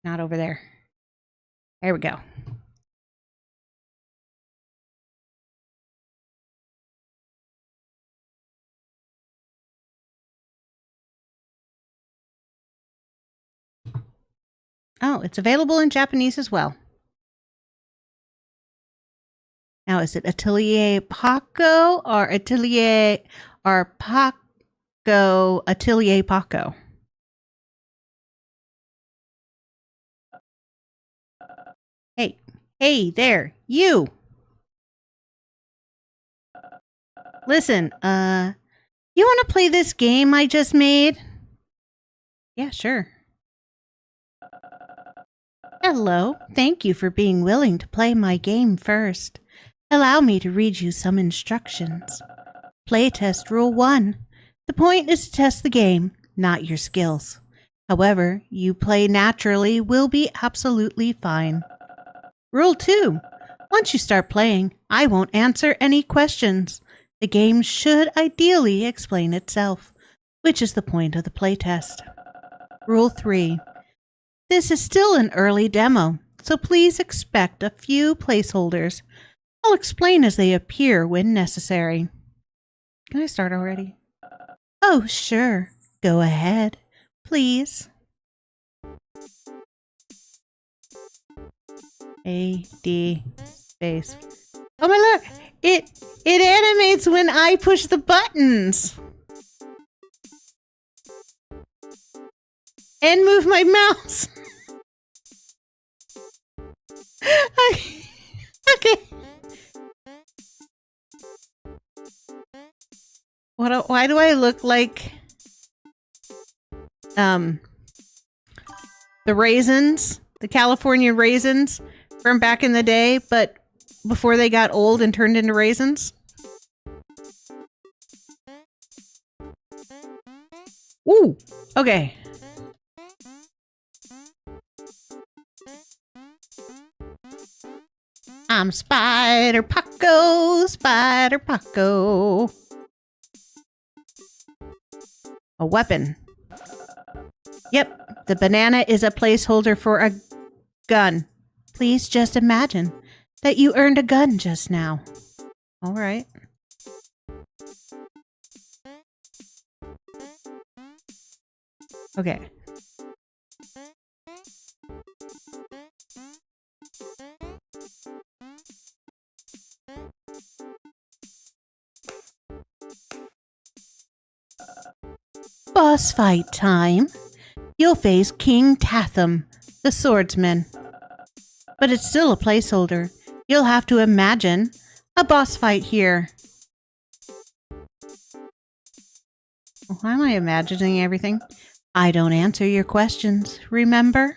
Not over there. There we go. Oh, it's available in Japanese as well. Now, is it Atelier Paco or Atelier or Paco Atelier Paco? Hey there, you. Listen, you want to play this game I just made? Yeah, sure. Hello, thank you for being willing to play my game first. Allow me to read you some instructions. Playtest Rule 1. The point is to test the game, not your skills. However, you play naturally will be absolutely fine. Rule 2. Once you start playing, I won't answer any questions. The game should ideally explain itself, which is the point of the playtest. Rule 3. This is still an early demo, so please expect a few placeholders. I'll explain as they appear when necessary. Can I start already? Oh, sure. Go ahead, please. AD space. Oh my lord! It animates when I push the buttons and move my mouse. Okay. Why do I look like the raisins, the California raisins from back in the day, but before they got old and turned into raisins? Ooh, okay. I'm Spider Paco, Spider Paco. A weapon. Yep, the banana is a placeholder for a gun. Please just imagine that you earned a gun just now. All right. Okay. Boss fight time. You'll face King Tatham, the swordsman. But it's still a placeholder. You'll have to imagine a boss fight here. Why am I imagining everything? I don't answer your questions, remember?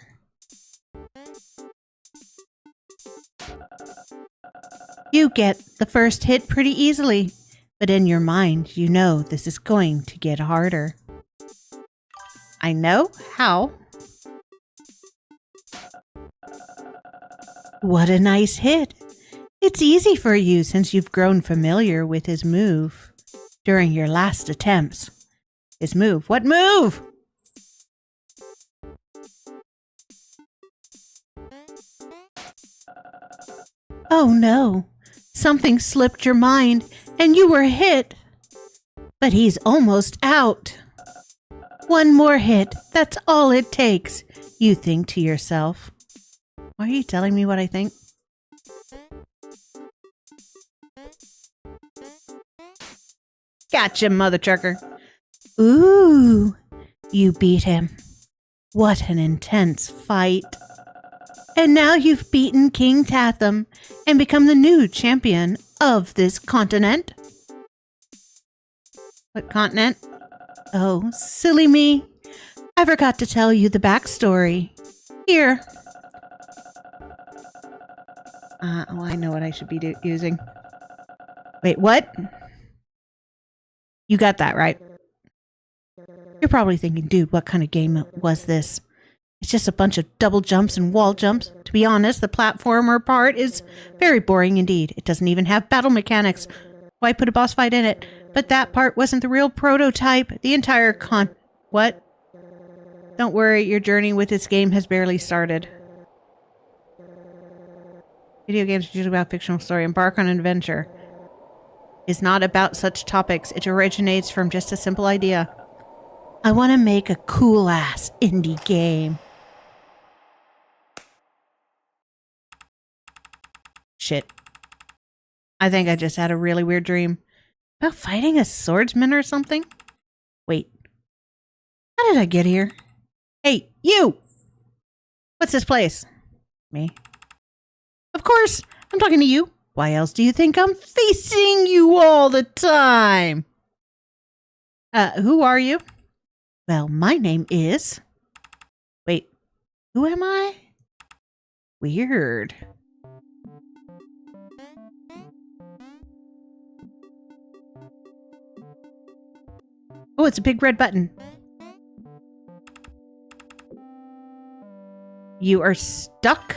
You get the first hit pretty easily, but in your mind, you know this is going to get harder. I know how. What a nice hit. It's easy for you since you've grown familiar with his move during your last attempts. His move? What move? Oh no, something slipped your mind and you were hit. But he's almost out. One more hit, that's all it takes, you think to yourself. Why are you telling me what I think? Gotcha, mother trucker. Ooh, you beat him. What an intense fight. And now you've beaten King Tatham and become the new champion of this continent. What continent? Oh, silly me. I forgot to tell you the backstory. Here. Oh, I know what I should be using. Wait, what? You got that, right? You're probably thinking, dude, what kind of game was this? It's just a bunch of double jumps and wall jumps. To be honest, the platformer part is very boring indeed. It doesn't even have battle mechanics. Why put a boss fight in it? But that part wasn't the real prototype. The entire What? Don't worry, your journey with this game has barely started. Video games are usually about fictional story. Embark on an adventure. Is not about such topics. It originates from just a simple idea. I want to make a cool-ass indie game. Shit. I think I just had a really weird dream. About fighting a swordsman or something? Wait. How did I get here? Hey, you! What's this place? Me? Of course! I'm talking to you. Why else do you think I'm facing you all the time? Who are you? Well, my name is... Wait, who am I? Weird. Oh, it's a big red button. You are stuck?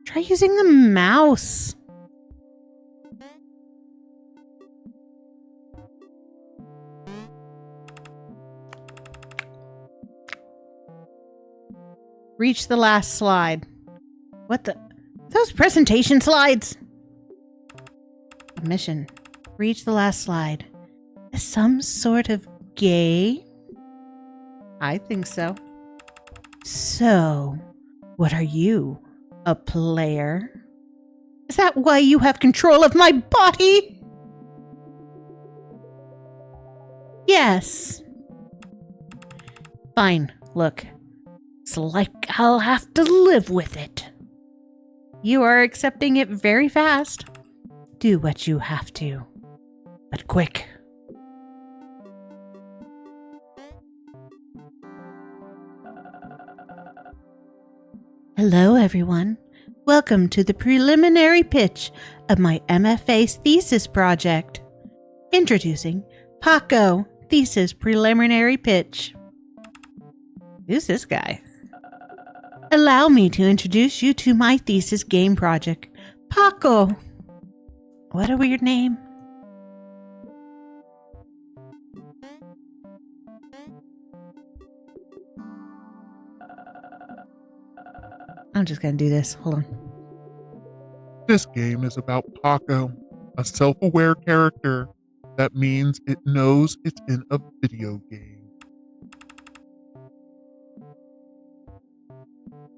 Try using the mouse. Reach the last slide. What the? Those presentation slides! Mission. Reach the last slide. Some sort of game? I think so. So, what are you? A player? Is that why you have control of my body? Yes. Fine, look. It's like I'll have to live with it. You are accepting it very fast. Do what you have to. But quick. Hello, everyone. Welcome to the preliminary pitch of my MFA thesis project. Introducing Paco Thesis Preliminary Pitch. Who's this guy? Allow me to introduce you to my thesis game project, Paco. What a weird name. I'm just gonna do this. Hold on. This game is about Paco, a self-aware character. That means it knows it's in a video game.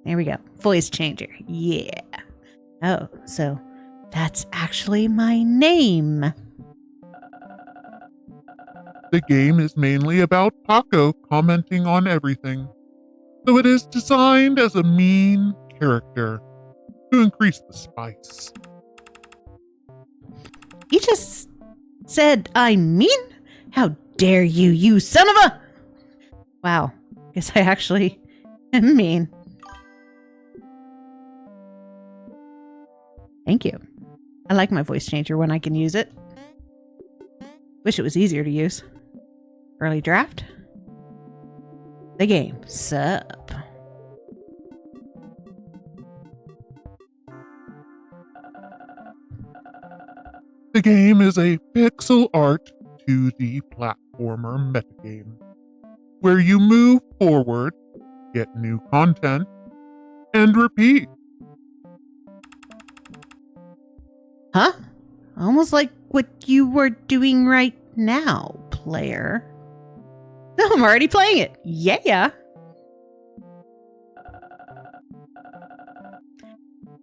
There we go. Voice changer. Yeah. Oh, so that's actually my name. The game is mainly about Paco commenting on everything. So it is designed as a mean character to increase the spice. You just said I'm mean? How dare you, you son of a... Wow. Guess I actually am mean. Thank you. I like my voice changer when I can use it. Wish it was easier to use. Early draft. The game. Sup. The game is a pixel art 2D platformer metagame, where you move forward, get new content, and repeat. Huh? Almost like what you were doing right now, player. I'm already playing it. Yeah.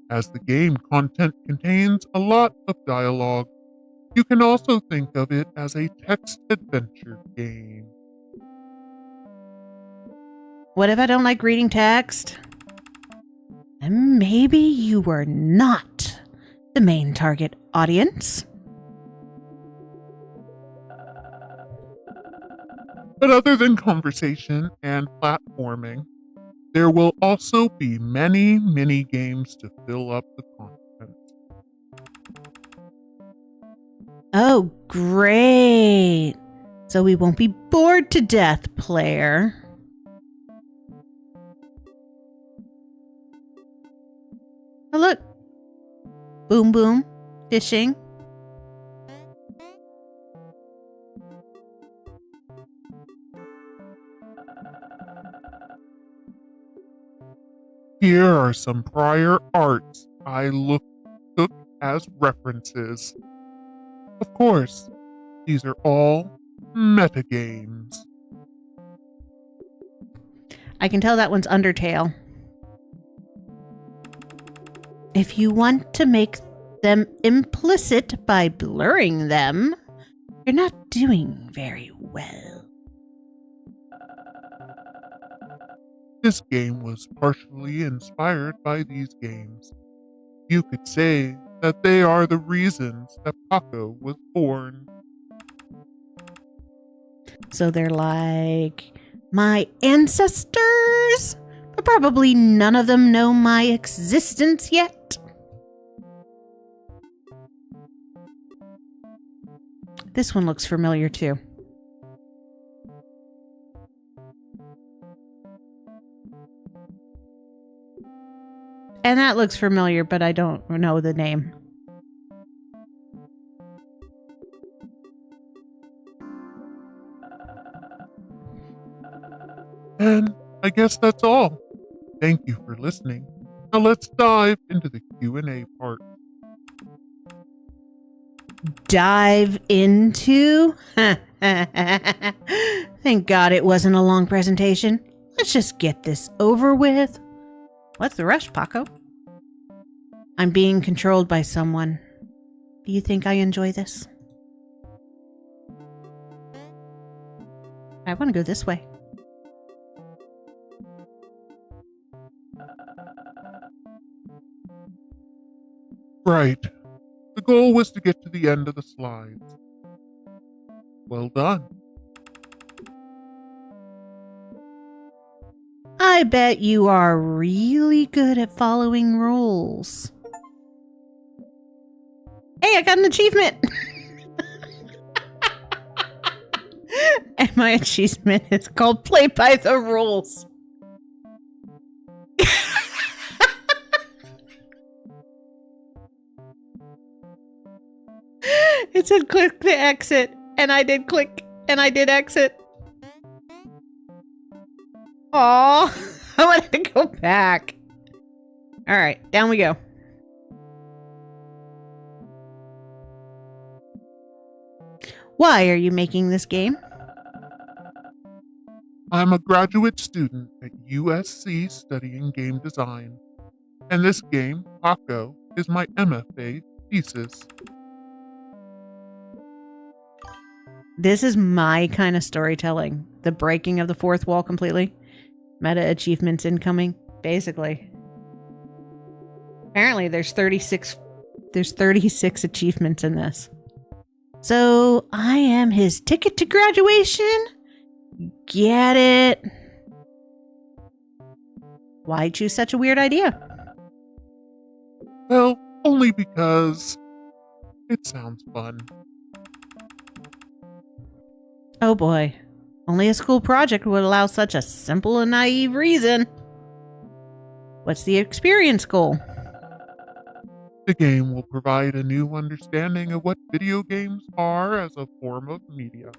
As the game content contains a lot of dialogue, you can also think of it as a text adventure game. What if I don't like reading text? And maybe you were not the main target audience. But other than conversation and platforming, there will also be many mini games to fill up the content. Oh, great. So we won't be bored to death, player. Oh, look. Boom boom. Fishing. Here are some prior arts I took as references. Of course, these are all metagames. I can tell that one's Undertale. If you want to make them implicit by blurring them, you're not doing very well. This game was partially inspired by these games. You could say that they are the reasons that Paco was born. So they're like my ancestors, but probably none of them know my existence yet. This one looks familiar too. And that looks familiar, but I don't know the name. And I guess that's all. Thank you for listening. Now let's dive into the Q&A part. Dive into? Thank God it wasn't a long presentation. Let's just get this over with. What's the rush, Paco? I'm being controlled by someone. Do you think I enjoy this? I want to go this way. Right. The goal was to get to the end of the slides. Well done. I bet you are really good at following rules. Hey, I got an achievement! And my achievement is called Play by the Rules. It said click to exit, and I did click, and I did exit. Aw, I wanted to go back. Alright, down we go. Why are you making this game? I'm a graduate student at USC studying game design. And this game, Paco, is my MFA thesis. This is my kind of storytelling. The breaking of the fourth wall completely. Meta achievements incoming, basically. Apparently there's 36 achievements in this. So I am his ticket to graduation? Get it? Why choose such a weird idea? Well, only because it sounds fun. Oh boy. Only a school project would allow such a simple and naive reason. What's the experience goal? The game will provide a new understanding of what video games are as a form of media.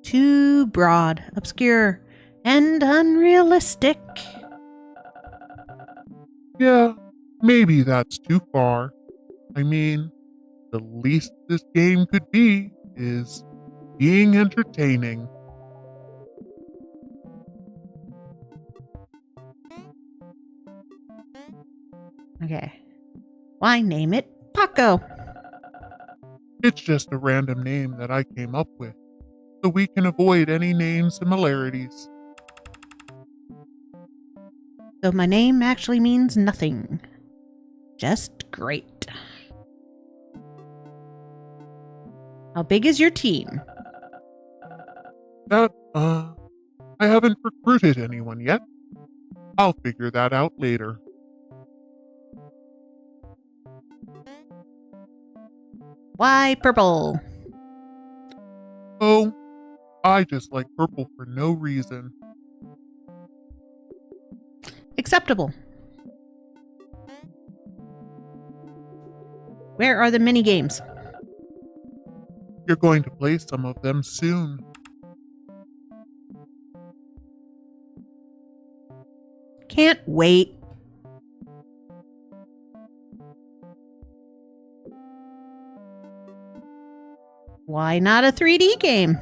Too broad, obscure, and unrealistic. Yeah, maybe that's too far. I mean, the least this game could be is being entertaining. Okay. Why name it Paco? It's just a random name that I came up with, so we can avoid any name similarities. So my name actually means nothing. Just great. How big is your team? That, I haven't recruited anyone yet. I'll figure that out later. Why purple? Oh, I just like purple for no reason. Acceptable. Where are the mini games? You're going to play some of them soon. Can't wait. Why not a 3D game?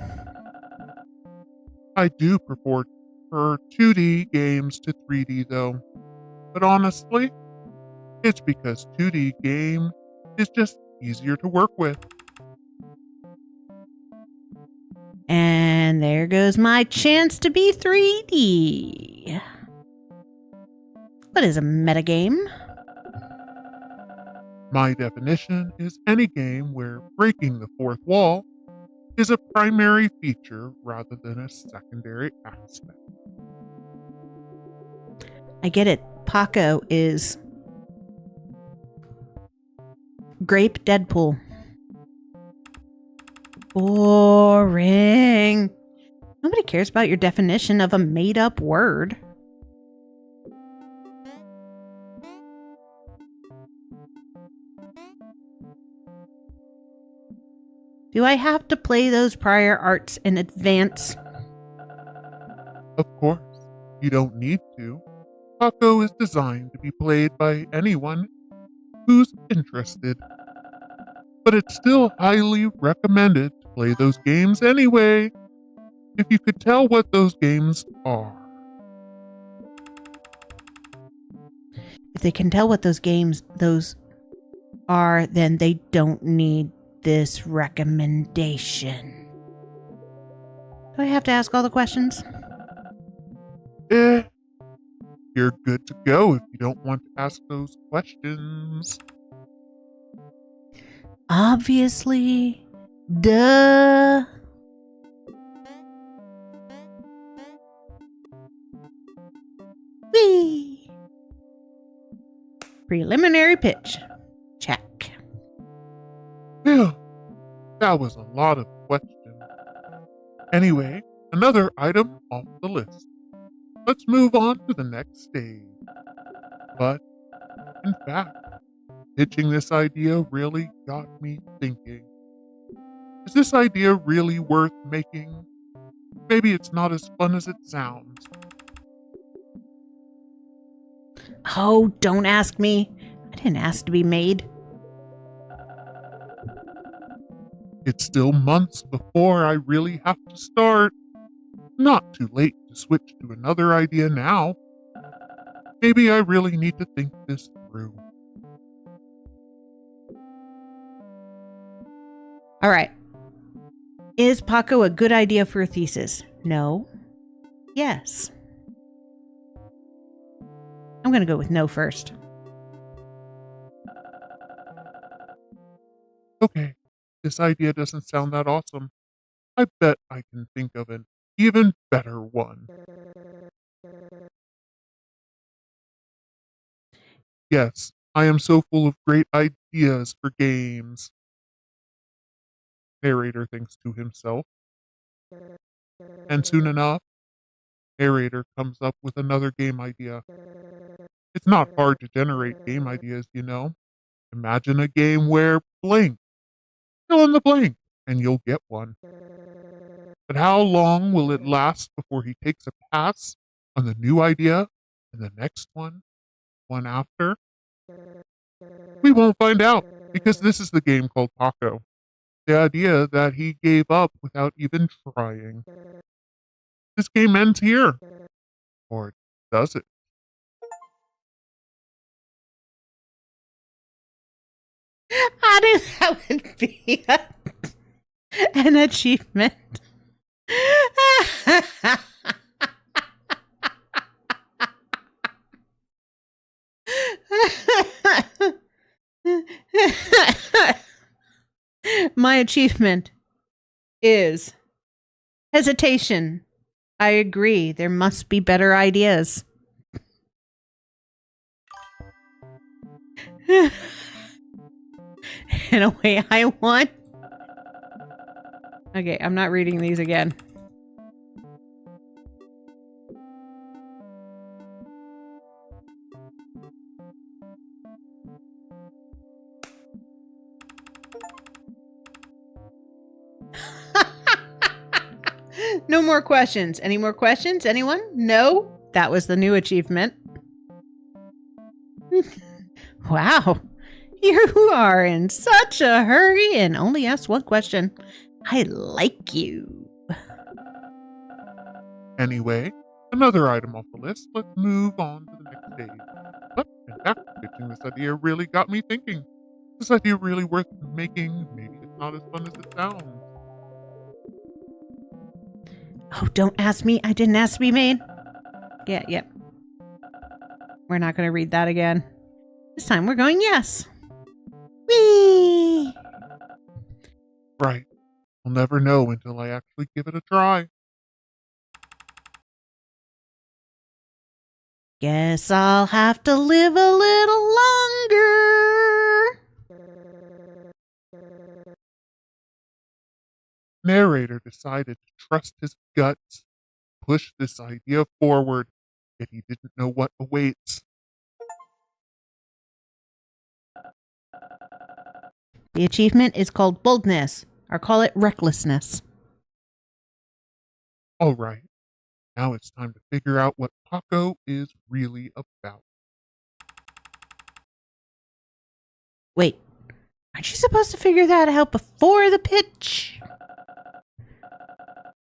I do prefer 2D games to 3D though. But honestly, it's because 2D game is just easier to work with. And there goes my chance to be 3D. What is a metagame? My definition is any game where breaking the fourth wall is a primary feature rather than a secondary aspect. I get it. Paco is grape Deadpool. Boring. Nobody cares about your definition of a made-up word. Do I have to play those prior arts in advance? Of course, you don't need to. Paco is designed to be played by anyone who's interested. But it's still highly recommended to play those games anyway, if you could tell what those games are. If they can tell what those are, then they don't need this recommendation. Do I have to ask all the questions? You're good to go if you don't want to ask those questions. Obviously. Duh. Whee! Preliminary pitch. Check. Phew, that was a lot of questions. Anyway, another item off the list. Let's move on to the next stage. But, in fact, pitching this idea really got me thinking. Is this idea really worth making? Maybe it's not as fun as it sounds. Oh, don't ask me. I didn't ask to be made. It's still months before I really have to start. Not too late to switch to another idea now. Maybe I really need to think this through. All right. Is Paco a good idea for a thesis? No. Yes. I'm going to go with no first. Okay, this idea doesn't sound that awesome. I bet I can think of an even better one. Yes, I am so full of great ideas for games. Narrator thinks to himself. And soon enough, narrator comes up with another game idea. It It's not hard to generate game ideas, you know. Imagine a game where blank, fill in the blank, and you'll get one. But how long will it last before he takes a pass on the new idea and the next one after? We won't find out because this is the game called Taco. The idea that he gave up without even trying. This game ends here. Or does it? How do that would be an achievement? My achievement is hesitation. I agree. There must be better ideas. In a way I want. Okay, I'm not reading these again. No more questions. Any more questions? Anyone? No? That was the new achievement. Wow. You are in such a hurry and only asked one question. I like you. Anyway, another item off the list. Let's move on to the next stage. But in fact, pitching this idea really got me thinking. This idea really worth making? Maybe it's not as fun as it sounds. Oh, don't ask me. I didn't ask to be made. Yeah. We're not going to read that again. This time we're going yes. Whee! Right. I'll never know until I actually give it a try. Guess I'll have to live a little longer. Narrator decided to trust his guts, push this idea forward, yet he didn't know what awaits. The achievement is called boldness, or call it recklessness. All right, now it's time to figure out what Taco is really about. Wait, aren't you supposed to figure that out before the pitch?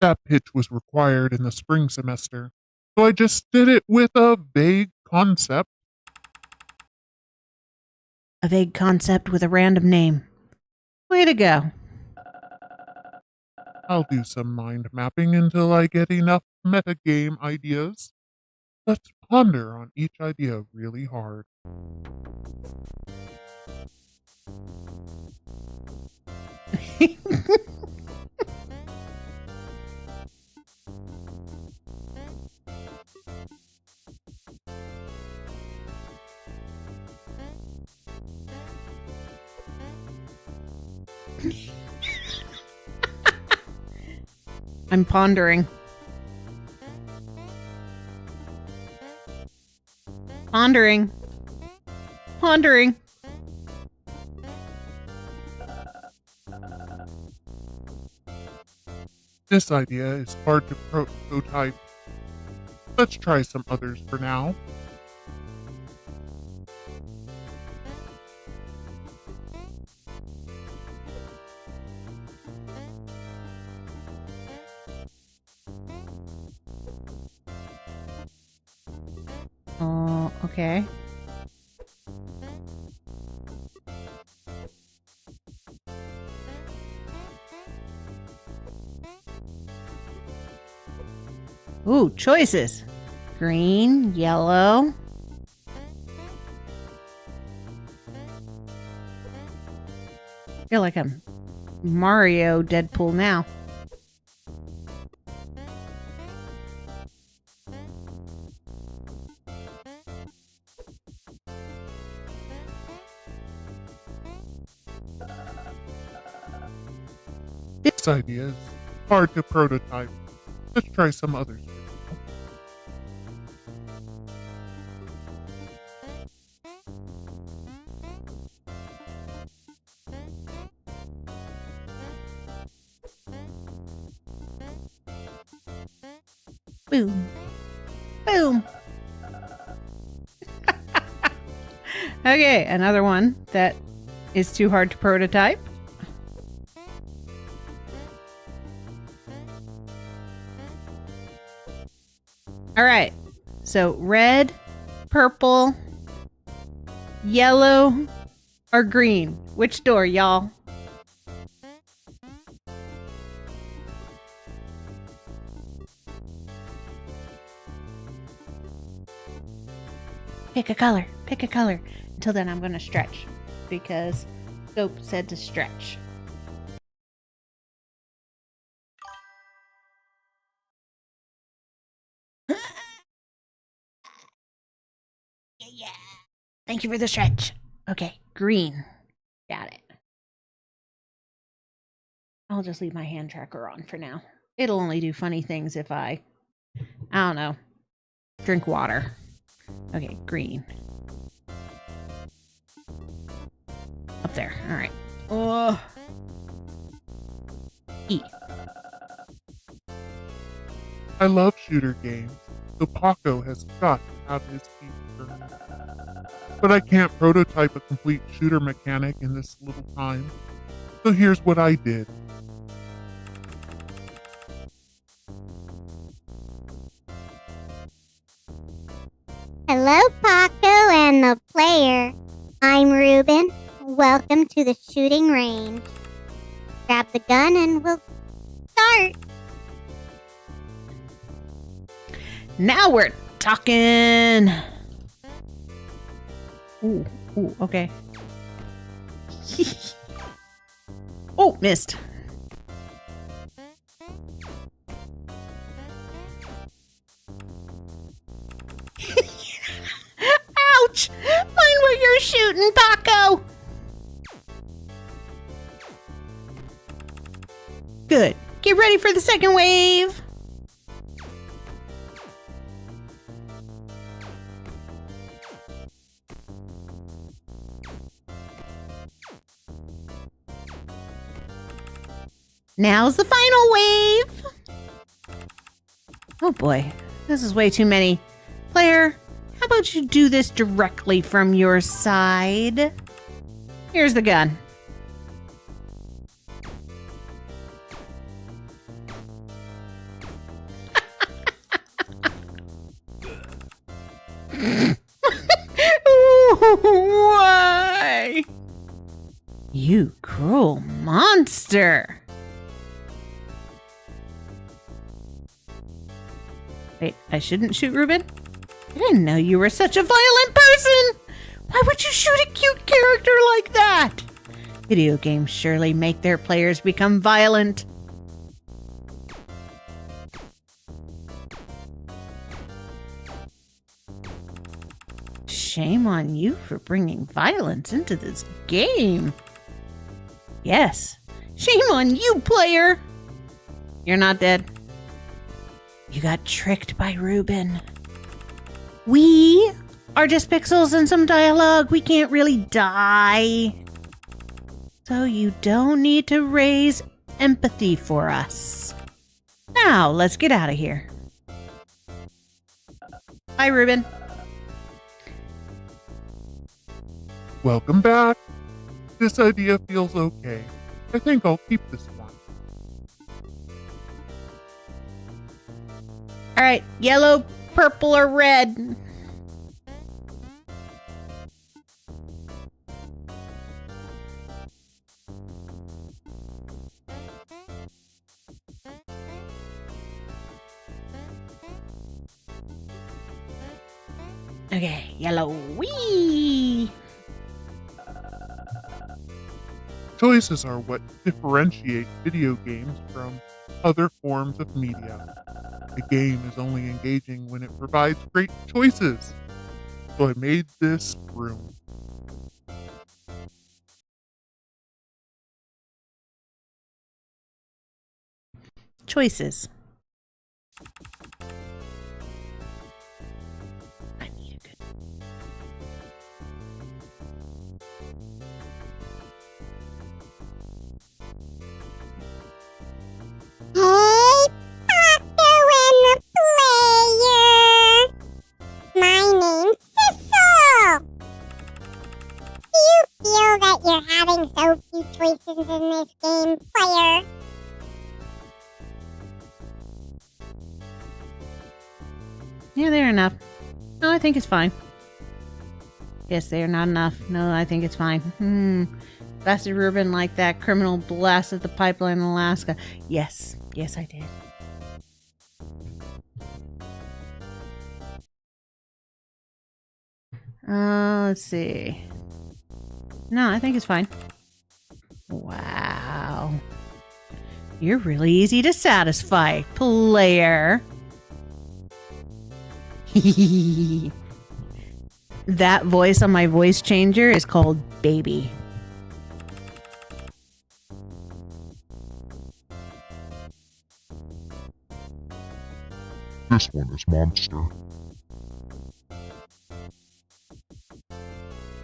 That pitch was required in the spring semester, so I just did it with a vague concept. A vague concept with a random name. Way to go. I'll do some mind mapping until I get enough metagame ideas. Let's ponder on each idea really hard. I'm pondering. Pondering. This idea is hard to prototype. Let's try some others for now. Oh, okay. Ooh, choices. Green, yellow. I feel like I'm Mario Deadpool now. This idea is hard to prototype. Let's try some others. Boom. Boom. Okay, another one that is too hard to prototype. All right. So red, purple, yellow, or green. Which door, y'all? Pick a color. Pick a color. Until then, I'm going to stretch because Scope said to stretch. Yeah. Thank you for the stretch. Okay, green. Got it. I'll just leave my hand tracker on for now. It'll only do funny things if I don't know, drink water. Okay, green. Up there. All right. Oh. E. I love shooter games, so Paco has got to have his feet turned. But I can't prototype a complete shooter mechanic in this little time. So here's what I did. Hello, Paco and the player. I'm Ruben. Welcome to the shooting range. Grab the gun and we'll start. Now we're talking. Ooh, okay. Oh, missed. Ouch! Mind where you're shooting, Paco! Good. Get ready for the second wave. Now's the final wave. Oh boy, this is way too many. Player, how about you do this directly from your side? Here's the gun. Why? You cruel monster. Wait, I shouldn't shoot Ruben? I didn't know you were such a violent person! Why would you shoot a cute character like that? Video games surely make their players become violent. Shame on you for bringing violence into this game. Yes, shame on you, player! You're not dead. You got tricked by Ruben. We are just pixels and some dialogue. We can't really die. So you don't need to raise empathy for us. Now, let's get out of here. Bye, Ruben. Welcome back. This idea feels okay. I think I'll keep this one. All right, yellow, purple, or red? Okay, yellow. Whee! Choices are what differentiate video games from other forms of media. A game is only engaging when it provides great choices. So I made this room. Choices. I need a good. Hey, Paco and the player. Yeah, they're enough. No, I think it's fine. Yes, they are not enough. No, I think it's fine. Blasted Reuben like that criminal blasted the pipeline in Alaska. Yes. Yes, I did. Let's see. No, I think it's fine. Wow. You're really easy to satisfy, player. That voice on my voice changer is called Baby. This one is Monster.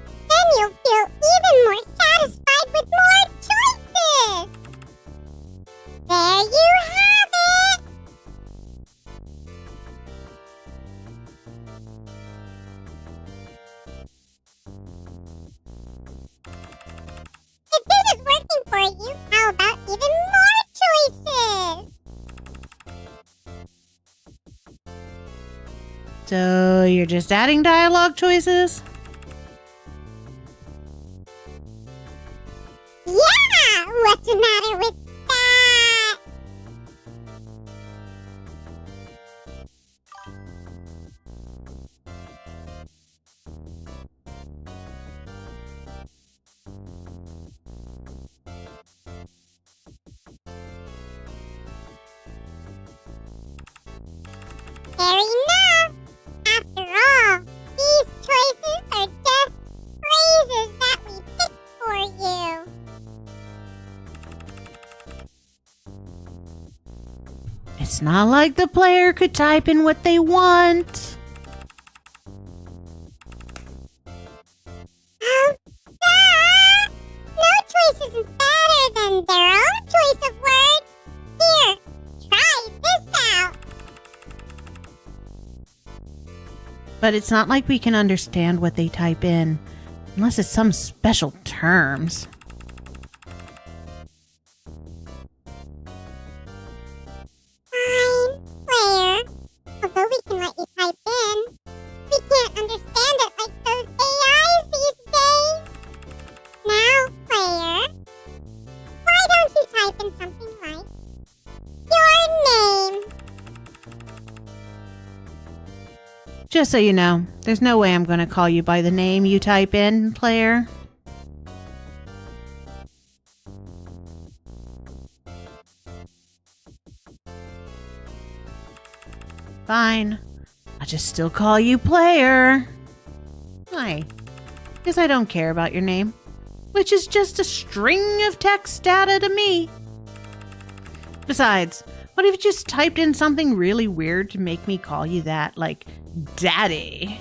Then you'll feel even more satisfied with more choices! There you have it! If this is working for you, how about even more choices? So you're just adding dialogue choices? Yeah! What's the matter with that? Fair enough. After all, these choices are just phrases that we picked for you. It's not like the player could type in what they want. No choice is better than their own choice of words. Here, try this out. But it's not like we can understand what they type in, unless it's some special terms. Fine, player. Although we can let you type in, we can't understand it like those AIs these days. Now, player, why don't you type in something like your name? Just so you know, there's no way I'm going to call you by the name you type in, player. Fine. I'll just still call you player. Why? Because I don't care about your name, which is just a string of text data to me. Besides, what if you just typed in something really weird to make me call you that, like Daddy?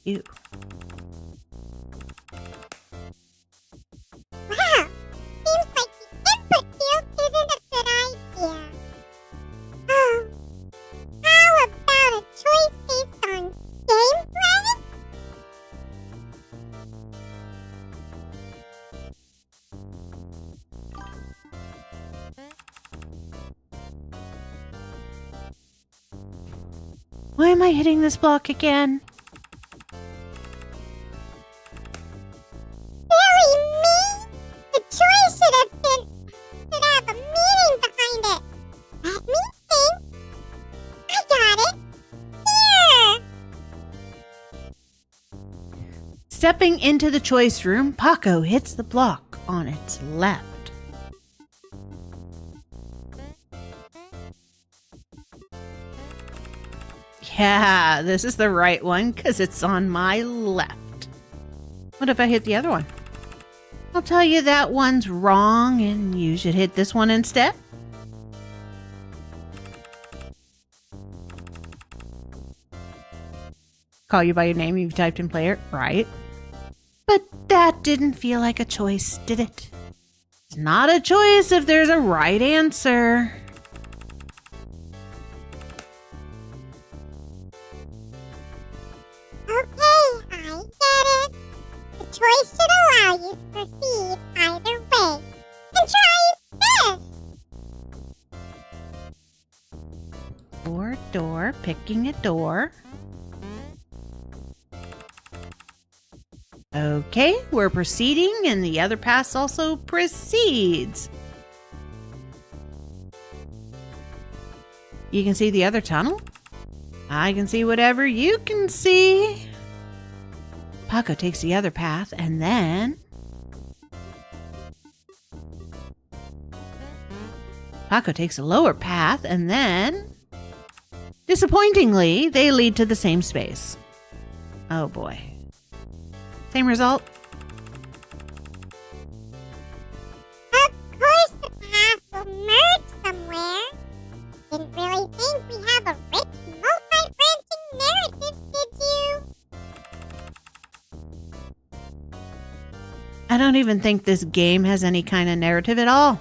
Ew. Wow, seems like the input field isn't a good idea. Oh, how about a choice based on gameplay? Why am I hitting this block again? Silly me! The choice should have a meaning behind it. Let me think. I got it. Here! Stepping into the choice room, Paco hits the block on its left. Yeah, this is the right one because it's on my left. What if I hit the other one? I'll tell you that one's wrong and you should hit this one instead. Call you by your name you've typed in player, right? But that didn't feel like a choice, did it? It's not a choice if there's a right answer. Okay, I get it. The choice should allow you to proceed either way. And try this! Door, picking a door. Okay, we're proceeding, and the other pass also proceeds. You can see the other tunnel? I can see whatever you can see. Paco takes the other path, and then... Paco takes a lower path, and then... Disappointingly, they lead to the same space. Oh boy. Same result? Of course the path will merge somewhere. Didn't really think we have a rich, multi-branching narrative, did you? I don't even think this game has any kind of narrative at all.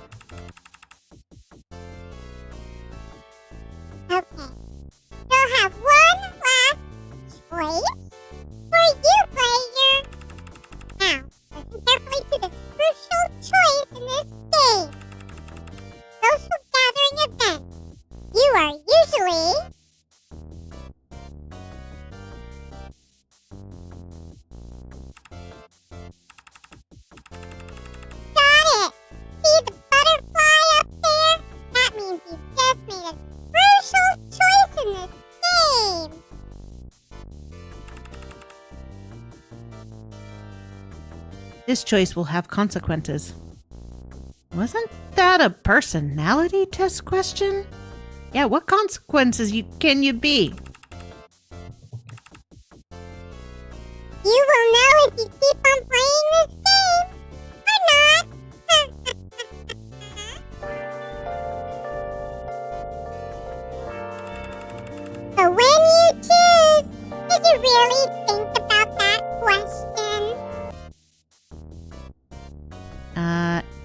Okay. You'll have one last choice for you, player. Now, listen carefully to this crucial choice in this game. Social gathering event. You are usually... Got it! See the butterfly up there? That means you've just made a crucial choice in this game. This choice will have consequences. Wasn't that a personality test question? Yeah, what consequences can you be? You will know if you keep on playing this game or not. So when you choose, did you really think about that question?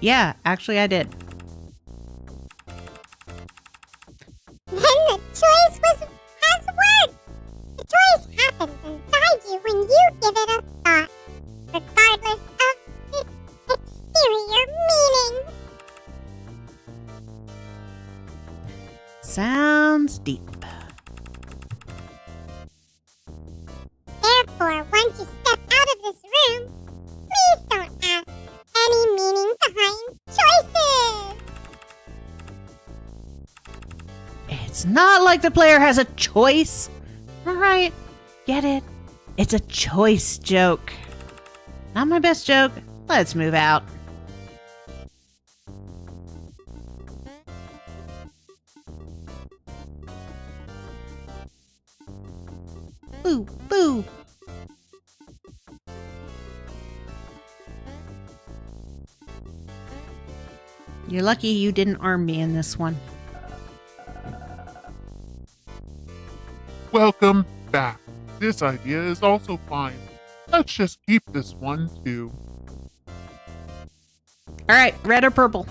Yeah, actually I did. Then the choice has worked. The choice happens inside you when you give it a thought, regardless of its exterior meaning. Sounds deep. Therefore, once you step out of this room, please don't ask any meaning behind choices. It's not like the player has a choice. Alright, get it. It's a choice joke. Not my best joke. Let's move out. Boo, boo. You're lucky you didn't arm me in this one. Welcome back. This idea is also fine. Let's just keep this one too. Alright, red or purple?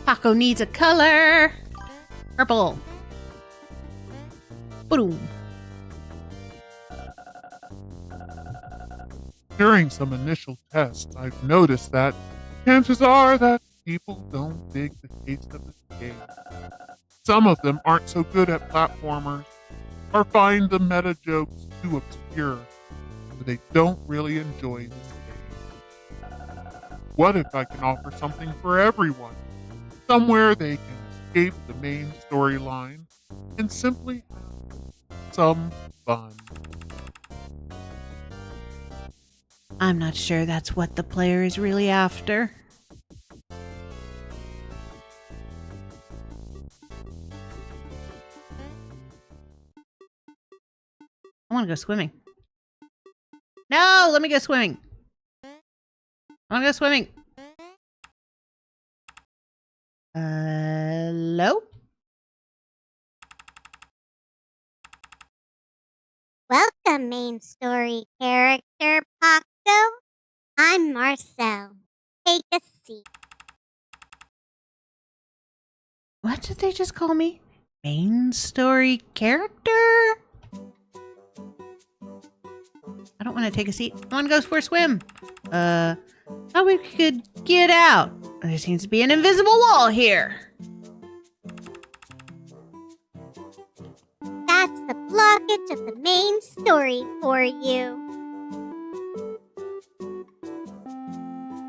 Paco needs a color. Purple. Boom. During some initial tests, I've noticed that chances are that people don't dig the taste of this game. Some of them aren't so good at platformers, or find the meta jokes too obscure, so they don't really enjoy this game. What if I can offer something for everyone? Somewhere they can escape the main storyline and simply have some fun. I'm not sure that's what the player is really after. I want to go swimming. No, let me go swimming. I want to go swimming. Hello? Welcome, main story character Paco. I'm Marcel. Take a seat. What did they just call me? Main story character? I don't want to take a seat. I want to go for a swim. How we could get out? There seems to be an invisible wall here. That's the blockage of the main story for you.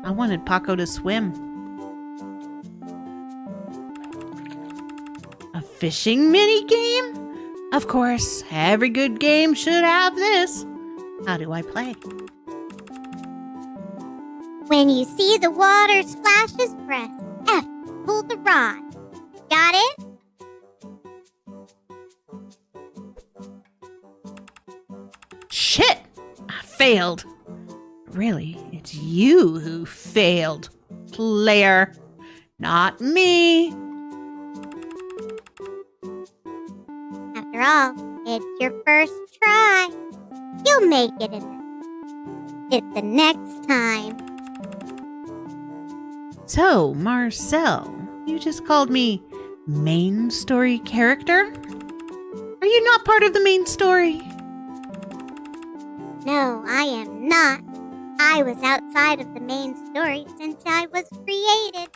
I wanted Paco to swim. A fishing mini game? Of course, every good game should have this. How do I play? When you see the water splashes, press F to pull the rod. Got it? Shit! I failed. Really, it's you who failed, player, not me. After all, it's your first try. You'll make it the next time. So, Marcel, you just called me main story character? Are you not part of the main story? No, I am not. I was outside of the main story since I was created.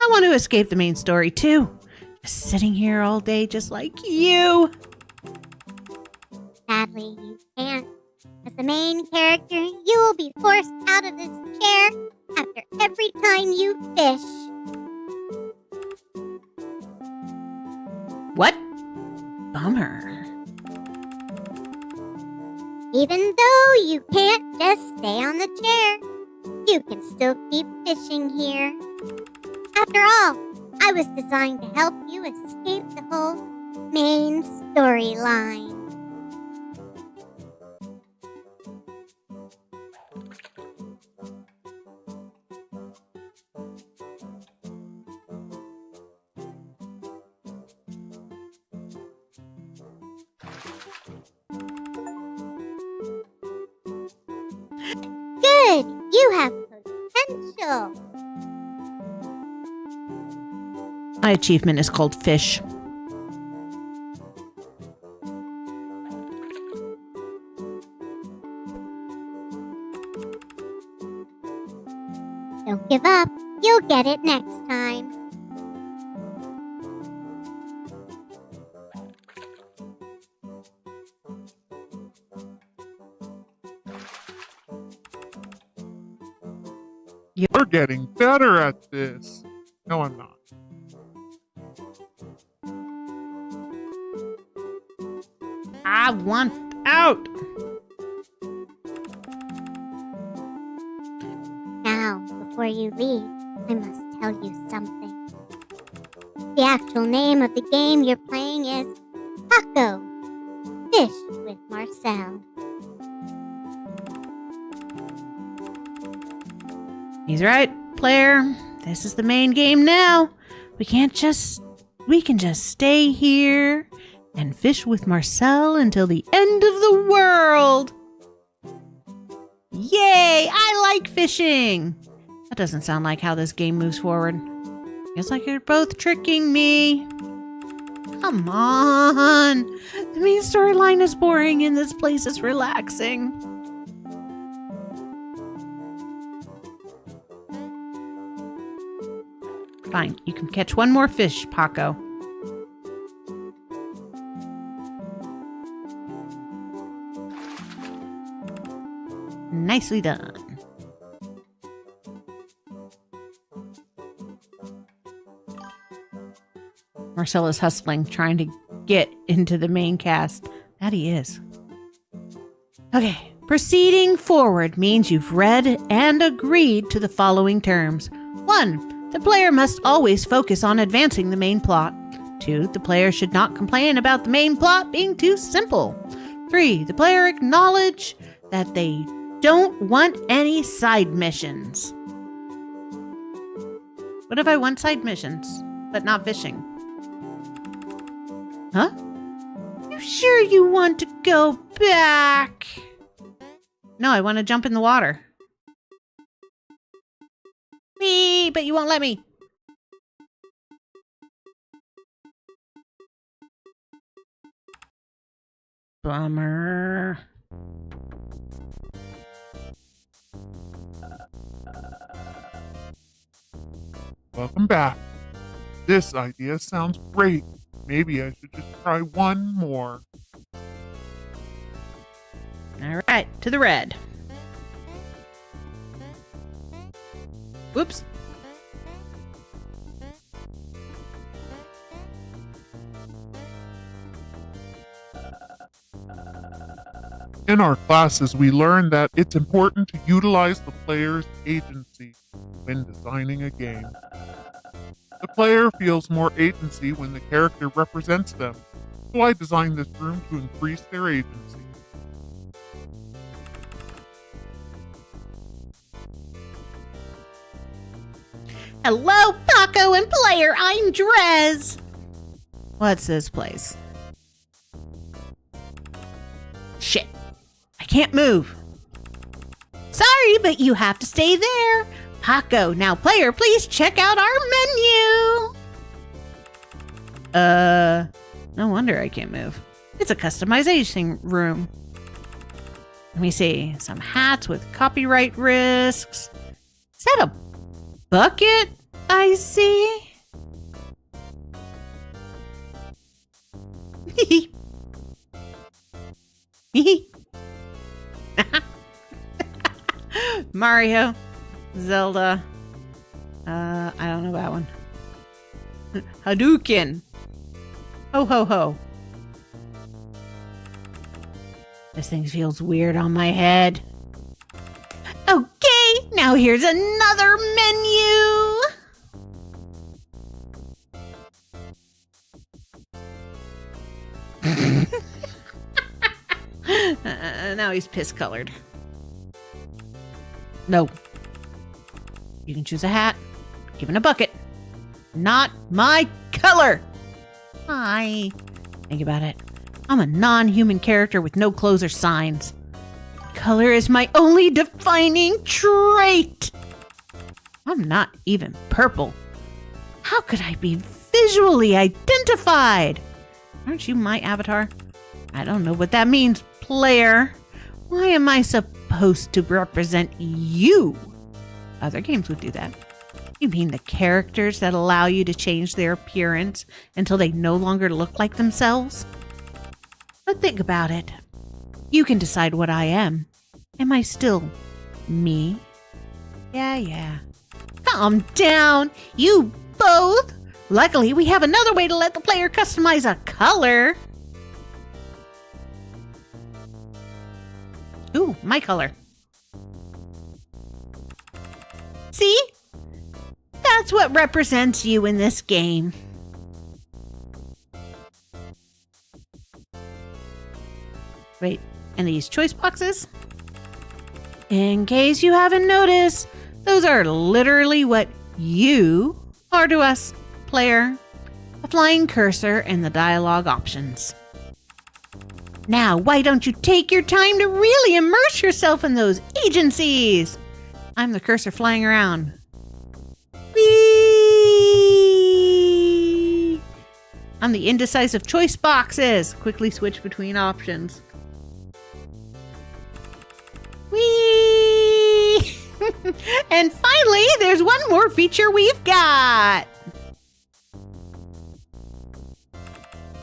I want to escape the main story too. Just sitting here all day just like you. Sadly, you can't. As the main character, you will be forced out of this chair after every time you fish. What? Bummer. Even though you can't just stay on the chair, you can still keep fishing here. After all, I was designed to help you escape the whole main storyline. Good! You have potential! My achievement is called fish. Don't give up. You'll get it next time. You're getting better at this. No, I'm not. I want out. Now, before you leave, I must tell you something. The actual name of the game you're playing is Paco, Fish with Marcel. He's right, player. This is the main game now. We can just stay here and fish with Marcel until the end of the world. Yay! I like fishing. That doesn't sound like how this game moves forward. Feels like you're both tricking me. Come on. The main storyline is boring and this place is relaxing. Fine, you can catch one more fish, Paco. Nicely done. Marcel is hustling, trying to get into the main cast. That he is. Okay, proceeding forward means you've read and agreed to the following terms. 1. The player must always focus on advancing the main plot. 2. The player should not complain about the main plot being too simple. 3. The player acknowledge that they don't want any side missions. What if I want side missions, but not fishing? Huh? You sure you want to go back? No, I want to jump in the water. Me, but you won't let me. Bummer. Welcome back. This idea sounds great. Maybe I should just try one more. All right, to the red. Whoops. In our classes, we learn that it's important to utilize the player's agency when designing a game. The player feels more agency when the character represents them, so I designed this room to increase their agency. Hello, Paco and player. I'm Drez. What's this place? Shit. I can't move. Sorry, but you have to stay there. Paco, now player, please check out our menu. No wonder I can't move. It's a customization room. Let me see. Some hats with copyright risks. Is that a bucket I see? Mario, Zelda, I don't know that one. Hadouken. Ho ho ho. This thing feels weird on my head. Okay, now here's another menu. Now he's piss colored. No. You can choose a hat, given a bucket. Not my color. Hi. Think about it. I'm a non-human character with no clothes or signs. Color is my only defining trait. I'm not even purple. How could I be visually identified? Aren't you my avatar? I don't know what that means, player. Why am I supposed to represent you? Other games would do that. You mean the characters that allow you to change their appearance until they no longer look like themselves? But think about it. You can decide what I am. Am I still me? Yeah. Calm down, you both. Luckily, we have another way to let the player customize a color. Ooh, my color. See? That's what represents you in this game. Wait, and these choice boxes? In case you haven't noticed, those are literally what you are to us, player. A flying cursor and the dialogue options. Now, why don't you take your time to really immerse yourself in those agencies? I'm the cursor flying around. Whee! I'm the indecisive choice boxes. Quickly switch between options. Whee! And finally, there's one more feature we've got.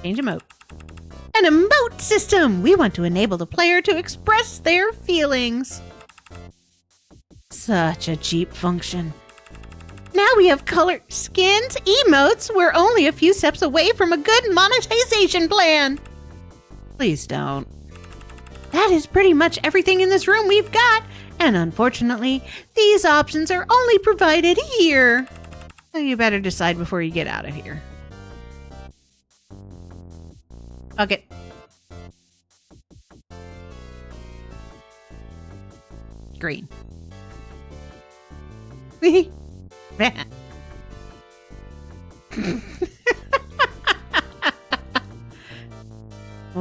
Change emote. An emote system! We want to enable the player to express their feelings. Such a cheap function. Now we have color skins, emotes. We're only a few steps away from a good monetization plan. Please don't. That is pretty much everything in this room we've got. And unfortunately, these options are only provided here. So you better decide before you get out of here. Okay. Green. We'll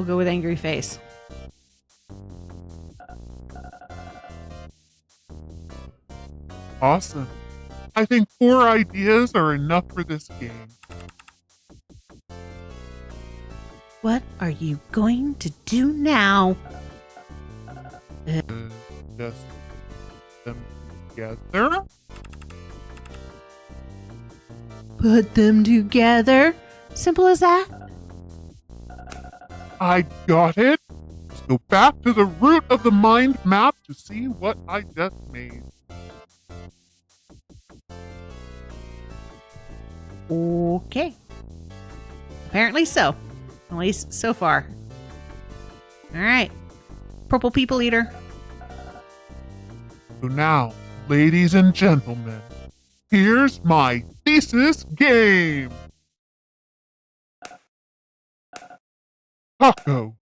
go with angry face. Awesome. I think 4 ideas are enough for this game. What are you going to do now? Just them together? Put them together? Simple as that? I got it. Let's go back to the root of the mind map to see what I just made. Okay. Apparently so. At least so far. Alright. Purple people eater. So now, ladies and gentlemen, here's my thesis game. Taco,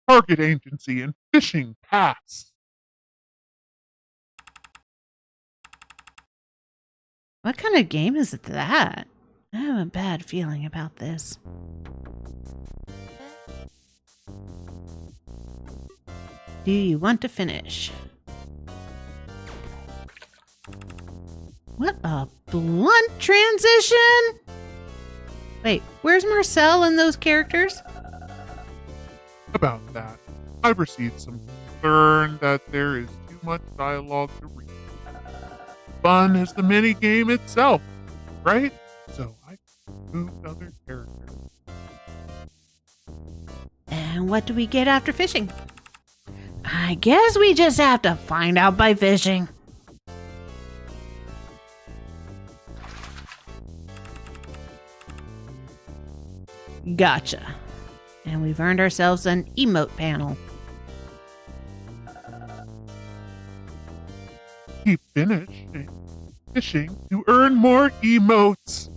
target agency, and fishing pass. What kind of game is that? I have a bad feeling about this. Do you want to finish? What a blunt transition! Wait, where's Marcel and those characters? About that, I've received some concern that there is too much dialogue to read. Fun is the mini game itself, right? So I moved other characters. And what do we get after fishing? I guess we just have to find out by fishing. Gotcha. And we've earned ourselves an emote panel. Keep fishing to earn more emotes.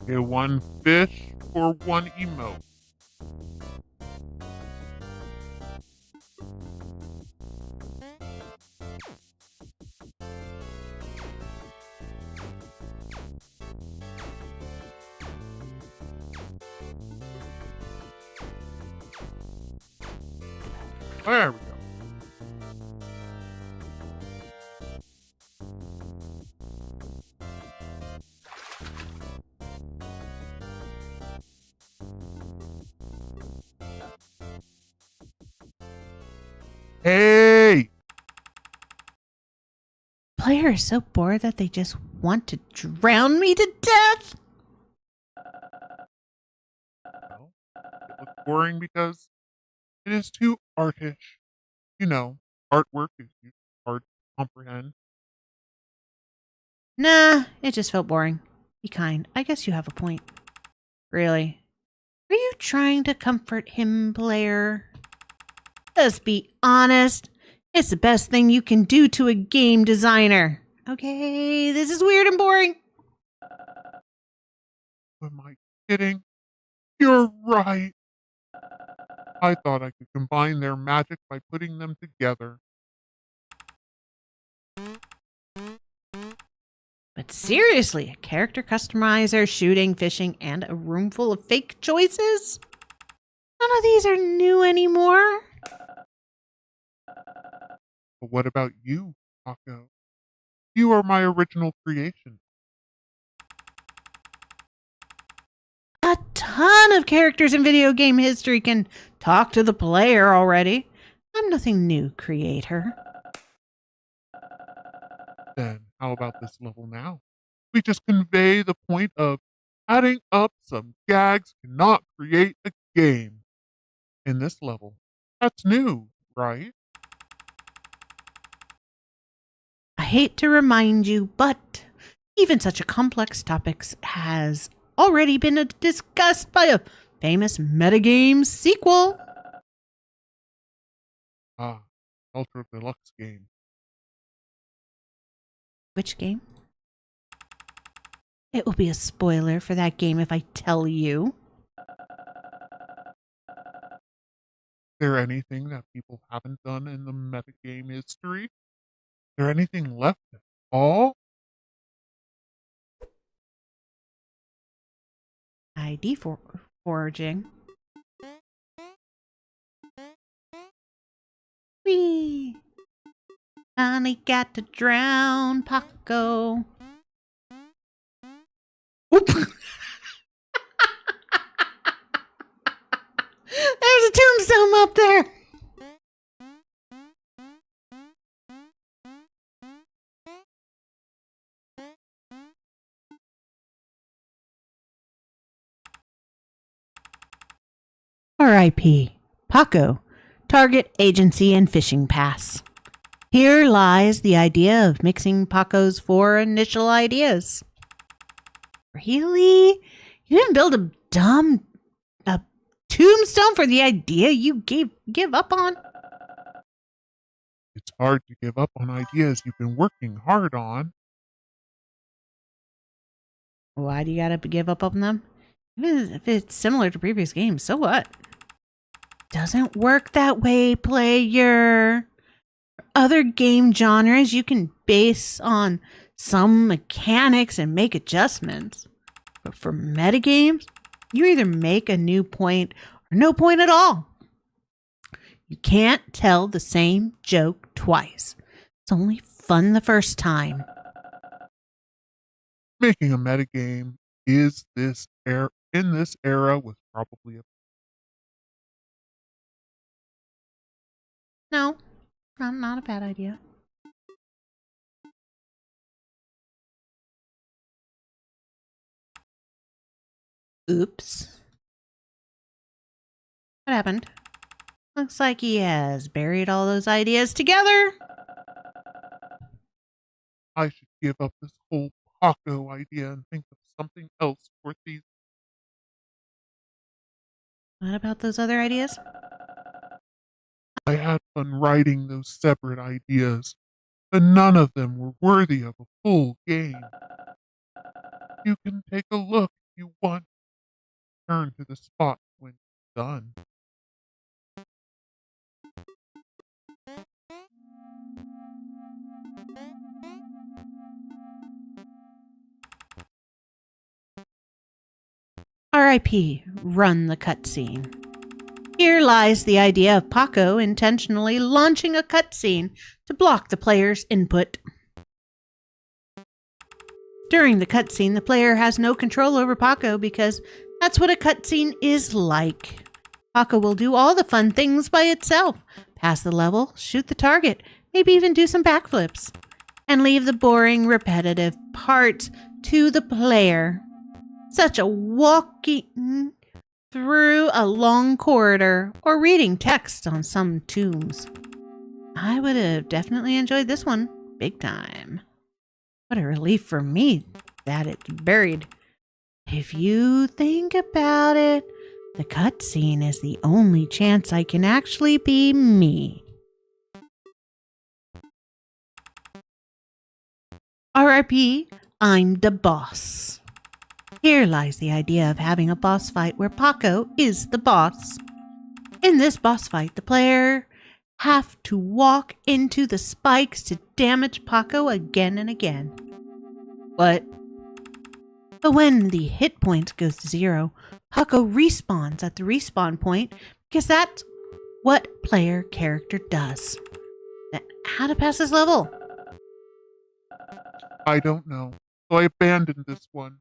Okay, one fish or one emote. There we go. Hey! Player is so bored that they just want to drown me to death. Well, it looks boring because it is too artish. You know, artwork is hard to comprehend. Nah, it just felt boring. Be kind. I guess you have a point. Really? Are you trying to comfort him, player? Just be honest. It's the best thing you can do to a game designer. Okay, this is weird and boring. Am I kidding? You're right. I thought I could combine their magic by putting them together. But seriously, a character customizer, shooting, fishing, and a room full of fake choices? None of these are new anymore. But what about you, Taco? You are my original creation. A ton of characters in video game history can talk to the player already. I'm nothing new, creator. Then how about this level now? We just convey the point of adding up some gags cannot create a game. In this level, that's new, right? I hate to remind you, but even such a complex topic has already been discussed by a famous metagame sequel. Ah, Ultra Deluxe game. Which game? It will be a spoiler for that game if I tell you. Is there anything that people haven't done in the metagame history? Is there anything left at all? ID foraging. Whee! Honey got to drown Paco. Oop. There's a tombstone up there. R.I.P. Paco, Target, Agency, and Fishing Pass. Here lies the idea of mixing Paco's 4 initial ideas. Really? You didn't build a tombstone for the idea you give up on? It's hard to give up on ideas you've been working hard on. Why do you gotta give up on them? Even if it's similar to previous games, so what? Doesn't work that way, player. For other game genres, you can base on some mechanics and make adjustments. But for metagames, you either make a new point or no point at all. You can't tell the same joke twice. It's only fun the first time. Making a metagame in this era was probably a No, not a bad idea. Oops. What happened? Looks like he has buried all those ideas together. I should give up this whole Paco idea and think of something else for these. What about those other ideas? I had fun writing those separate ideas, but none of them were worthy of a full game. You can take a look if you want. Turn to the spot when it's done. R.I.P. Run the cutscene. Here lies the idea of Paco intentionally launching a cutscene to block the player's input. During the cutscene, the player has no control over Paco because that's what a cutscene is like. Paco will do all the fun things by itself. Pass the level, shoot the target, maybe even do some backflips. And leave the boring, repetitive parts to the player. Such a walking through a long corridor or reading text on some tombs. I would have definitely enjoyed this one big time. What a relief for me that it's buried. If you think about it, the cutscene is the only chance I can actually be me. R.I.P. I'm the boss. Here lies the idea of having a boss fight where Paco is the boss. In this boss fight, the player have to walk into the spikes to damage Paco again and again. But when the hit point goes to 0, Paco respawns at the respawn point because that's what player character does. Then how to pass this level? I don't know, so I abandoned this one.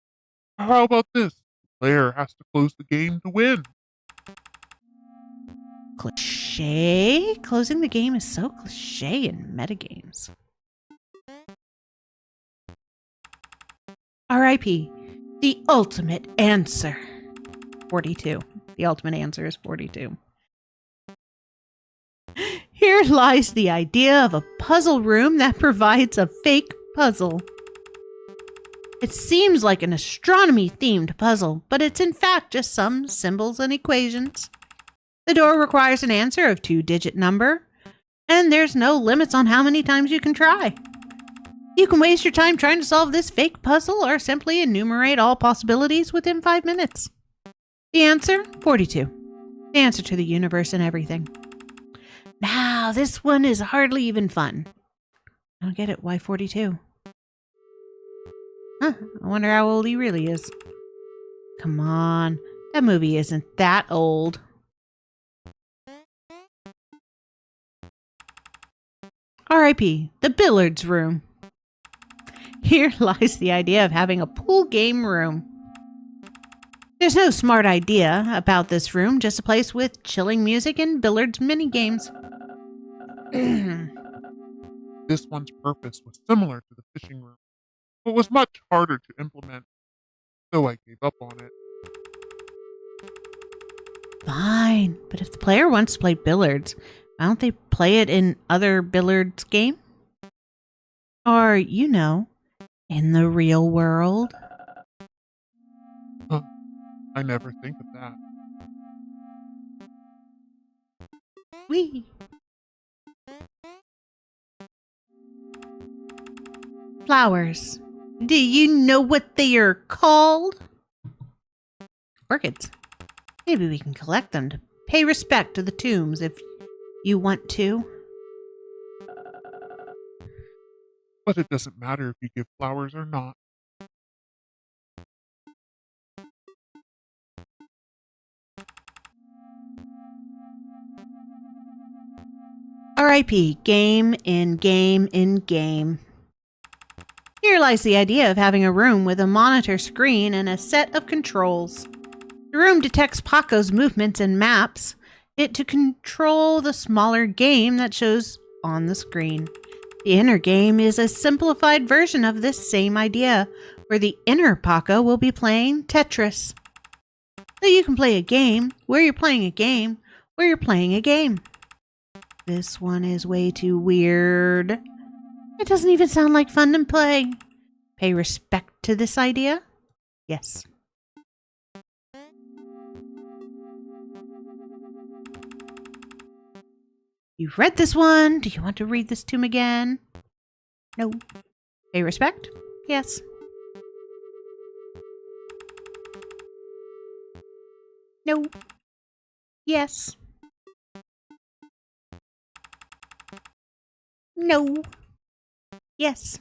How about this? The player has to close the game to win. Cliche? Closing the game is so cliche in metagames. R.I.P. The ultimate answer. 42. The ultimate answer is 42. Here lies the idea of a puzzle room that provides a fake puzzle. It seems like an astronomy-themed puzzle, but it's in fact just some symbols and equations. The door requires an answer of 2-digit number, and there's no limits on how many times you can try. You can waste your time trying to solve this fake puzzle or simply enumerate all possibilities within 5 minutes. The answer? 42. The answer to the universe and everything. Now, this one is hardly even fun. I don't get it. Why 42? Huh, I wonder how old he really is. Come on. That movie isn't that old. R.I.P. The billiards room. Here lies the idea of having a pool game room. There's no smart idea about this room, just a place with chilling music and billiards minigames. This one's purpose was similar to the fishing room, but was much harder to implement, so I gave up on it. Fine, but if the player wants to play billiards, why don't they play it in other billiards game? Or, you know, in the real world? Huh. I never think of that. Wee. Flowers. Do you know what they are called? Orchids. Maybe we can collect them to pay respect to the tombs if you want to. But it doesn't matter if you give flowers or not. R.I.P. Game in game in game. Here lies the idea of having a room with a monitor screen and a set of controls. The room detects Paco's movements and maps it to control the smaller game that shows on the screen. The inner game is a simplified version of this same idea, where the inner Paco will be playing Tetris. So you can play a game where you're playing a game where you're playing a game. This one is way too weird. It doesn't even sound like fun to play. Pay respect to this idea? Yes. You've read this one. Do you want to read this tomb again? No. Pay respect? Yes. No. Yes. No. Yes.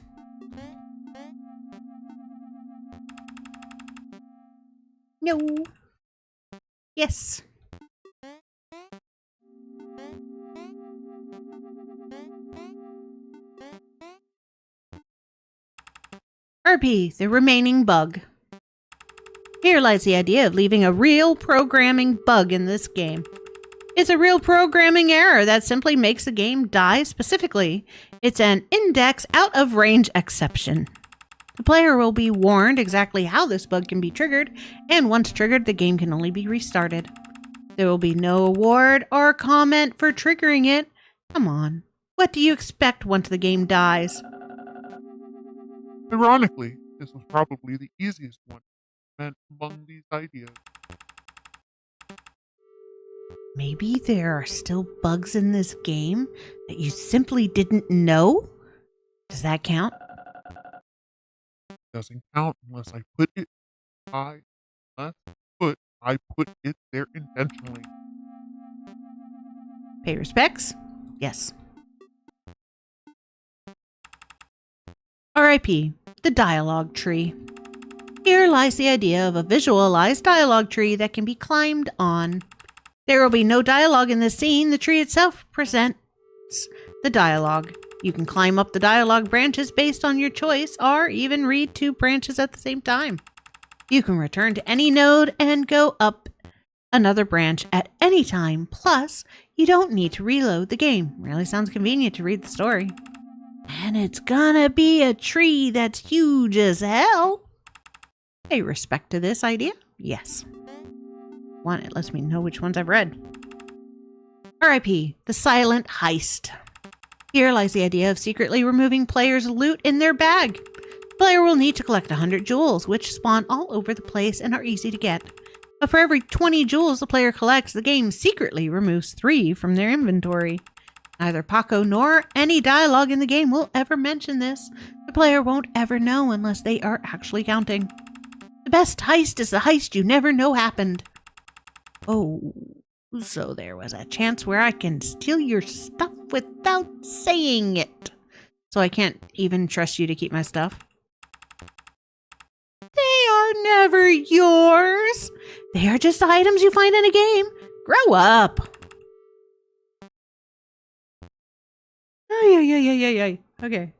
No. Yes. RP, the remaining bug. Here lies the idea of leaving a real programming bug in this game. It's a real programming error that simply makes the game die specifically. It's an index out of range exception. The player will be warned exactly how this bug can be triggered, and once triggered, the game can only be restarted. There will be no award or comment for triggering it. Come on. What do you expect once the game dies? Ironically, this was probably the easiest one meant among these ideas. Maybe there are still bugs in this game that you simply didn't know? Does that count? Doesn't count unless I put it there intentionally. Pay respects? Yes. RIP, the dialogue tree. Here lies the idea of a visualized dialogue tree that can be climbed on. There will be no dialogue in this scene. The tree itself presents the dialogue. You can climb up the dialogue branches based on your choice, or even read 2 branches at the same time. You can return to any node and go up another branch at any time. Plus, you don't need to reload the game. Really sounds convenient to read the story. And it's gonna be a tree that's huge as hell. Pay respect to this idea? Yes. One, it lets me know which ones I've read. RIP, the silent heist. Here lies the idea of secretly removing players' loot in their bag. The player will need to collect 100 jewels, which spawn all over the place and are easy to get. But for every 20 jewels the player collects, the game secretly removes 3 from their inventory. Neither Paco nor any dialogue in the game will ever mention this. The player won't ever know unless they are actually counting. The best heist is the heist you never know happened. Oh, so there was a chance where I can steal your stuff without saying it. So I can't even trust you to keep my stuff. They are never yours. They are just items you find in a game. Grow up. Yeah. Okay.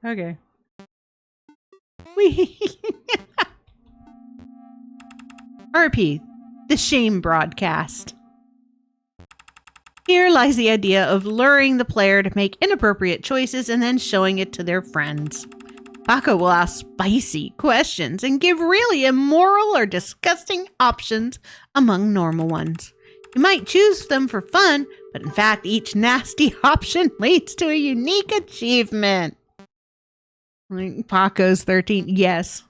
RP, the shame broadcast. Here lies the idea of luring the player to make inappropriate choices and then showing it to their friends. Paco will ask spicy questions and give really immoral or disgusting options among normal ones. You might choose them for fun, but in fact, each nasty option leads to a unique achievement. Like Paco's 13, yes.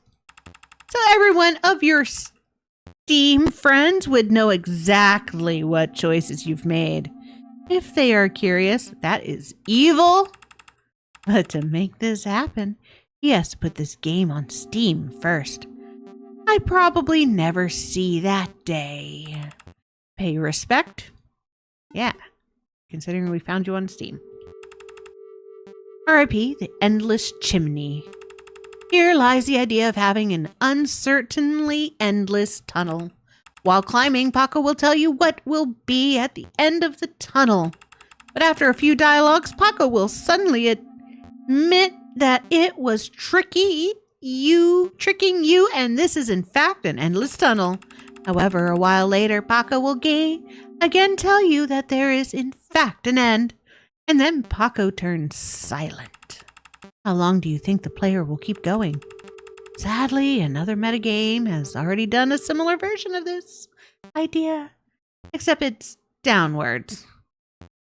So every one of your Steam friends would know exactly what choices you've made. If they are curious, that is evil. But to make this happen, he has to put this game on Steam first. I probably never see that day. Pay respect? Yeah, considering we found you on Steam. RIP, the endless chimney. Here lies the idea of having an uncertainly endless tunnel. While climbing, Paco will tell you what will be at the end of the tunnel. But after a few dialogues, Paco will suddenly admit that it was tricking you, and this is in fact an endless tunnel. However, a while later, Paco will again tell you that there is in fact an end, and then Paco turns silent. How long do you think the player will keep going? Sadly, another metagame has already done a similar version of this idea, except it's downwards.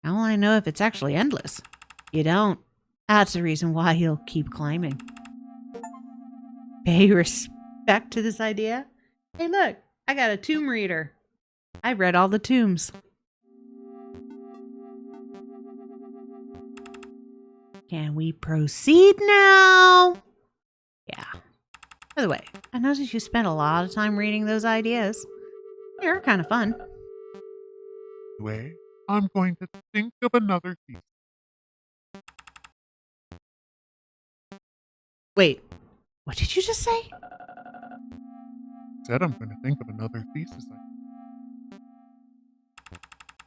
How will I know if it's actually endless? You don't. That's the reason why he'll keep climbing. Pay respect to this idea. Hey, look, I got a tomb reader. I've read all the tombs. Can we proceed now? Yeah. By the way, I noticed you spent a lot of time reading those ideas. They're kind of fun. Anyway, I'm going to think of another thesis. Wait, what did you just say? Said I'm going to think of another thesis.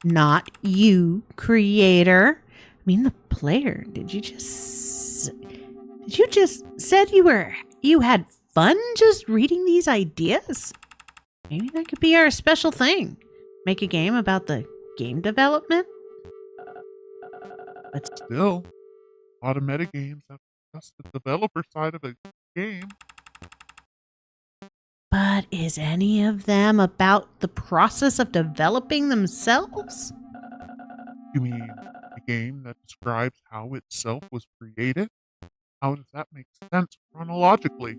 Not you, creator. I mean the player. Did you just said you had fun just reading these ideas? Maybe that could be our special thing. Make a game about the game development? But still, a lot of metagames have just the developer side of a game. But is any of them about the process of developing themselves? You mean a game that describes how itself was created? How does that make sense chronologically?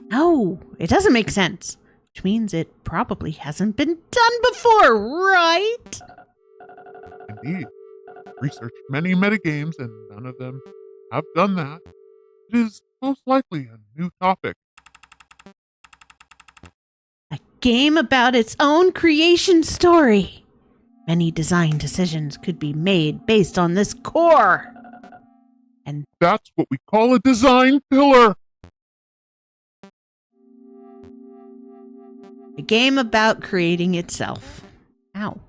No, it doesn't make sense. Which means it probably hasn't been done before, right? Indeed. Researched many metagames and none of them have done that. It is most likely a new topic. A game about its own creation story. Many design decisions could be made based on this core. And that's what we call a design pillar. A game about creating itself. Ow.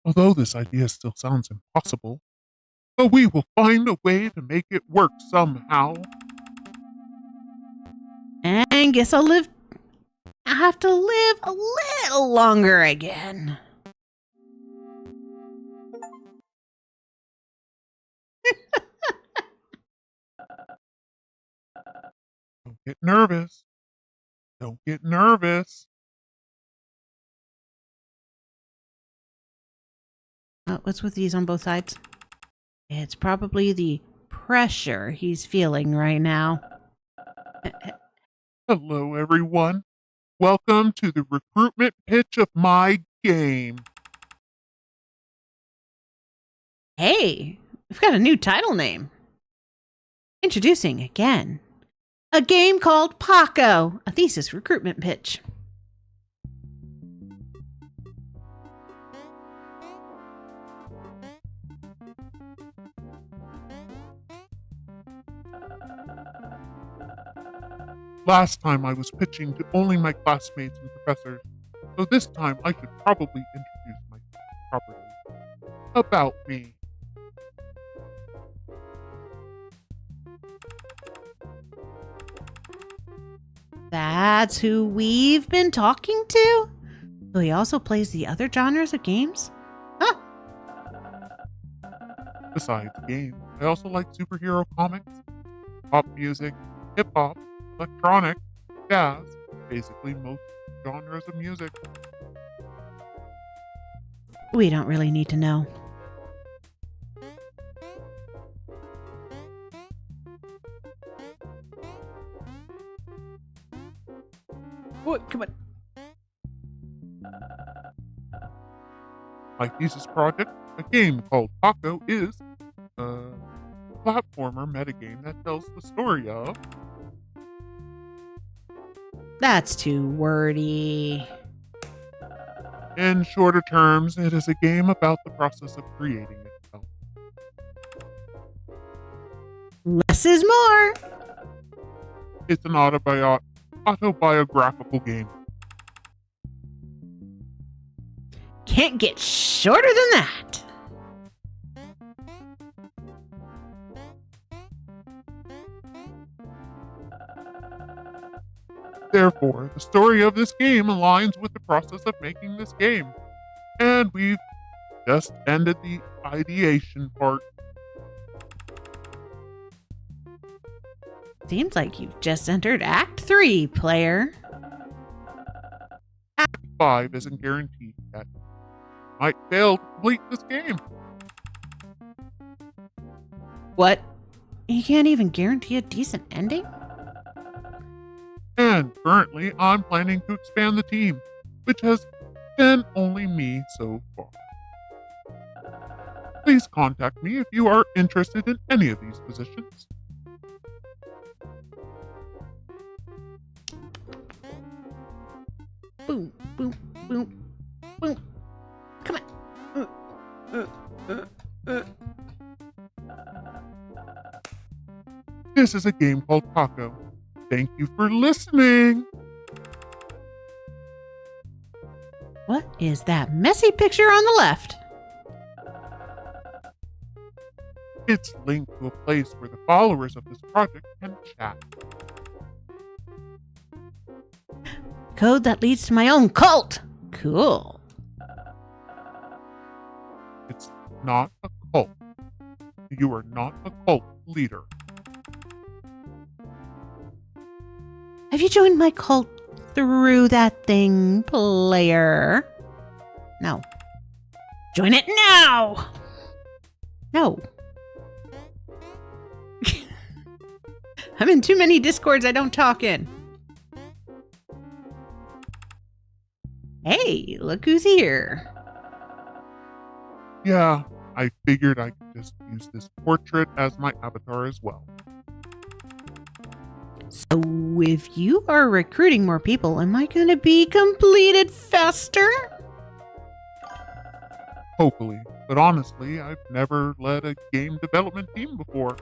Although this idea still sounds impossible, but we will find a way to make it work somehow. And guess I'll have to live a little longer again. Don't get nervous. Don't get nervous. What's with these on both sides? It's probably the pressure he's feeling right now. Hello, everyone. Welcome to the recruitment pitch of my game. Hey, we've got a new title name. Introducing again. A game called Paco, a thesis recruitment pitch. Last time I was pitching to only my classmates and professors, so this time I should probably introduce myself properly. About me. That's who we've been talking to? So he also plays the other genres of games? Huh. Besides games, I also like superhero comics, pop music, hip-hop, electronic, jazz, basically most genres of music. We don't really need to know. What? Come on. My thesis project, a game called Paco, is a platformer metagame that tells the story of... That's too wordy. In shorter terms, it is a game about the process of creating itself. Less is more. It's an autobiographical game. Can't get shorter than that. Therefore, the story of this game aligns with the process of making this game. And we've just ended the ideation part. Seems like you've just entered Act 3, player. Act 5 isn't guaranteed yet. Might fail to complete this game. What? You can't even guarantee a decent ending? And currently, I'm planning to expand the team, which has been only me so far. Please contact me if you are interested in any of these positions. Boom, boom, boom, boom. Come on. This is a game called Paco. Thank you for listening. What is that messy picture on the left? It's linked to a place where the followers of this project can chat. Code that leads to my own cult. Cool. It's not a cult. You are not a cult leader. Have you joined my cult through that thing, player? No. Join it now! No. I'm in too many Discords I don't talk in. Hey, look who's here. Yeah, I figured I could just use this portrait as my avatar as well. So if you are recruiting more people, am I going to be completed faster? Hopefully, but honestly, I've never led a game development team before.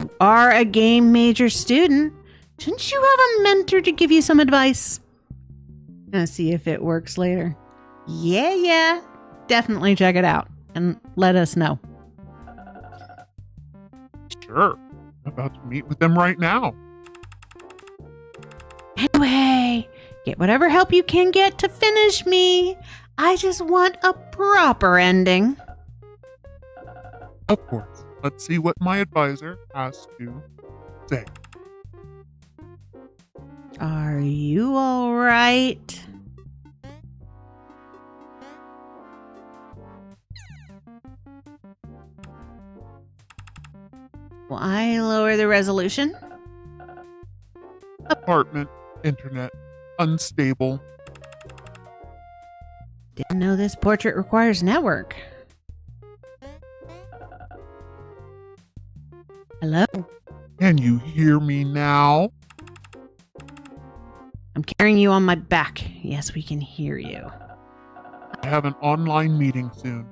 You are a game major student. Shouldn't you have a mentor to give you some advice? I'll see if it works later. Yeah. Definitely check it out and let us know. Sure. I'm about to meet with them right now. Anyway, get whatever help you can get to finish me. I just want a proper ending. Of course. Let's see what my advisor has to say. Are you all right? Will I lower the resolution? Apartment, internet, unstable. Didn't know this portrait requires network. Hello? Can you hear me now? I'm carrying you on my back. Yes, we can hear you. I have an online meeting soon.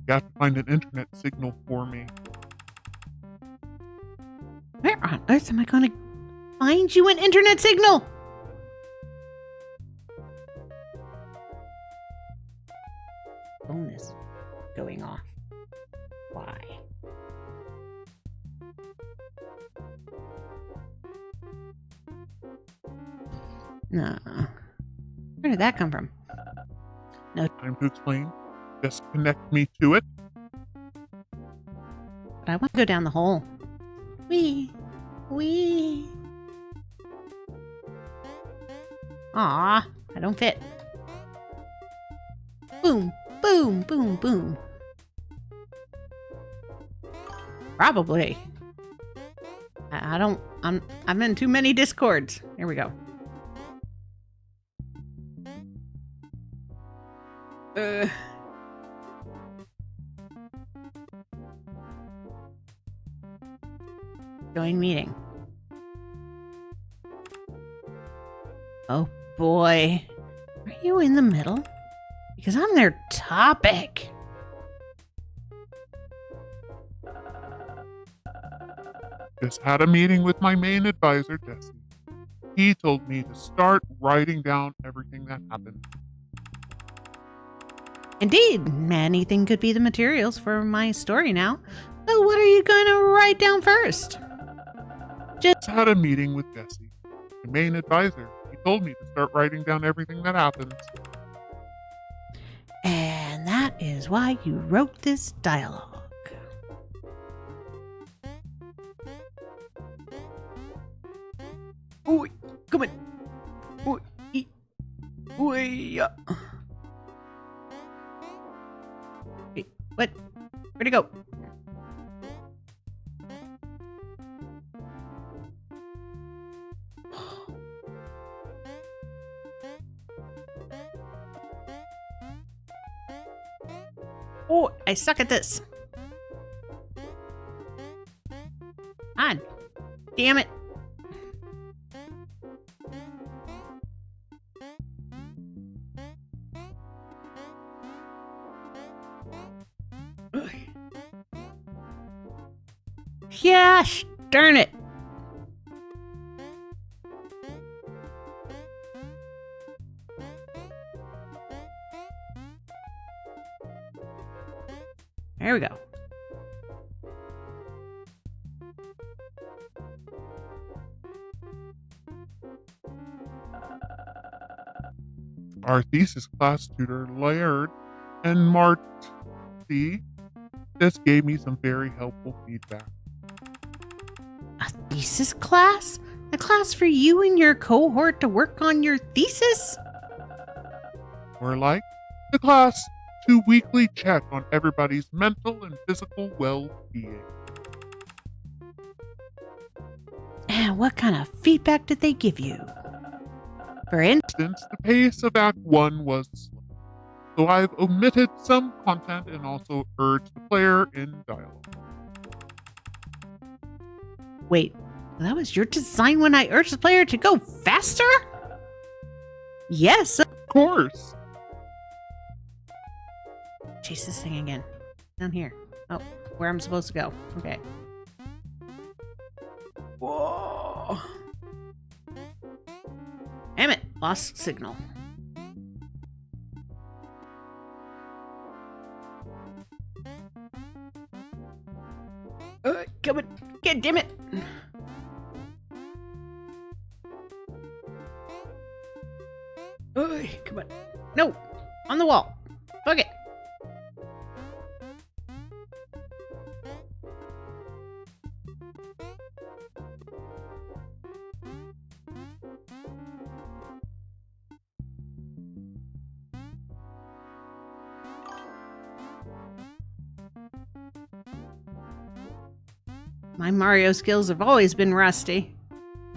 You have to find an internet signal for me. Where on earth am I going to find you an internet signal? Phone is going off. Why? No. Where did that come from? No. Time to explain. Just connect me to it. But I want to go down the hole. Wee. Aw, I don't fit. Boom, boom, boom, boom. Probably. I'm in too many discords. Here we go. Join meeting. Oh boy. Are you in the middle? Because I'm their topic. Just had a meeting with my main advisor, Jesse. He told me to start writing down everything that happened. Indeed, anything could be the materials for my story now. So what are you going to write down first? Just had a meeting with Jesse, my main advisor. He told me to start writing down everything that happens. And that is why you wrote this dialogue. Oi, come on. Oi, oi. Wait, what? Where'd it go? Oh, I suck at this. Ah, damn it. Yeah, darn it. There we go. Our thesis class tutor, Laird, and Marty just gave me some very helpful feedback. A thesis class? A class for you and your cohort to work on your thesis? We're like the class to weekly check on everybody's mental and physical well-being. And what kind of feedback did they give you? For instance, the pace of Act 1 was slow, so I've omitted some content and also urged the player in dialogue. Wait, that was your design when I urged the player to go faster? Yes, of course. Chase this thing again. Down here. Oh, where I'm supposed to go. Okay. Whoa. Damn it. Lost signal. Come on. God damn it. Come on. No. On the wall. Fuck it. My Mario skills have always been rusty.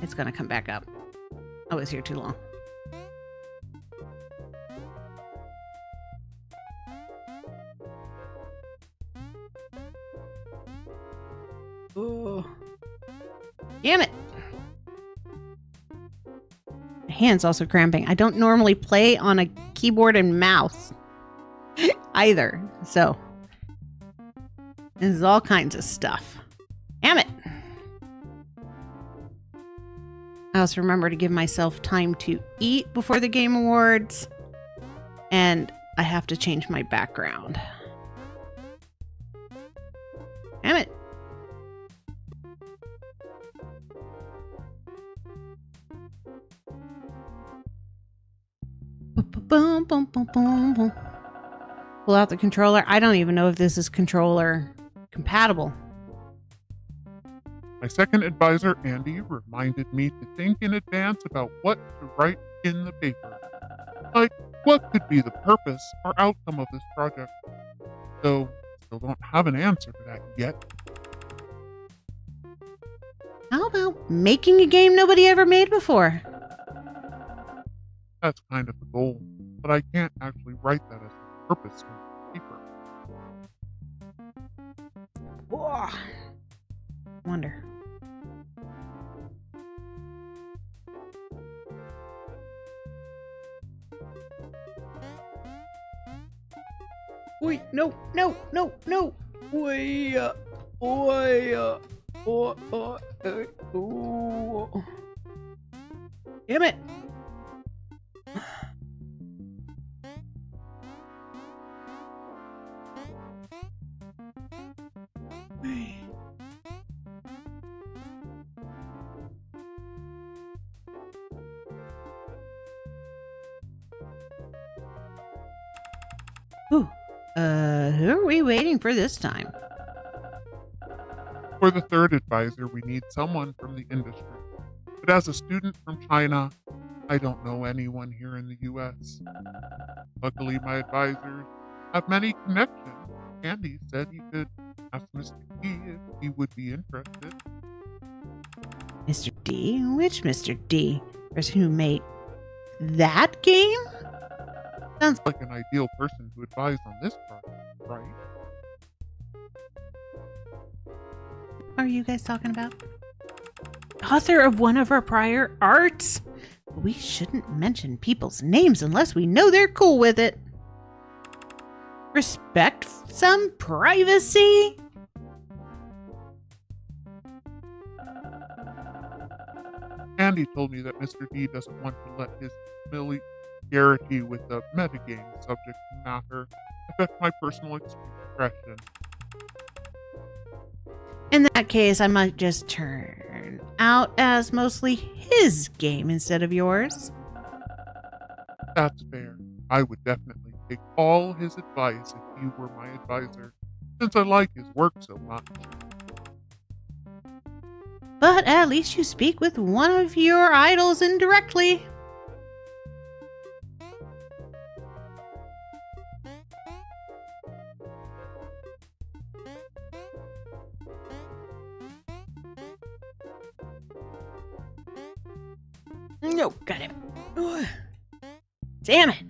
It's gonna come back up. I was here too long. Damn it. My hand's also cramping. I don't normally play on a keyboard and mouse either. So, this is all kinds of stuff. Damn it. I also remember to give myself time to eat before the Game Awards. And I have to change my background. Damn it. Boom, boom, boom, boom, boom. Pull out the controller. I don't even know if this is controller compatible. My second advisor, Andy, reminded me to think in advance about what to write in the paper. Like, what could be the purpose or outcome of this project? Though, still don't have an answer to that yet. How about making a game nobody ever made before? That's kind of the goal, but I can't actually write that as a purpose in the paper. Whoa. Wonder. Wait, no, no, no, no. Wait, Damn it. Ooh. Who are we waiting for this time? For the third advisor, we need someone from the industry. But as a student from China, I don't know anyone here in the US. Luckily, my advisors have many connections. Andy said he could ask Mr. D if he would be interested. Mr. D? Which Mr. D? Person who made that game? Sounds like an ideal person to advise on this project, right? What are you guys talking about? Author of one of our prior arts? We shouldn't mention people's names unless we know they're cool with it. Respect some privacy? Andy told me that Mr. D doesn't want to let his familiarity with the metagame subject matter affect my personal expression. In that case, I might just turn out as mostly his game instead of yours. That's fair. I would definitely take all his advice if you were my advisor, since I like his work so much. But at least you speak with one of your idols indirectly. No, got him. Ugh. Damn it.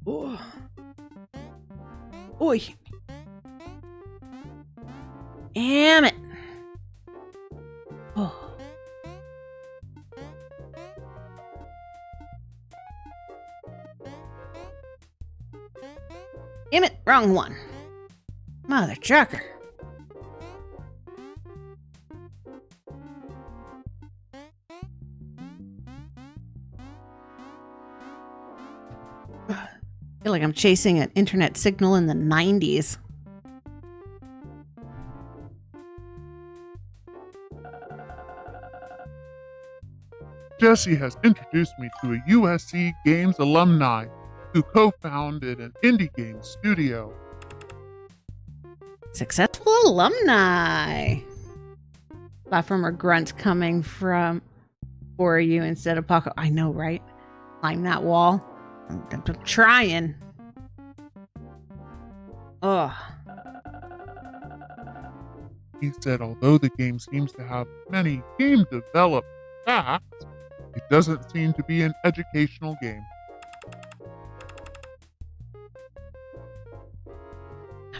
Oh. Oi. Damn it. Oh. Damn it, wrong one. Mother trucker. I feel like I'm chasing an internet signal in the 90s. Jesse has introduced me to a USC Games alumni who co-founded an indie game studio. Successful alumni. Platformer grunts coming from for you instead of Paco. I know, right? Climb that wall. I'm trying. Ugh. He said although the game seems to have many game developed facts, it doesn't seem to be an educational game.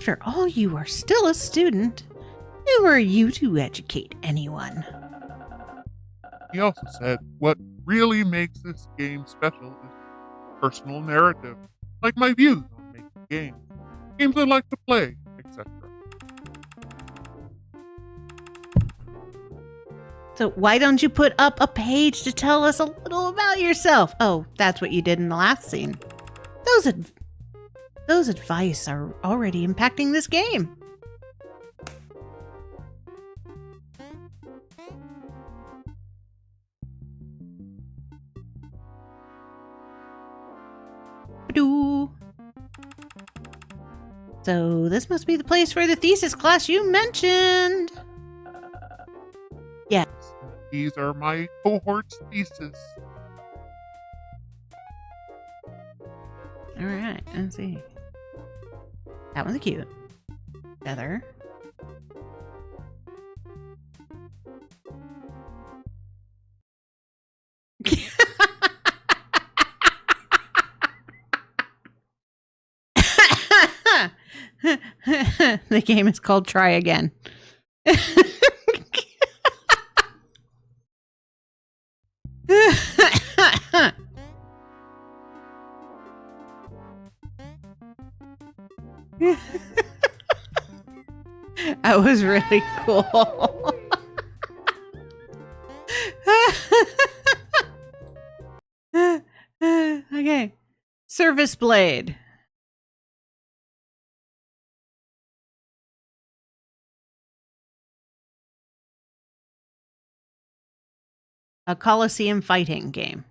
After all, you are still a student. Who are you to educate anyone? He also said what really makes this game special is personal narrative, like my views on making games I like to play, etc. So why don't you put up a page to tell us a little about yourself? Oh, that's what you did in the last scene. Those advice are already impacting this game. Ba-doo. So this must be the place for the thesis class you mentioned. Yeah. These are my cohort's thesis. All right, let's see. That one's cute. Feather. The game is called Try Again. That was really cool. Okay. Service Blade. A Coliseum fighting game.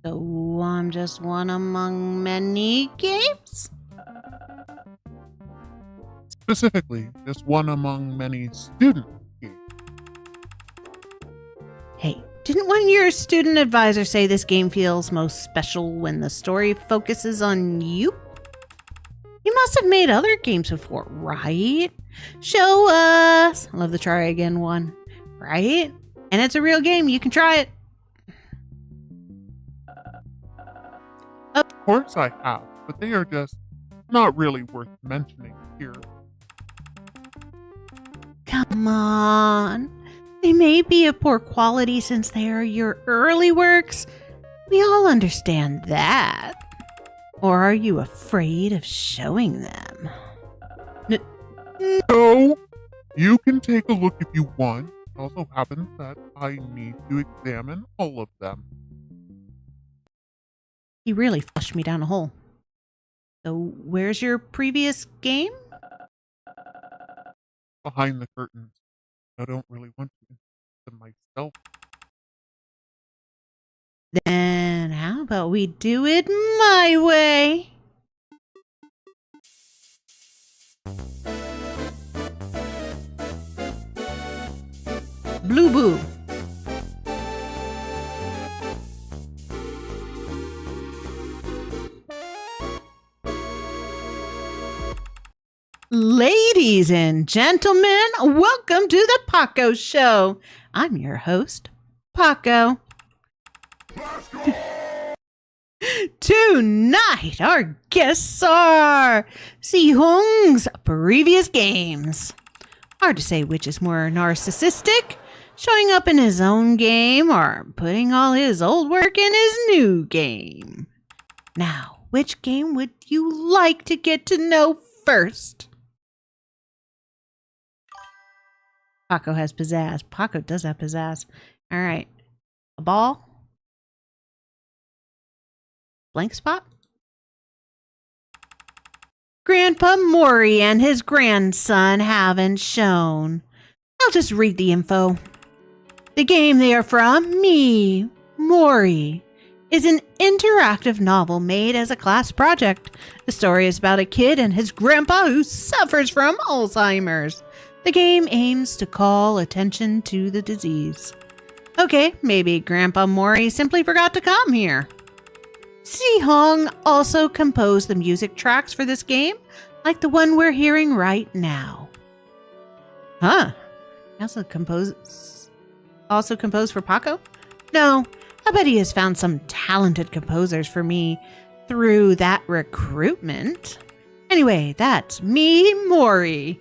So I'm just one among many games? Specifically, just one among many student games. Hey, didn't one of your student advisors say this game feels most special when the story focuses on you? You must have made other games before, right? Show us! I love the Try Again one. Right? And it's a real game. You can try it. Of course I have, but they are just not really worth mentioning here. Come on. They may be of poor quality since they are your early works. We all understand that. Or are you afraid of showing them? No! You can take a look if you want. It also happens that I need to examine all of them. He really flushed me down a hole. So where's your previous game? Behind the curtains. I don't really want to them myself. Then how about we do it my way? Blue Boo. Ladies and gentlemen, welcome to the Paco Show. I'm your host, Paco. Tonight, our guests are Huang's previous games. Hard to say which is more narcissistic, showing up in his own game or putting all his old work in his new game. Now, which game would you like to get to know first? Paco has pizzazz. Paco does have pizzazz. All right. A ball? Blank spot? Grandpa Mori and his grandson haven't shown. I'll just read the info. The game they are from, me, Mori, is an interactive novel made as a class project. The story is about a kid and his grandpa who suffers from Alzheimer's. The game aims to call attention to the disease. Okay, maybe Grandpa Mori simply forgot to come here. Huang also composed the music tracks for this game, like the one we're hearing right now. Huh? Also composed for Paco? No, I bet he has found some talented composers for me through that recruitment. Anyway, that's me, Mori.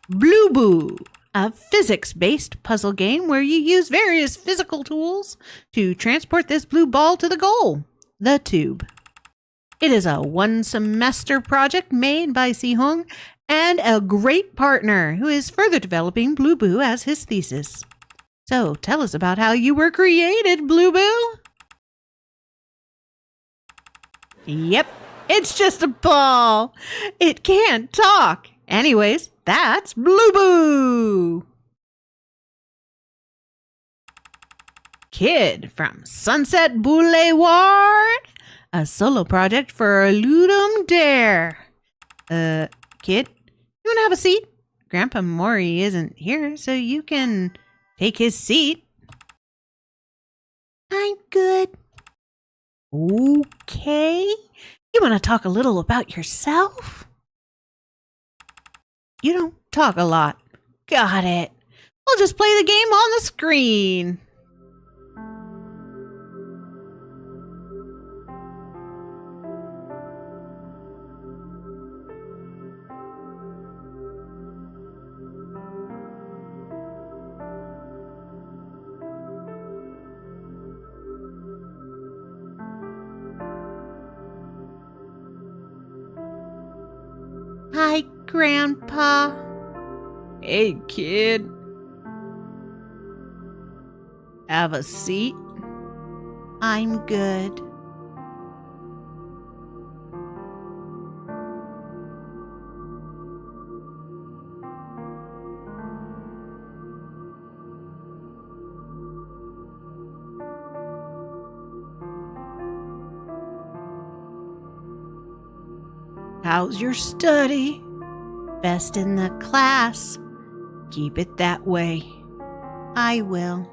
Blue Boo, a physics-based puzzle game where you use various physical tools to transport this blue ball to the goal, the tube. It is a one-semester project made by Huang and a great partner who is further developing Blue Boo as his thesis. So tell us about how you were created, Blue Boo. Yep, it's just a ball. It can't talk. Anyways, that's Blue Boo. Kid from Sunset Boulevard, a solo project for Ludum Dare. Kid, you want to have a seat? Grandpa Mori isn't here, so you can take his seat. I'm good. Okay. You want to talk a little about yourself? You don't talk a lot. Got it. We'll just play the game on the screen. Hi, Grandpa. Hey, kid. Have a seat? I'm good. How's your study? Best in the class. Keep it that way. I will.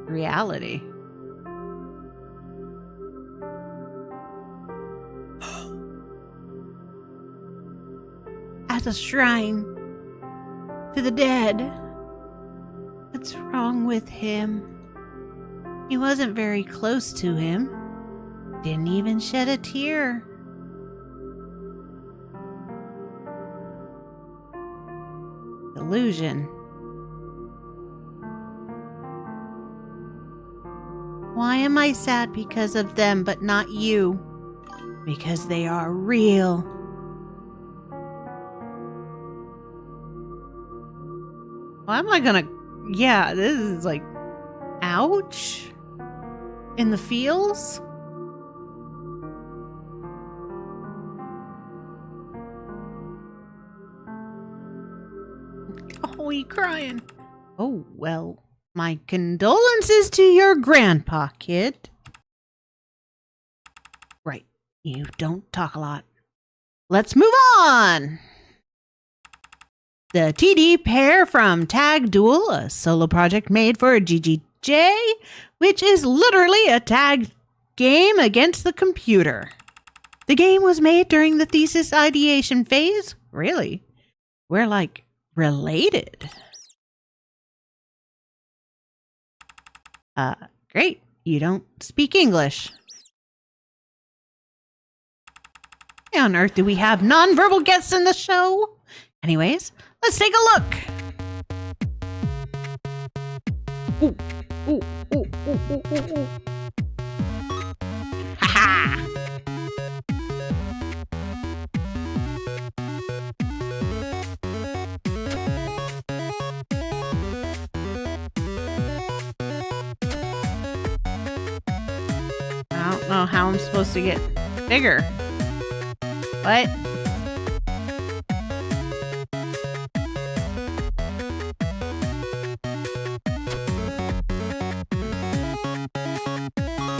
Reality. As a shrine to the dead. What's wrong with him? He wasn't very close to him. Didn't even shed a tear. Illusion. Why am I sad because of them but not you? Because they are real. Why am I gonna... Yeah, this is like... Ouch. In the feels? Oh, he crying. Oh, well, my condolences to your grandpa, kid. Right, you don't talk a lot. Let's move on. The TD pair from Tag Duel, a solo project made for GGJ, which is literally a tag game against the computer. The game was made during the thesis ideation phase. Really? We're like related. Great. You don't speak English. Why on earth do we have nonverbal guests in the show? Anyways, let's take a look. Ooh, ooh, ooh, ooh, ooh, ooh, ooh. Ha ha! I don't know how I'm supposed to get bigger. What?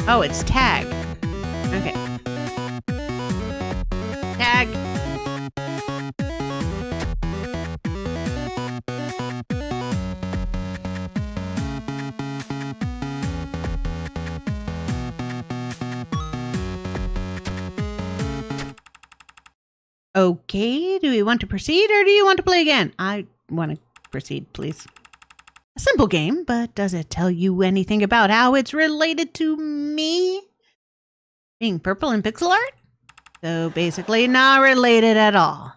Oh, it's tag. Okay. Okay, do we want to proceed or do you want to play again? I want to proceed, please. A simple game, but does it tell you anything about how it's related to me? Being purple in pixel art? So basically not related at all.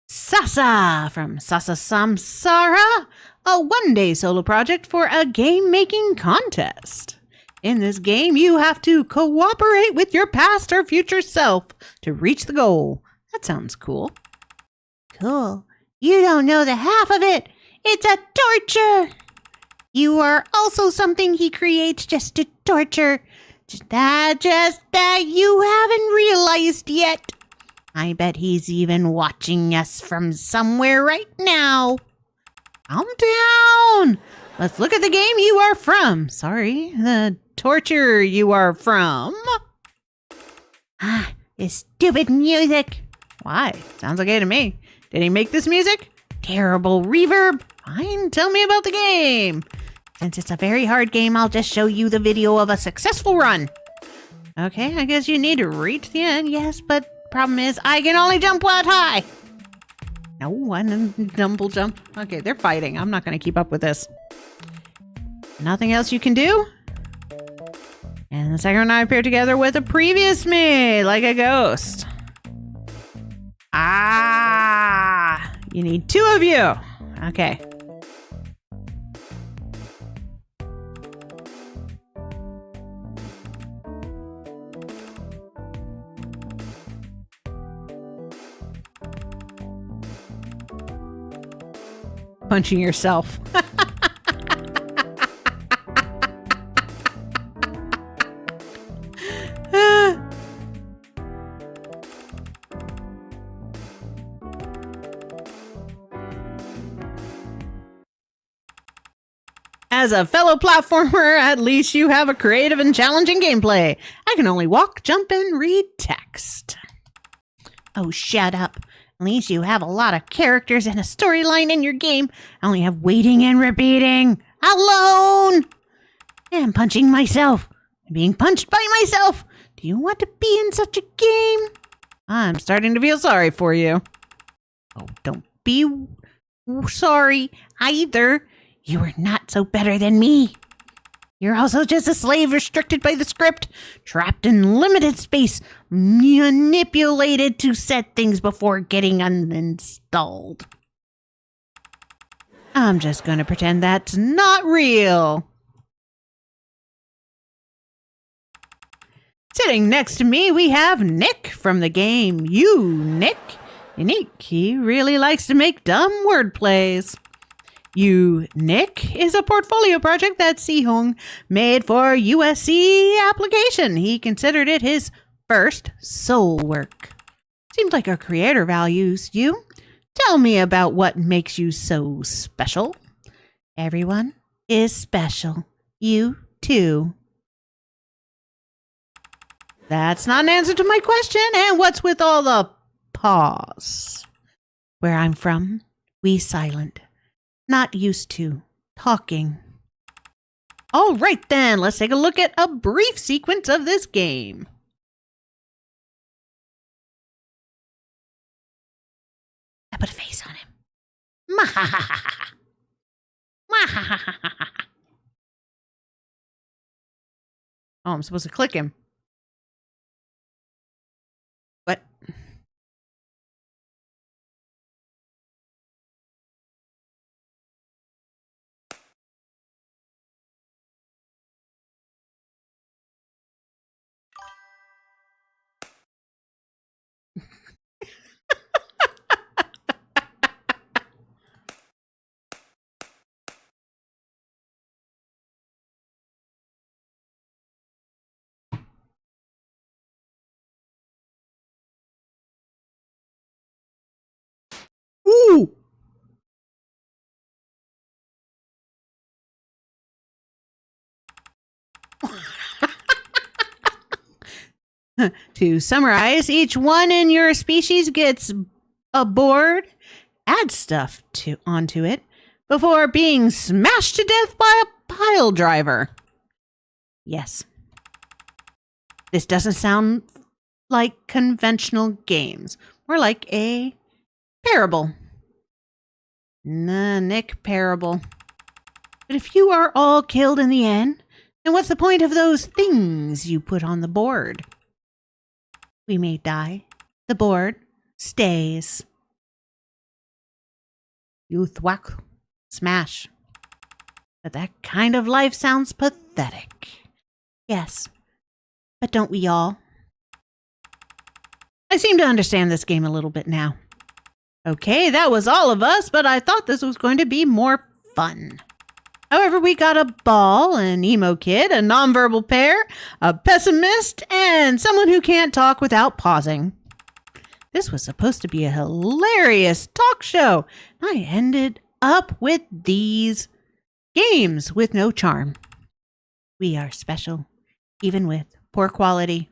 Sasa from Sasa Samsara, a one-day solo project for a game-making contest. In this game, you have to cooperate with your past or future self to reach the goal. That sounds cool. Cool. You don't know the half of it. It's a torture. You are also something he creates just to torture. Just that you haven't realized yet. I bet he's even watching us from somewhere right now. Calm down. Let's look at the game you are from. Sorry, the torture you are from. Ah, this stupid music. Why? Sounds okay to me. Did he make this music? Terrible reverb. Fine, tell me about the game. Since it's a very hard game, I'll just show you the video of a successful run. Okay, I guess you need to reach the end. Yes, but problem is I can only jump out high. No one double jump. Okay, they're fighting. I'm not going to keep up with this. Nothing else you can do? And the second one I appeared together with a previous me, like a ghost. Ah, you need two of you. Okay. Punching yourself. As a fellow platformer, at least you have a creative and challenging gameplay. I can only walk, jump, and read text. Oh, shut up. At least you have a lot of characters and a storyline in your game. I only have waiting and repeating. Alone! And punching myself. I'm being punched by myself. Do you want to be in such a game? I'm starting to feel sorry for you. Oh, don't be sorry either. You are not so better than me. You're also just a slave restricted by the script, trapped in limited space, manipulated to set things before getting uninstalled. I'm just going to pretend that's not real. Sitting next to me, we have Nick from the game Nick. Unique. He really likes to make dumb word plays. Nick is a portfolio project that Huang made for USC application. He considered it his first soul work. Seems like a creator values you. Tell me about what makes you so special. Everyone is special. You too. That's not an answer to my question. And what's with all the pause? Where I'm from, we silent. Not used to talking. All right then, let's take a look at a brief sequence of this game. I put a face on him. Oh, I'm supposed to click him. What? Ooh! To summarize, each one in your species gets aboard, add stuff onto it, before being smashed to death by a pile driver. Yes. This doesn't sound like conventional games. More like a parable. Nah, Nick parable. But if you are all killed in the end, then what's the point of those things you put on the board? We may die. The board stays. You thwack, smash. But that kind of life sounds pathetic. Yes, but don't we all? I seem to understand this game a little bit now. Okay, that was all of us, but I thought this was going to be more fun. However, we got a ball, an emo kid, a nonverbal pair, a pessimist, and someone who can't talk without pausing. This was supposed to be a hilarious talk show. I ended up with these games with no charm. We are special, even with poor quality.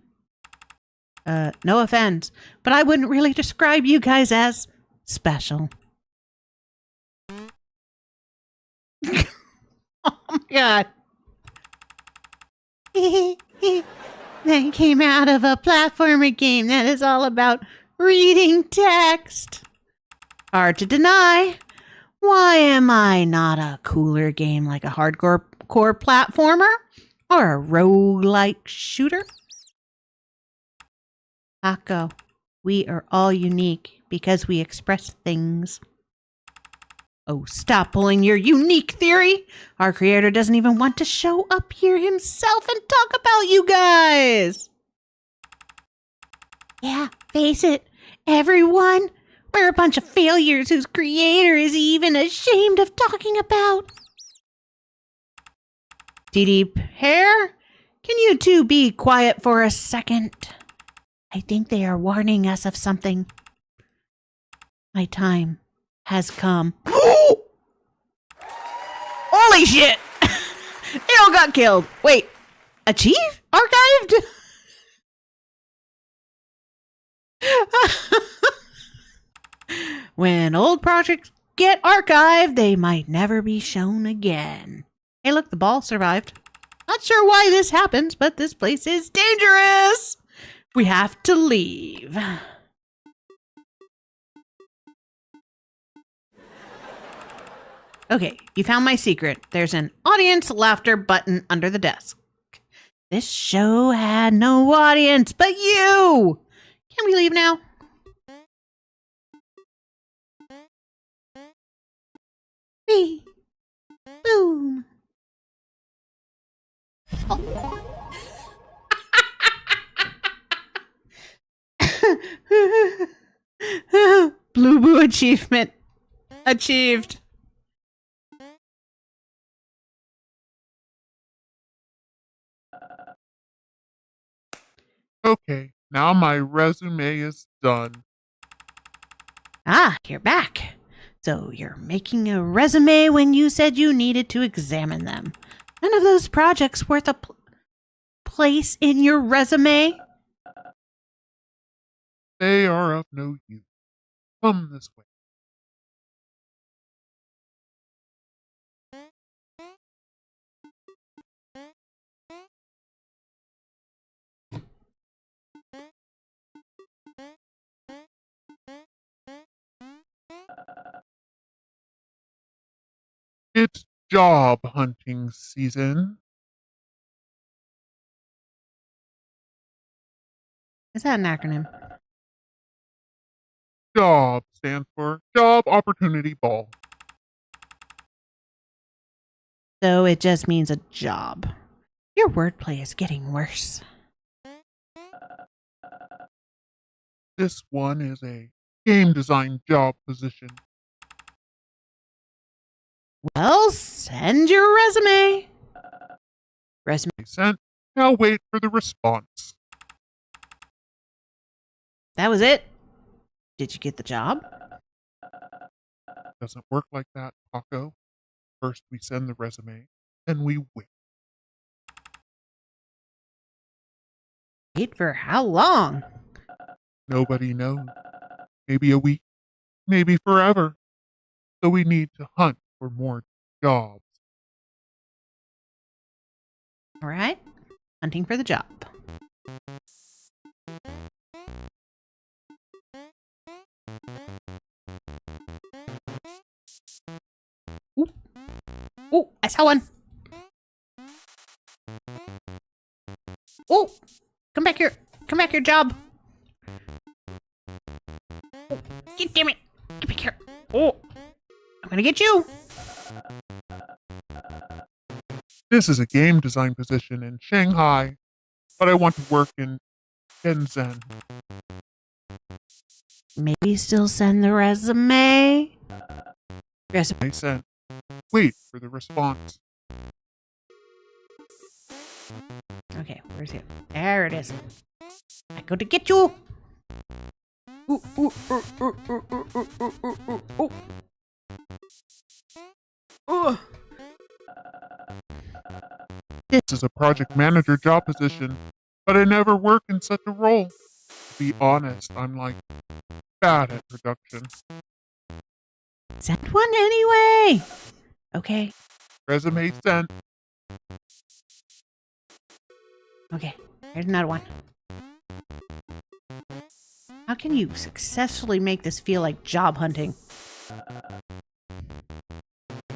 No offense, but I wouldn't really describe you guys as special. Oh my god. That came out of a platformer game that is all about reading text. Hard to deny. Why am I not a cooler game like a hardcore platformer or a roguelike shooter? Paco, we are all unique because we express things. Oh, stop pulling your unique theory. Our creator doesn't even want to show up here himself and talk about you guys. Yeah, face it, everyone. We're a bunch of failures whose creator is even ashamed of talking about. Deep hair, can you two be quiet for a second? I think they are warning us of something. My time has come. Holy shit! They all got killed. Wait, achieve? Archived? When old projects get archived, they might never be shown again. Hey, look, the ball survived. Not sure why this happens, but this place is dangerous. We have to leave. Okay, you found my secret. There's an audience laughter button under the desk. This show had no audience but you. Can we leave now? Boom. Blue Boo achievement achieved. Okay, now my resume is done. Ah, you're back. So you're making a resume when you said you needed to examine them. None of those projects worth a place in your resume? They are of no use. Come this way. It's job hunting season. Is that an acronym? JOB stands for Job Opportunity Ball. So it just means a job. Your wordplay is getting worse. This one is a game design job position. Well, send your resume. Resume sent. Now wait for the response. That was it? Did you get the job? Doesn't work like that, Paco. First we send the resume, then we wait. Wait for how long? Nobody knows. Maybe a week, maybe forever. So we need to hunt for more jobs. All right. Hunting for the job. Oh, I saw one. Oh, come back here. Come back here, job. Oh, damn it. Get back here. Oh, I'm gonna get you. This is a game design position in Shanghai, but I want to work in Shenzhen. Maybe still send the resume. I sent. Wait for the response. Okay, where's it? There it is. I go to get you. Ooh, ooh, ooh, ooh, ooh, ooh, ooh, ooh, ooh, ooh. Ooh. This is a project manager job position, but I never work in such a role. To be honest, I'm like bad at production. Send one anyway. Okay. Resume sent. Okay, here's another one. How can you successfully make this feel like job hunting?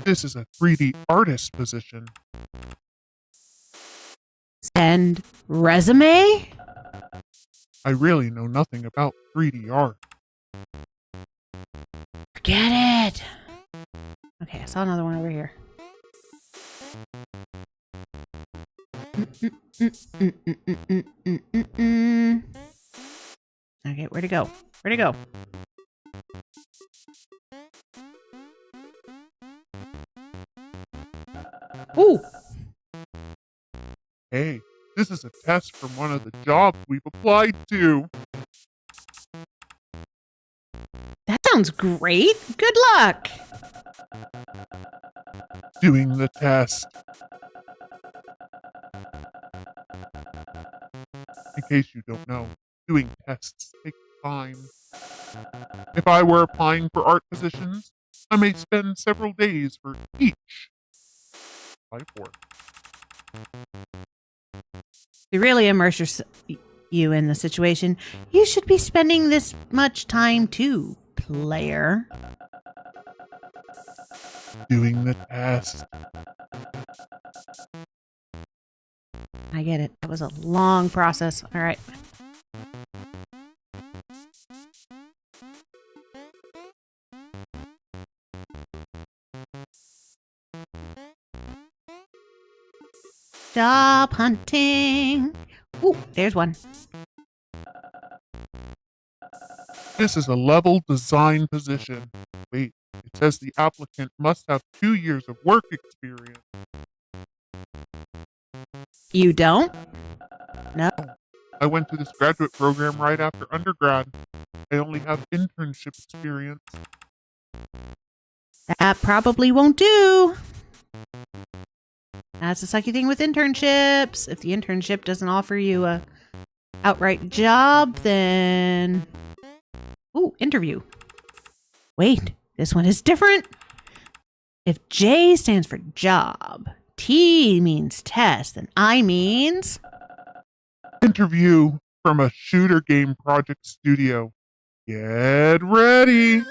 This is a 3D artist position. Send resume? I really know nothing about 3D art. Forget it. Okay, I saw another one over here. Okay, where'd it go? Where'd it go? Ooh! Hey, this is a test from one of the jobs we've applied to. That sounds great. Good luck. Doing the test. In case you don't know, doing tests takes time. If I were applying for art positions, I may spend several days for each. To really immerse you in the situation, you should be spending this much time too, player. Doing the test. I get it. That was a long process. All right. Job hunting. Ooh, there's one. This is a level design position. Wait, it says the applicant must have 2 years of work experience. You don't? No. I went to this graduate program right after undergrad. I only have internship experience. That probably won't do. That's the sucky thing with internships. If the internship doesn't offer you a outright job, then... Ooh, interview. Wait, this one is different. If J stands for job, T means test, and I means... Interview from a shooter game project studio. Get ready!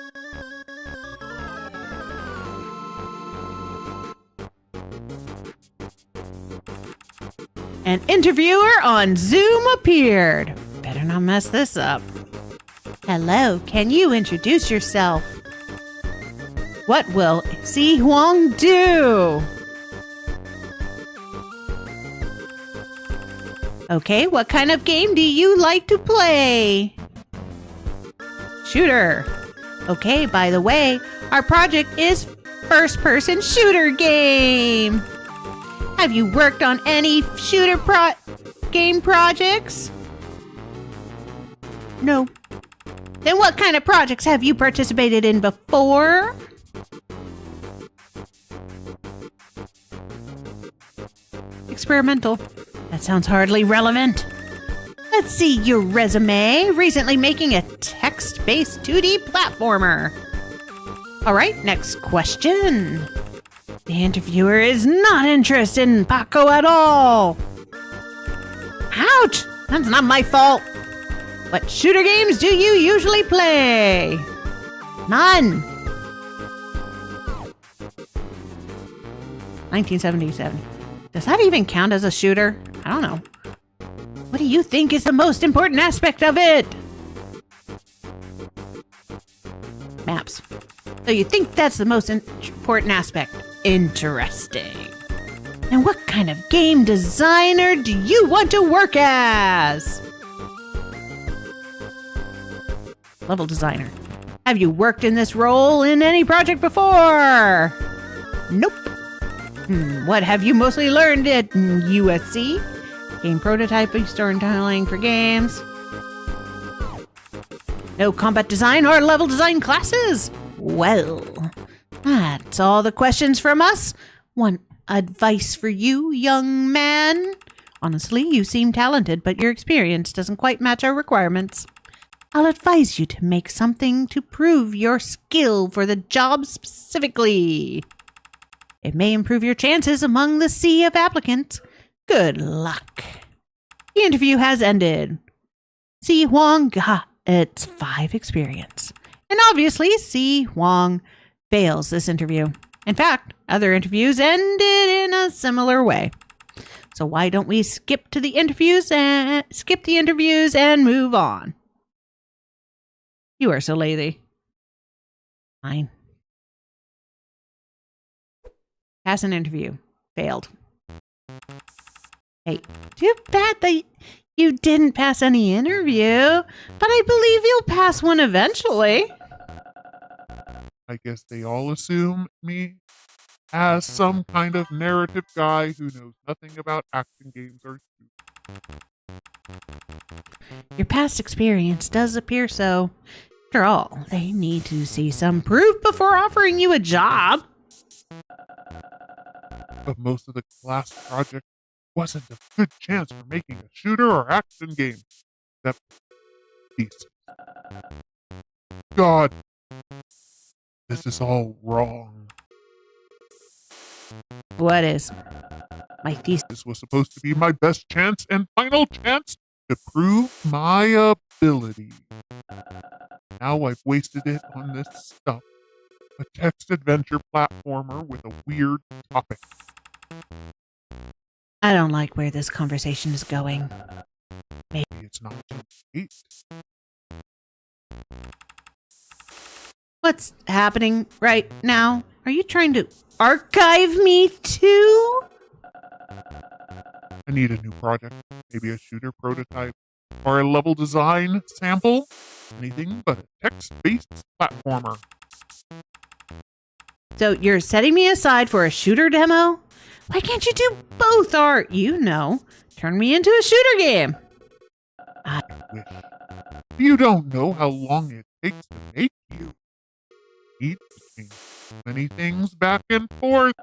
An interviewer on Zoom appeared. Better not mess this up. Hello, can you introduce yourself? What will Huang do? Okay, what kind of game do you like to play? Shooter. Okay, by the way, our project is first-person shooter game. Have you worked on any shooter game projects? No. Then what kind of projects have you participated in before? Experimental. That sounds hardly relevant. Let's see your resume. Recently making a text-based 2D platformer. All right, next question. The interviewer is not interested in Paco at all. Ouch! That's not my fault. What shooter games do you usually play? None. 1977. Does that even count as a shooter? I don't know. What do you think is the most important aspect of it? Maps. So you think that's the most important aspect? Interesting. And what kind of game designer do you want to work as? Level designer. Have you worked in this role in any project before? Nope. What have you mostly learned at USC? Game prototyping, storytelling for games. No combat design or level design classes? Well, that's all the questions from us. One advice for you, young man. Honestly, you seem talented, but your experience doesn't quite match our requirements. I'll advise you to make something to prove your skill for the job specifically. It may improve your chances among the sea of applicants. Good luck. The interview has ended. See Huang got its 5 experience. And obviously, see Huang fails this interview. In fact, other interviews ended in a similar way. So why don't we skip the interviews and move on? You are so lazy. Fine. Pass an interview. Failed. Hey, too bad that you didn't pass any interview, but I believe you'll pass one eventually. I guess they all assume me as some kind of narrative guy who knows nothing about action games or shooters. Your past experience does appear so. After all, they need to see some proof before offering you a job. But most of the class project wasn't a good chance for making a shooter or action game. Except thesis. God, this is all wrong. What is? My thesis. This was supposed to be my best chance and final chance to prove my ability. Now I've wasted it on this stuff. A text adventure platformer with a weird topic. I don't like where this conversation is going. Maybe it's not too late. What's happening right now? Are you trying to archive me too? I need a new project. Maybe a shooter prototype. Or a level design sample. Anything but a text-based platformer. So you're setting me aside for a shooter demo? Why can't you do both or, turn me into a shooter game? I wish. You don't know how long it takes to make you. Need to change many things back and forth.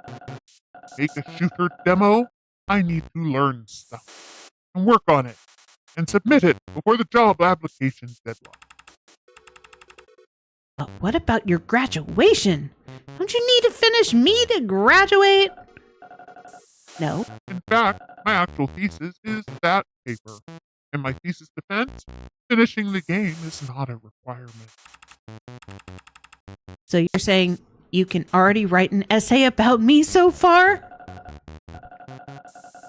Make a shooter demo, I need to learn stuff. And work on it. And submit it before the job application deadline. But what about your graduation? Don't you need to finish me to graduate? No. In fact, my actual thesis is that paper. And my thesis defense, finishing the game is not a requirement. So you're saying you can already write an essay about me so far?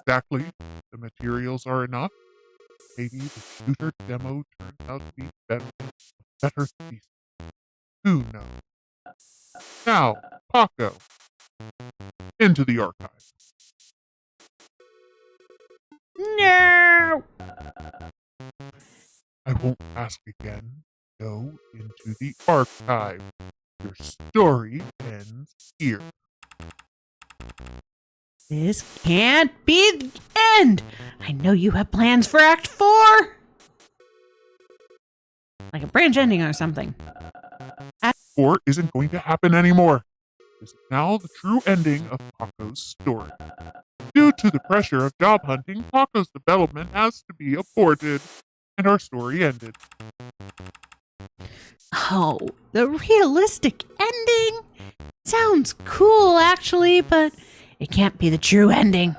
Exactly. The materials are enough. Maybe the shooter demo turns out to be better thesis. Who knows? Now, Paco. Into the archive. No! I won't ask again. Go into the archive. Your story ends here. This can't be the end! I know you have plans for Act 4! Like a branch ending or something. Act 4 isn't going to happen anymore. This is now the true ending of Paco's story. Due to the pressure of job hunting, Paco's development has to be aborted, and our story ended. Oh, the realistic ending? Sounds cool, actually, but it can't be the true ending.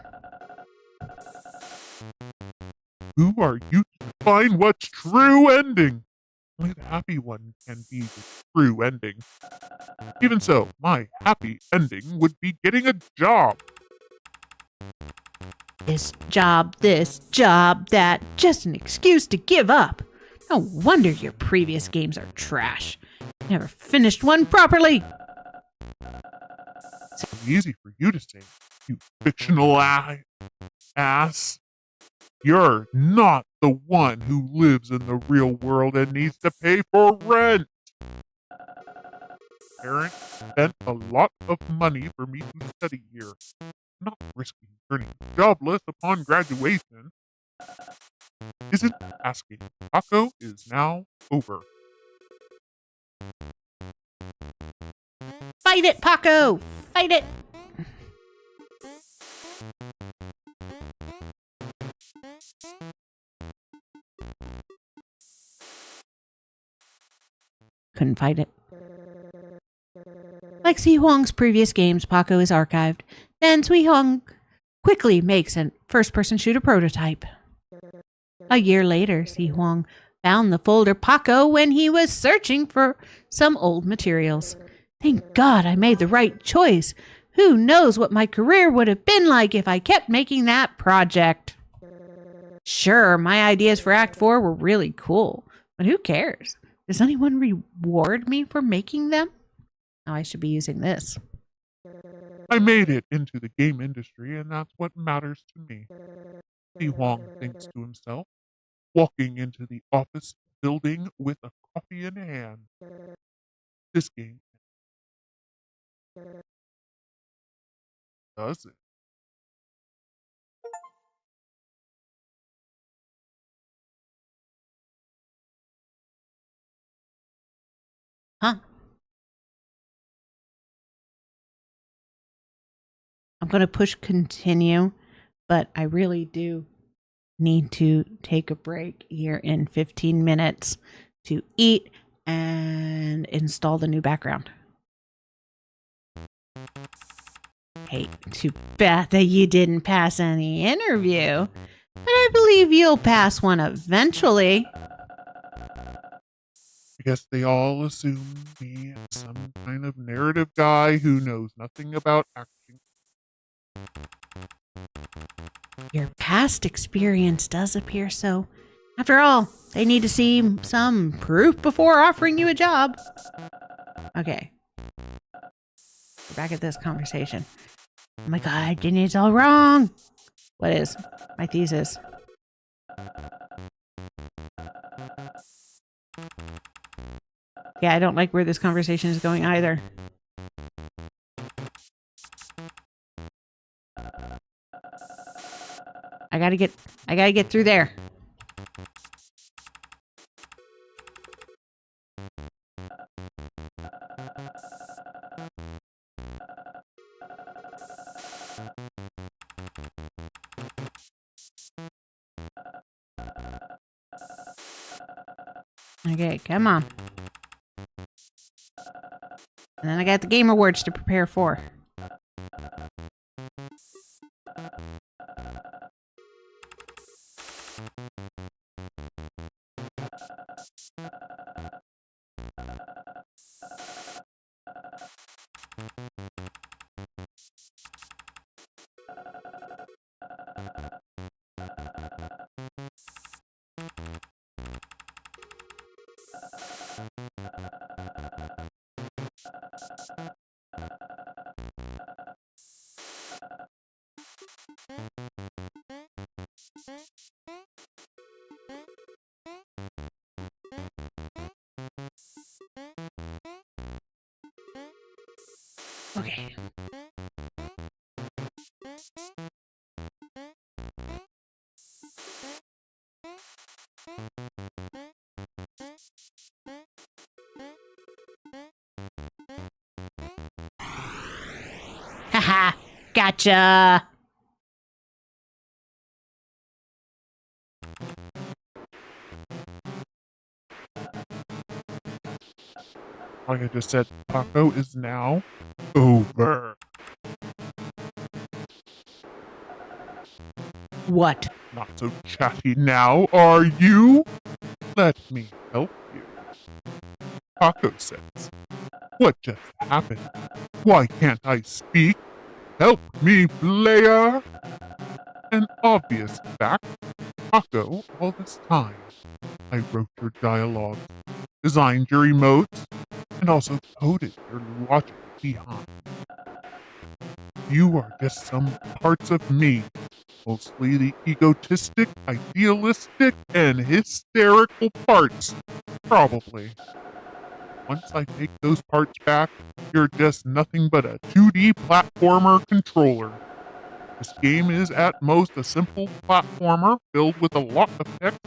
Who are you to define what's true ending? Only the happy one can be the true ending. Even so, my happy ending would be getting a job. This job, that. Just an excuse to give up. No wonder your previous games are trash. Never finished one properly. So easy for you to say, you fictional ass. You're not the one who lives in the real world and needs to pay for rent. Parents spent a lot of money for me to study here. I'm not risking turning jobless upon graduation. Isn't asking. Taco is now over. Fight it, Paco! Fight it! Couldn't fight it. Like Si Huang's previous games, Paco is archived. Then Si Huang quickly makes a first-person shooter prototype. A year later, Si Huang found the folder Paco when he was searching for some old materials. Thank God I made the right choice. Who knows what my career would have been like if I kept making that project. Sure, my ideas for Act 4 were really cool, but who cares? Does anyone reward me for making them? Oh, I should be using this. I made it into the game industry, and that's what matters to me. Si Huang thinks to himself, walking into the office building with a coffee in hand. This game does it. Huh? I'm going to push continue, but I really do need to take a break here in 15 minutes to eat and install the new background. Hey, too bad that you didn't pass any interview, but I believe you'll pass one eventually. I guess they all assume me as some kind of narrative guy who knows nothing about acting. Your past experience does appear so. After all, they need to see some proof before offering you a job. Okay. We're back at this conversation. Oh my God, Ginny's all wrong. What is my thesis? Yeah, I don't like where this conversation is going either. I gotta get through there. Okay, come on. And then I got the Game Awards to prepare for. Okay. Haha, gotcha. Like I just said, Taco is now over. What? Not so chatty now, are you? Let me help you. Taco says, what just happened? Why can't I speak? Help me, player! An obvious fact, Paco, all this time. I wrote your dialogue, designed your emotes, and also coded your logic behind. You are just some parts of me, mostly the egotistic, idealistic, and hysterical parts, probably. Once I take those parts back, you're just nothing but a 2D platformer controller. This game is at most a simple platformer filled with a lot of text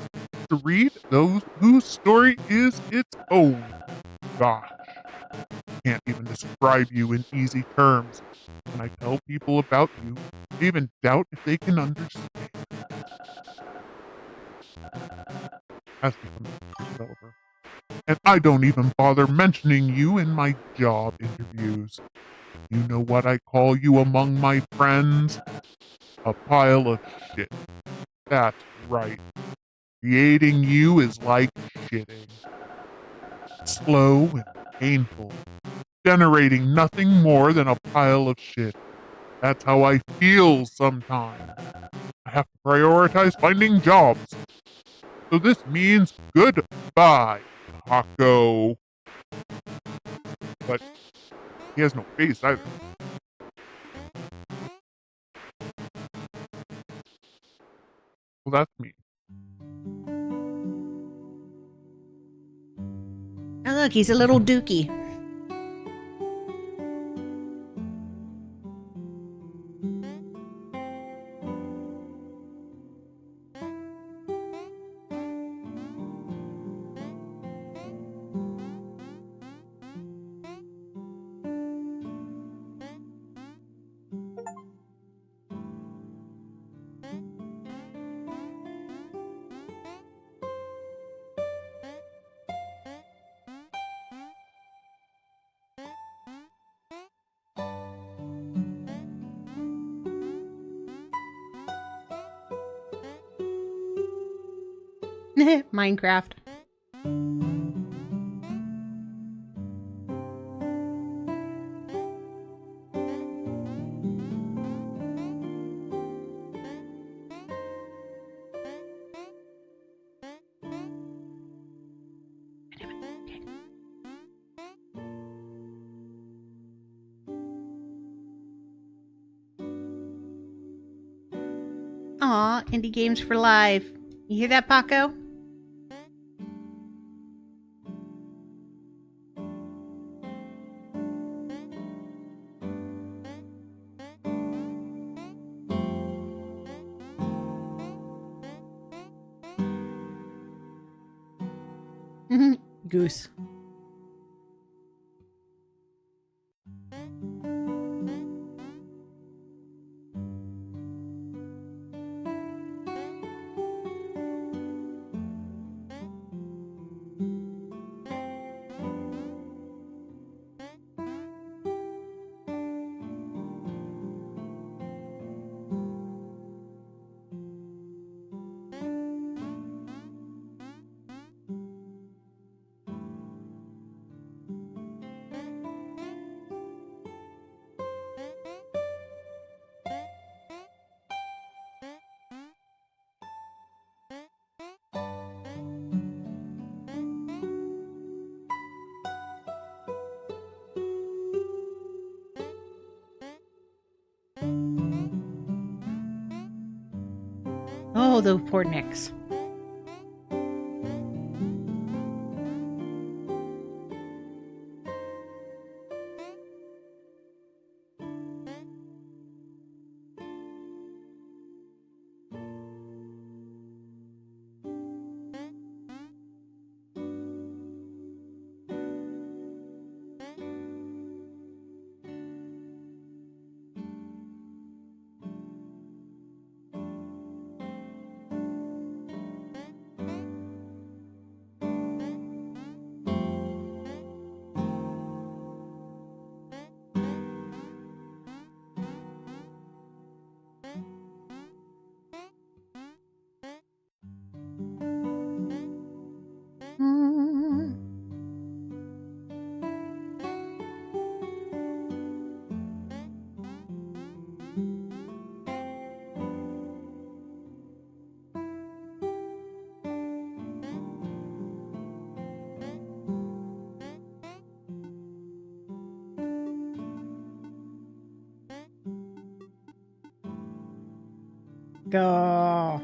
to read those whose story is its own. Gosh, can't even describe you in easy terms. When I tell people about you, they even doubt if they can understand. Has become a developer. And I don't even bother mentioning you in my job interviews. You know what I call you among my friends? A pile of shit. That's right. Creating you is like shitting. Slow and painful. Generating nothing more than a pile of shit. That's how I feel sometimes. I have to prioritize finding jobs. So this means goodbye, Paco. But he has no face either. Well, that's me. Oh, look, he's a little dookie. Minecraft. Aw, indie games for life. You hear that, Paco? Goose. Oh, the poor Nicks. Go.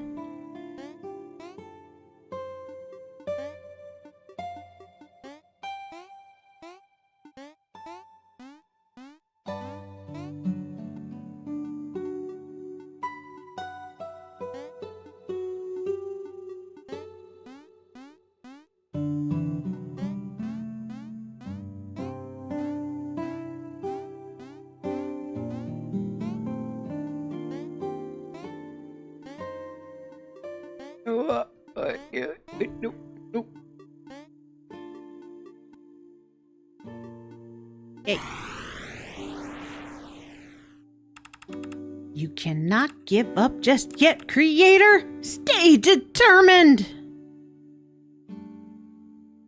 Hey. You cannot give up just yet, creator. Stay determined.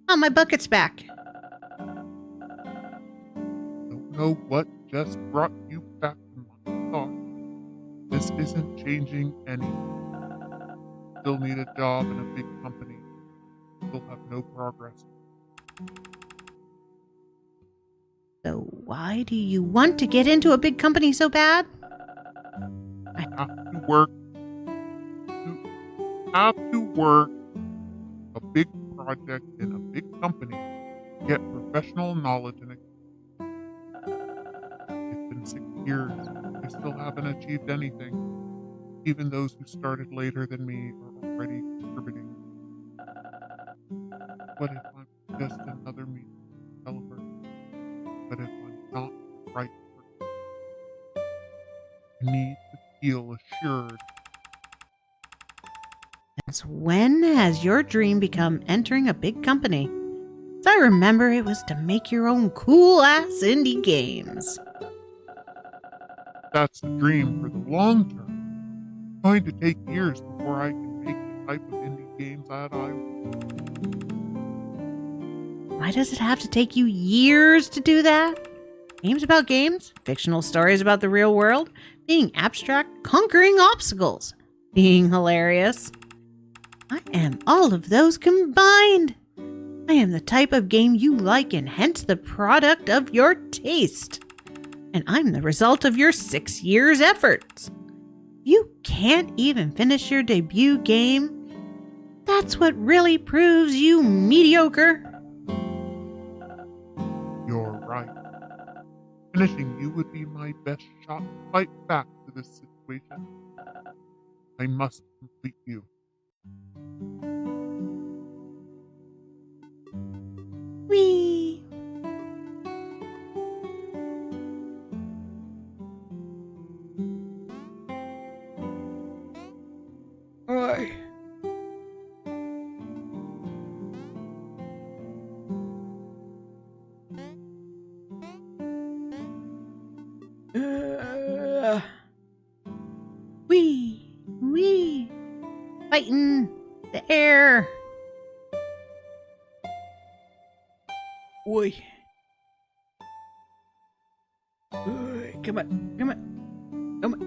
Oh, my bucket's back. Don't know what just brought you back to my thoughts. This isn't changing anything. Still need a job in a big company. Still have no progress. So why do you want to get into a big company so bad? I have to work. A big project in a big company. Get professional knowledge and it's been 6 years. I still haven't achieved anything. Even those who started later than me are already contributing. What if I'm just another media developer? What if I'm not the right person? I need to feel assured. Since when has your dream become entering a big company? As I remember, it was to make your own cool-ass indie games. That's the dream for the long term. It's going to take years before I can make the type of indie games that I want. Why does it have to take you years to do that? Games about games, fictional stories about the real world, being abstract, conquering obstacles, being hilarious. I am all of those combined. I am the type of game you like and hence the product of your taste. And I'm the result of your 6 years' efforts. You can't even finish your debut game. That's what really proves you mediocre. You're right. Finishing you would be my best shot to fight back to this situation. I must complete you. Whee! Oi. Wee! Fighting the air. Oi. Come on.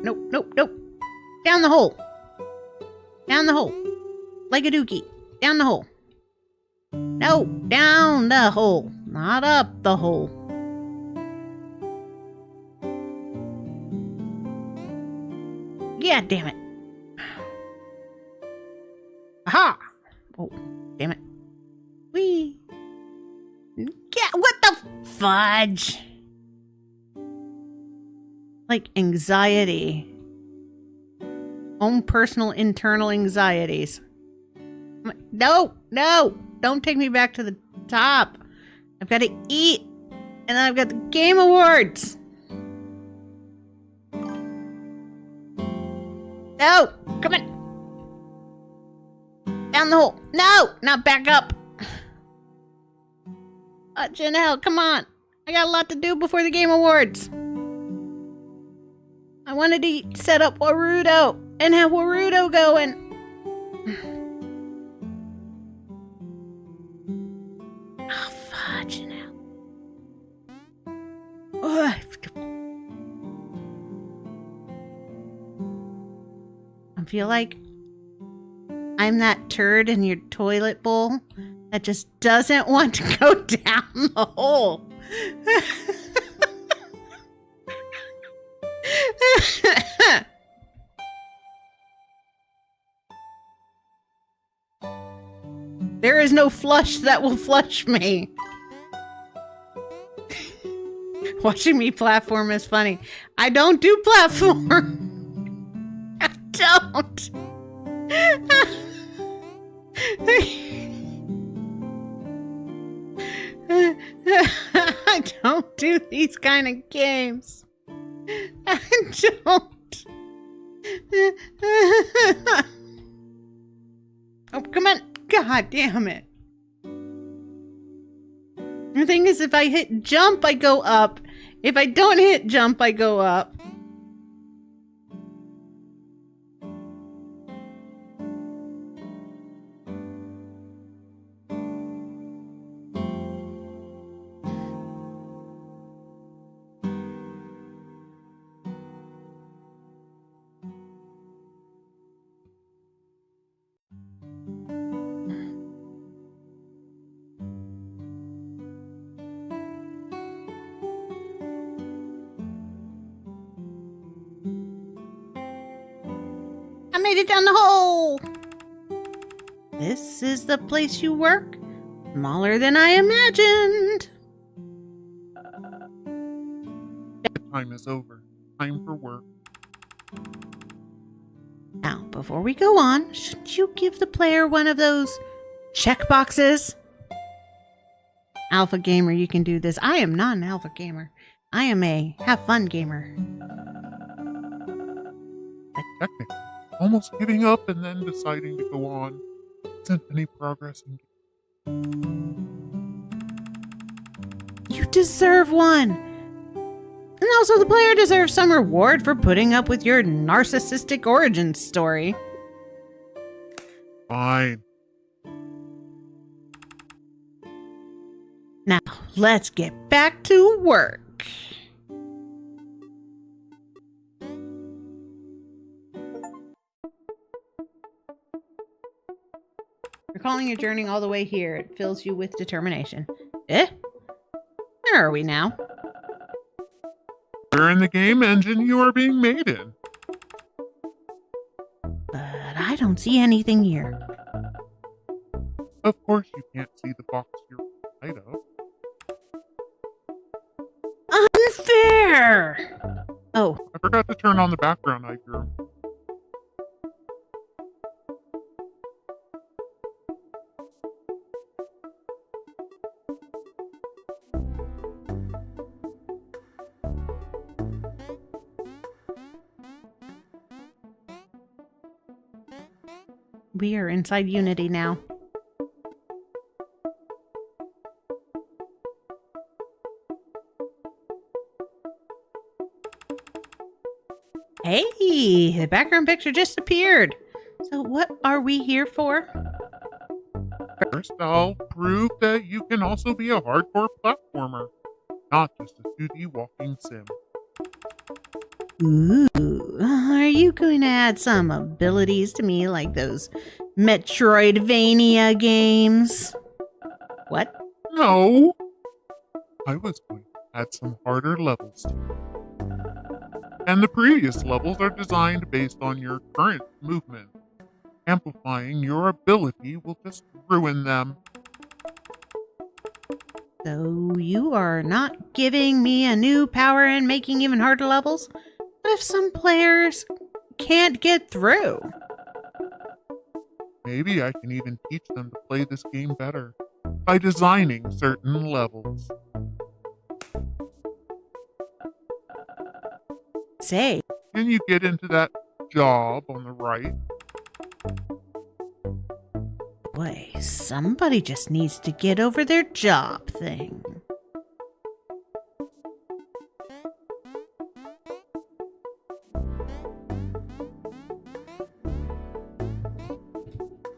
Nope. Down the hole. Like a dookie. Down the hole. No, down the hole. Not up the hole. Yeah, damn it. Aha! Oh, damn it. Whee! Yeah, what the fudge? Like anxiety. Own personal internal anxieties. No! Don't take me back to the top. I've got to eat. And I've got the Game Awards. No! Come on! Down the hole. No! Not back up. Janelle, come on. I got a lot to do before the Game Awards. I wanted to set up Warudo and have Warudo going. Oh, fudge, Janelle. Oh, I feel like I'm that turd in your toilet bowl that just doesn't want to go down the hole. There is no flush that will flush me. Watching me platform is funny. I don't do platform. I don't. I don't do these kind of games. I don't. Oh, come on. God damn it. The thing is, if I hit jump, I go up. If I don't hit jump, I go up. I made it down the hole! This is the place you work? Smaller than I imagined. Time is over. Time for work. Now, before we go on, should you give the player one of those checkboxes? Alpha gamer, you can do this. I am not an alpha gamer. I am a have fun gamer. Technically, almost giving up and then deciding to go on. Isn't any progress in You deserve one! And also the player deserves some reward for putting up with your narcissistic origin story. Fine. Now, let's get back to work. Recalling your journey all the way here, it fills you with determination. Eh? Where are we now? Where in the game engine you are being made in? But I don't see anything here. Of course you can't see the box you're inside of. Unfair! Oh. I forgot to turn on the background I drew. We are inside Unity now. Hey, the background picture just appeared. So what are we here for? First, I'll prove that you can also be a hardcore platformer, not just a 2D walking sim. Ooh, are you going to add some abilities to me like those Metroidvania games? What? No! I was going to add some harder levels to it. And the previous levels are designed based on your current movement. Amplifying your ability will just ruin them. So you are not giving me a new power and making even harder levels? What if some players can't get through? Maybe I can even teach them to play this game better by designing certain levels. Say. Can you get into that job on the right? Boy, somebody just needs to get over their job thing.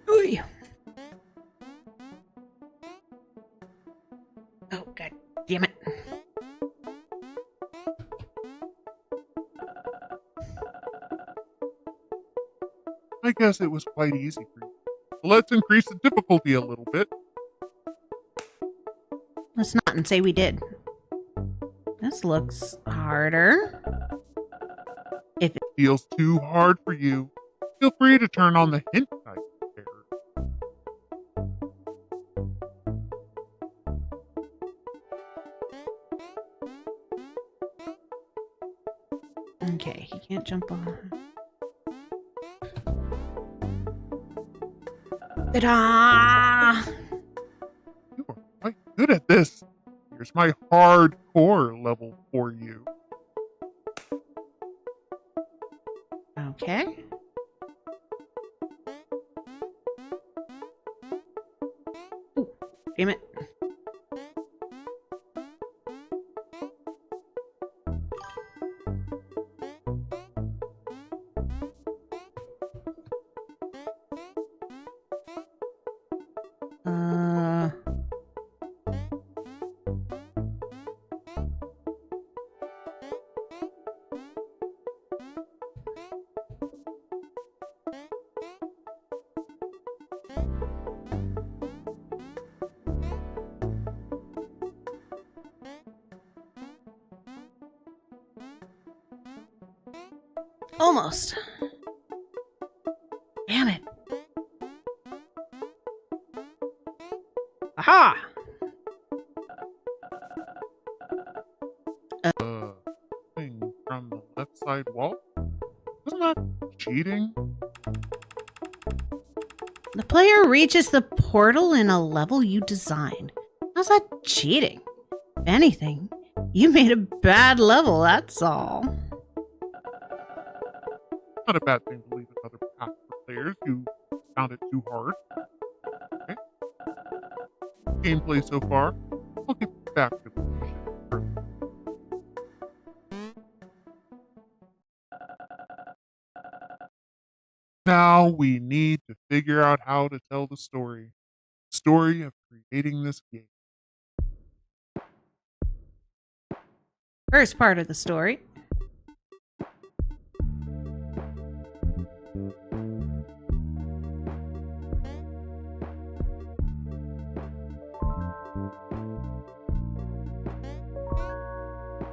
Ooh. Oh, god damn it. I guess it was quite easy for you. Let's increase the difficulty a little bit. Let's not and say we did. This looks harder. If it feels too hard for you, feel free to turn on the hint type there. Okay, he can't jump on. Ta-da! You are quite good at this. Here's my hardcore level for you. Okay. Ooh, damn it. Almost. Damn it. Aha! Thing from the left side wall? Isn't that cheating? The player reaches the portal in a level you designed. How's that cheating? If anything, you made a bad level, that's all. Not a bad thing to leave another path for players who found it too hard. Okay. Gameplay so far. I'll get back to the mission further. Now we need to figure out how to tell the story. Story of creating this game. First part of the story.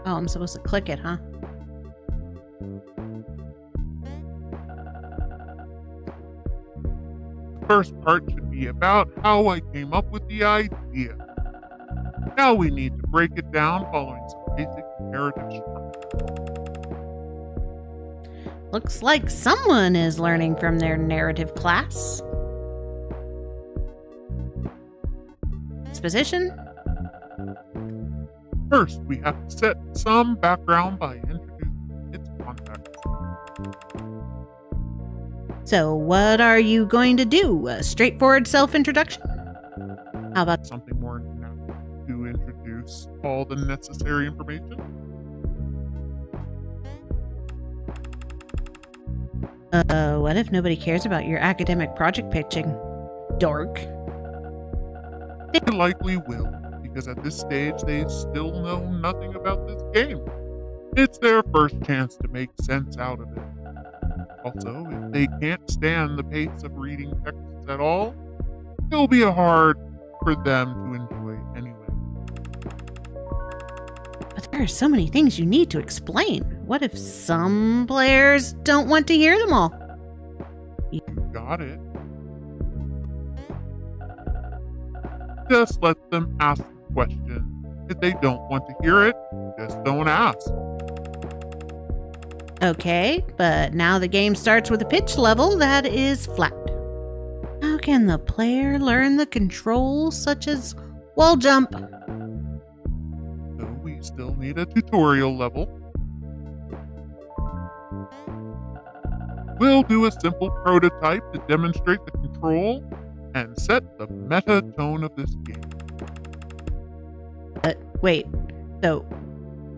Oh, I'm supposed to click it, huh? First part should be about how I came up with the idea. Now we need to break it down following some basic narrative structure. Looks like someone is learning from their narrative class. Exposition? First, we have to set some background by introducing its context. So, what are you going to do? A straightforward self-introduction? How about something more natural to introduce all the necessary information? What if nobody cares about your academic project pitching? Dork. They likely will, because at this stage they still know nothing about this game. It's their first chance to make sense out of it. Also, if they can't stand the pace of reading texts at all, it'll be hard for them to enjoy anyway. But there are so many things you need to explain. What if some players don't want to hear them all? You got it. Just let them ask the question. If they don't want to hear it, just don't ask. Okay, but now the game starts with a pitch level that is flat. How can the player learn the controls such as wall jump? So we still need a tutorial level. We'll do a simple prototype to demonstrate the control and set the meta tone of this game. Wait, so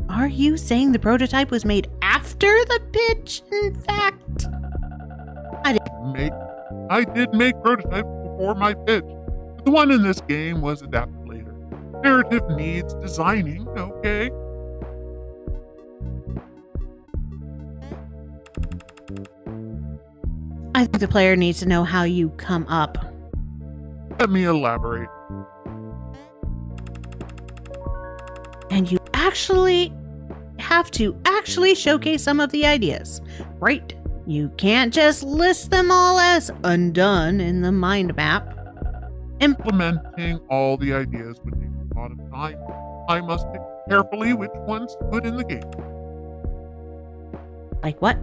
are you saying the prototype was made after the pitch, in fact? I did make prototypes before my pitch, but the one in this game was adapted later. Narrative needs designing, okay? I think the player needs to know how you come up. Let me elaborate. And you actually have to showcase some of the ideas, right? You can't just list them all as undone in the mind map. Implementing all the ideas would take a lot of time. I must pick carefully which ones to put in the game. Like what?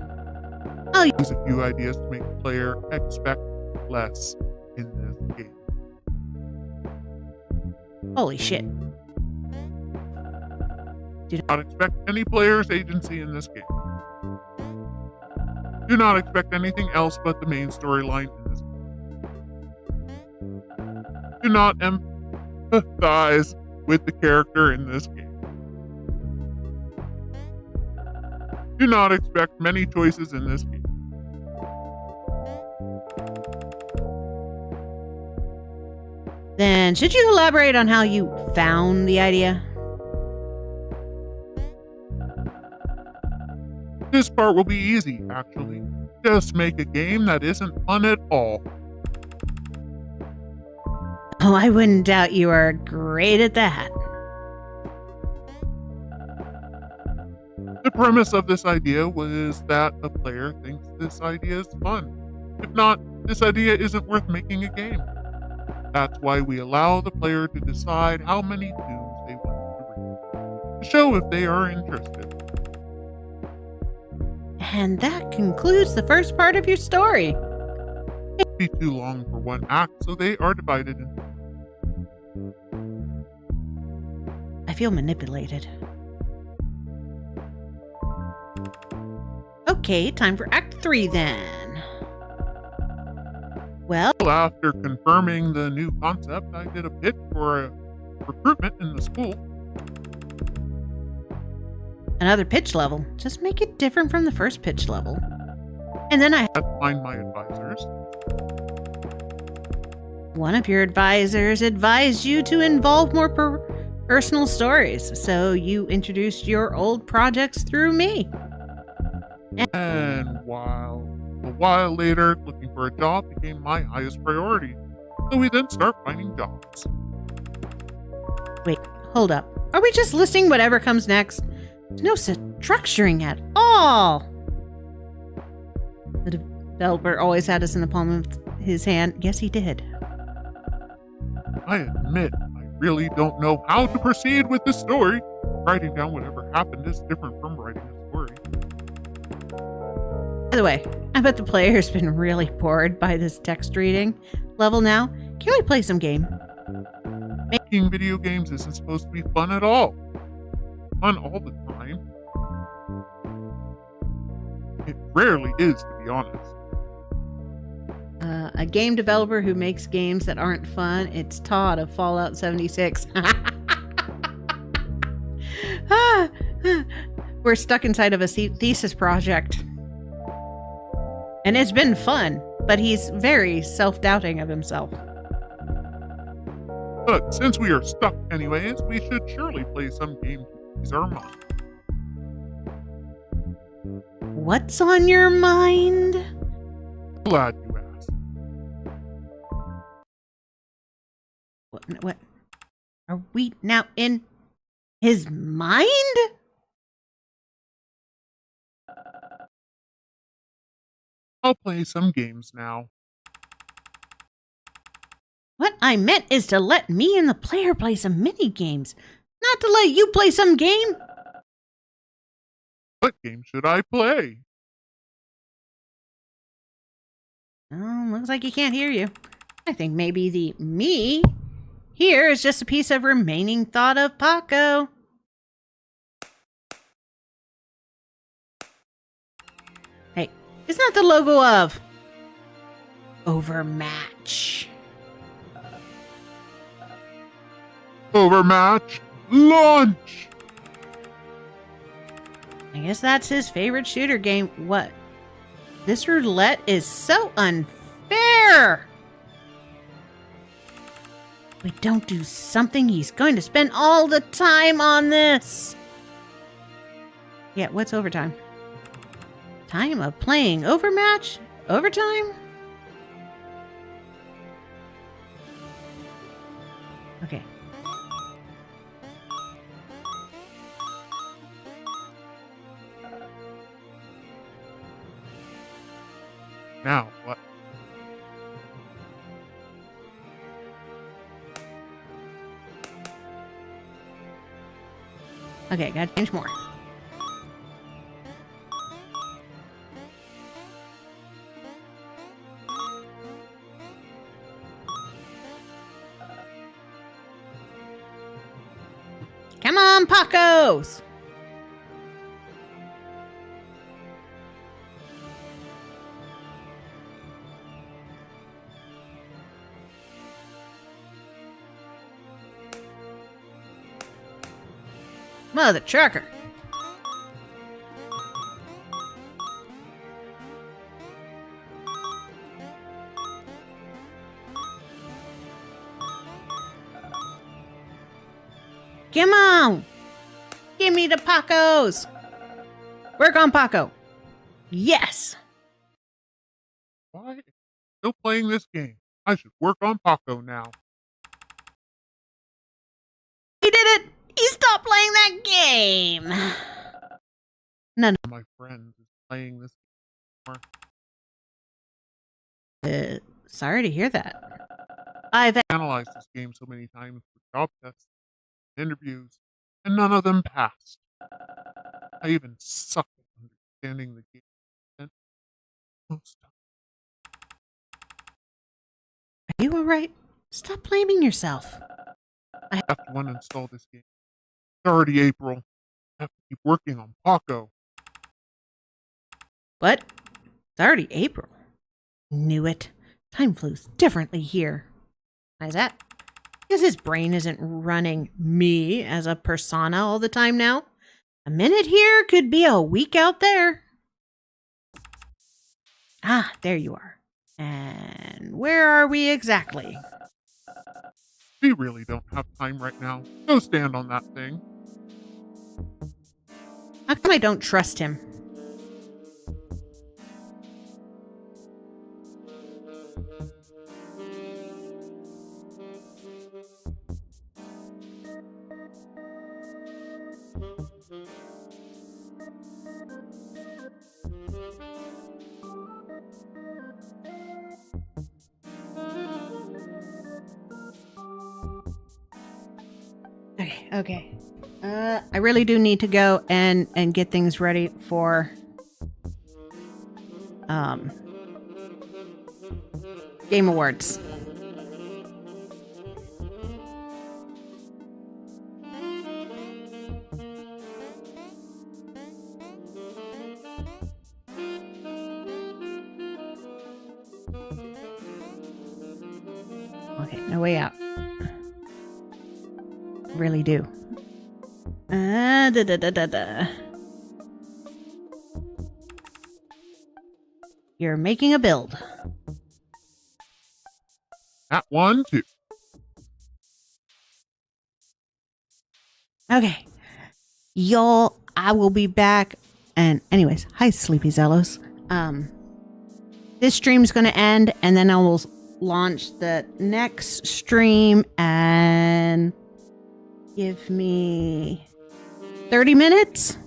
Oh, Use a few ideas to make the player expect less in this game. holy shit. Do not expect any player's agency in this game. Do not expect anything else but the main storyline in this game. Do not empathize with the character in this game. Do not expect many choices in this game. Then should you elaborate on how you found the idea? This part will be easy, actually. Just make a game that isn't fun at all. Oh, I wouldn't doubt you are great at that. The premise of this idea was that the player thinks this idea is fun. If not, this idea isn't worth making a game. That's why we allow the player to decide how many tunes they want to read, to show if they are interested. And that concludes the first part of your story. It would be too long for one act, so they are divided into. I feel manipulated. Okay, time for Act 3 then. Well, After confirming the new concept, I did a pitch for a recruitment in the school. another pitch level. Just make it different from the first pitch level. And then I had to find my advisors. One of your advisors advised you to involve more personal stories, so you introduced your old projects through me. And a while later, looking for a job became my highest priority. So we then start finding jobs. Wait, hold up. Are we just listing whatever comes next? There's no structuring at all. The developer always had us in the palm of his hand. Yes, he did. I admit, I really don't know how to proceed with this story. Writing down whatever happened is different from writing a story. By the way, I bet the player's been really bored by this text reading level now. Can we play some game? Making video games isn't supposed to be fun at all. Fun all the time. It rarely is, to be honest. A game developer who makes games that aren't fun, it's Todd of Fallout 76. We're stuck inside of a thesis project. And it's been fun, but he's very self-doubting of himself. But since we are stuck anyways, we should surely play some game to ease our mind. What's on your mind? Glad you asked. What? Are we now in his mind? I'll play some games now. What I meant is to let me and the player play some mini games, not to let you play some game. What game should I play? Oh, looks like he can't hear you. I think maybe the me here is just a piece of remaining thought of Paco. Hey, isn't that the logo of Overmatch? Overmatch launch! I guess that's his favorite shooter game. What? This roulette is so unfair! We don't do something, he's going to spend all the time on this. Yeah, what's overtime? Time of playing Overmatch? Overtime? Okay. Now, what? Okay, gotta change more. Come on, Pacos! Mother trucker. Come on! Give me the Pacos! Work on Paco. Yes! Why am I still playing this game? I should work on Paco now. He did it! He stopped playing that game! None of my friends is playing this game. Sorry to hear that. I've analyzed this game so many times for job tests, interviews, and none of them passed. I even suck at understanding the game. Most times. Are you alright? Stop blaming yourself. I have to uninstall this game. It's already April. I have to keep working on Paco. What? It's already April. Knew it. Time flows differently here. Why is that? Because his brain isn't running me as a persona all the time now. A minute here could be a week out there. Ah, there you are. And where are we exactly? We really don't have time right now. Go stand on that thing. How come I don't trust him? Okay. I really do need to go and get things ready for Game Awards. Okay, no way out. Really do. You're making a build. That one, too. Okay. Y'all, I will be back. And anyways, hi, Sleepy Zellos. This stream's going to end, and then I will launch the next stream and give me 30 minutes.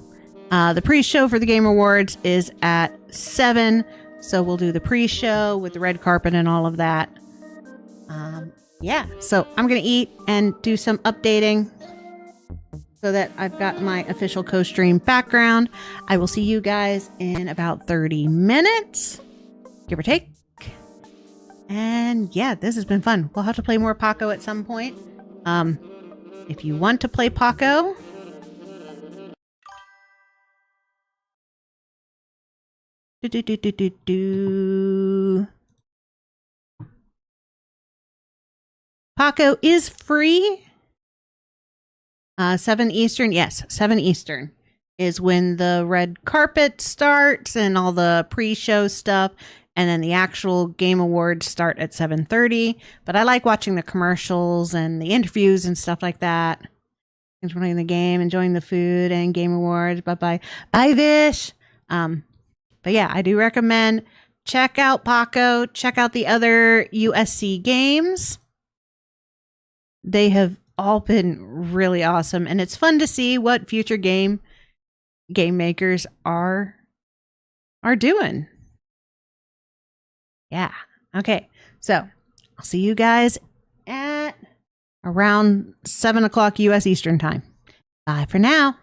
The pre-show for the Game Awards is at 7, so we'll do the pre-show with the red carpet and all of that. Yeah, so I'm going to eat and do some updating so that I've got my official co-stream background. I will see you guys in about 30 minutes, give or take. And yeah, this has been fun. We'll have to play more Paco at some point. If you want to play Paco, Paco is free. 7 Eastern. Yes, 7 Eastern is when the red carpet starts and all the pre-show stuff. And then the actual Game Awards start at 7:30. But I like watching the commercials and the interviews and stuff like that. Enjoying the game, enjoying the food and Game Awards. Bye-bye. Bye, Vish. But yeah, I do recommend check out Paco. Check out the other USC games. They have all been really awesome. And it's fun to see what future game makers are doing. Yeah. Okay. So I'll see you guys at around 7 o'clock US Eastern time. Bye for now.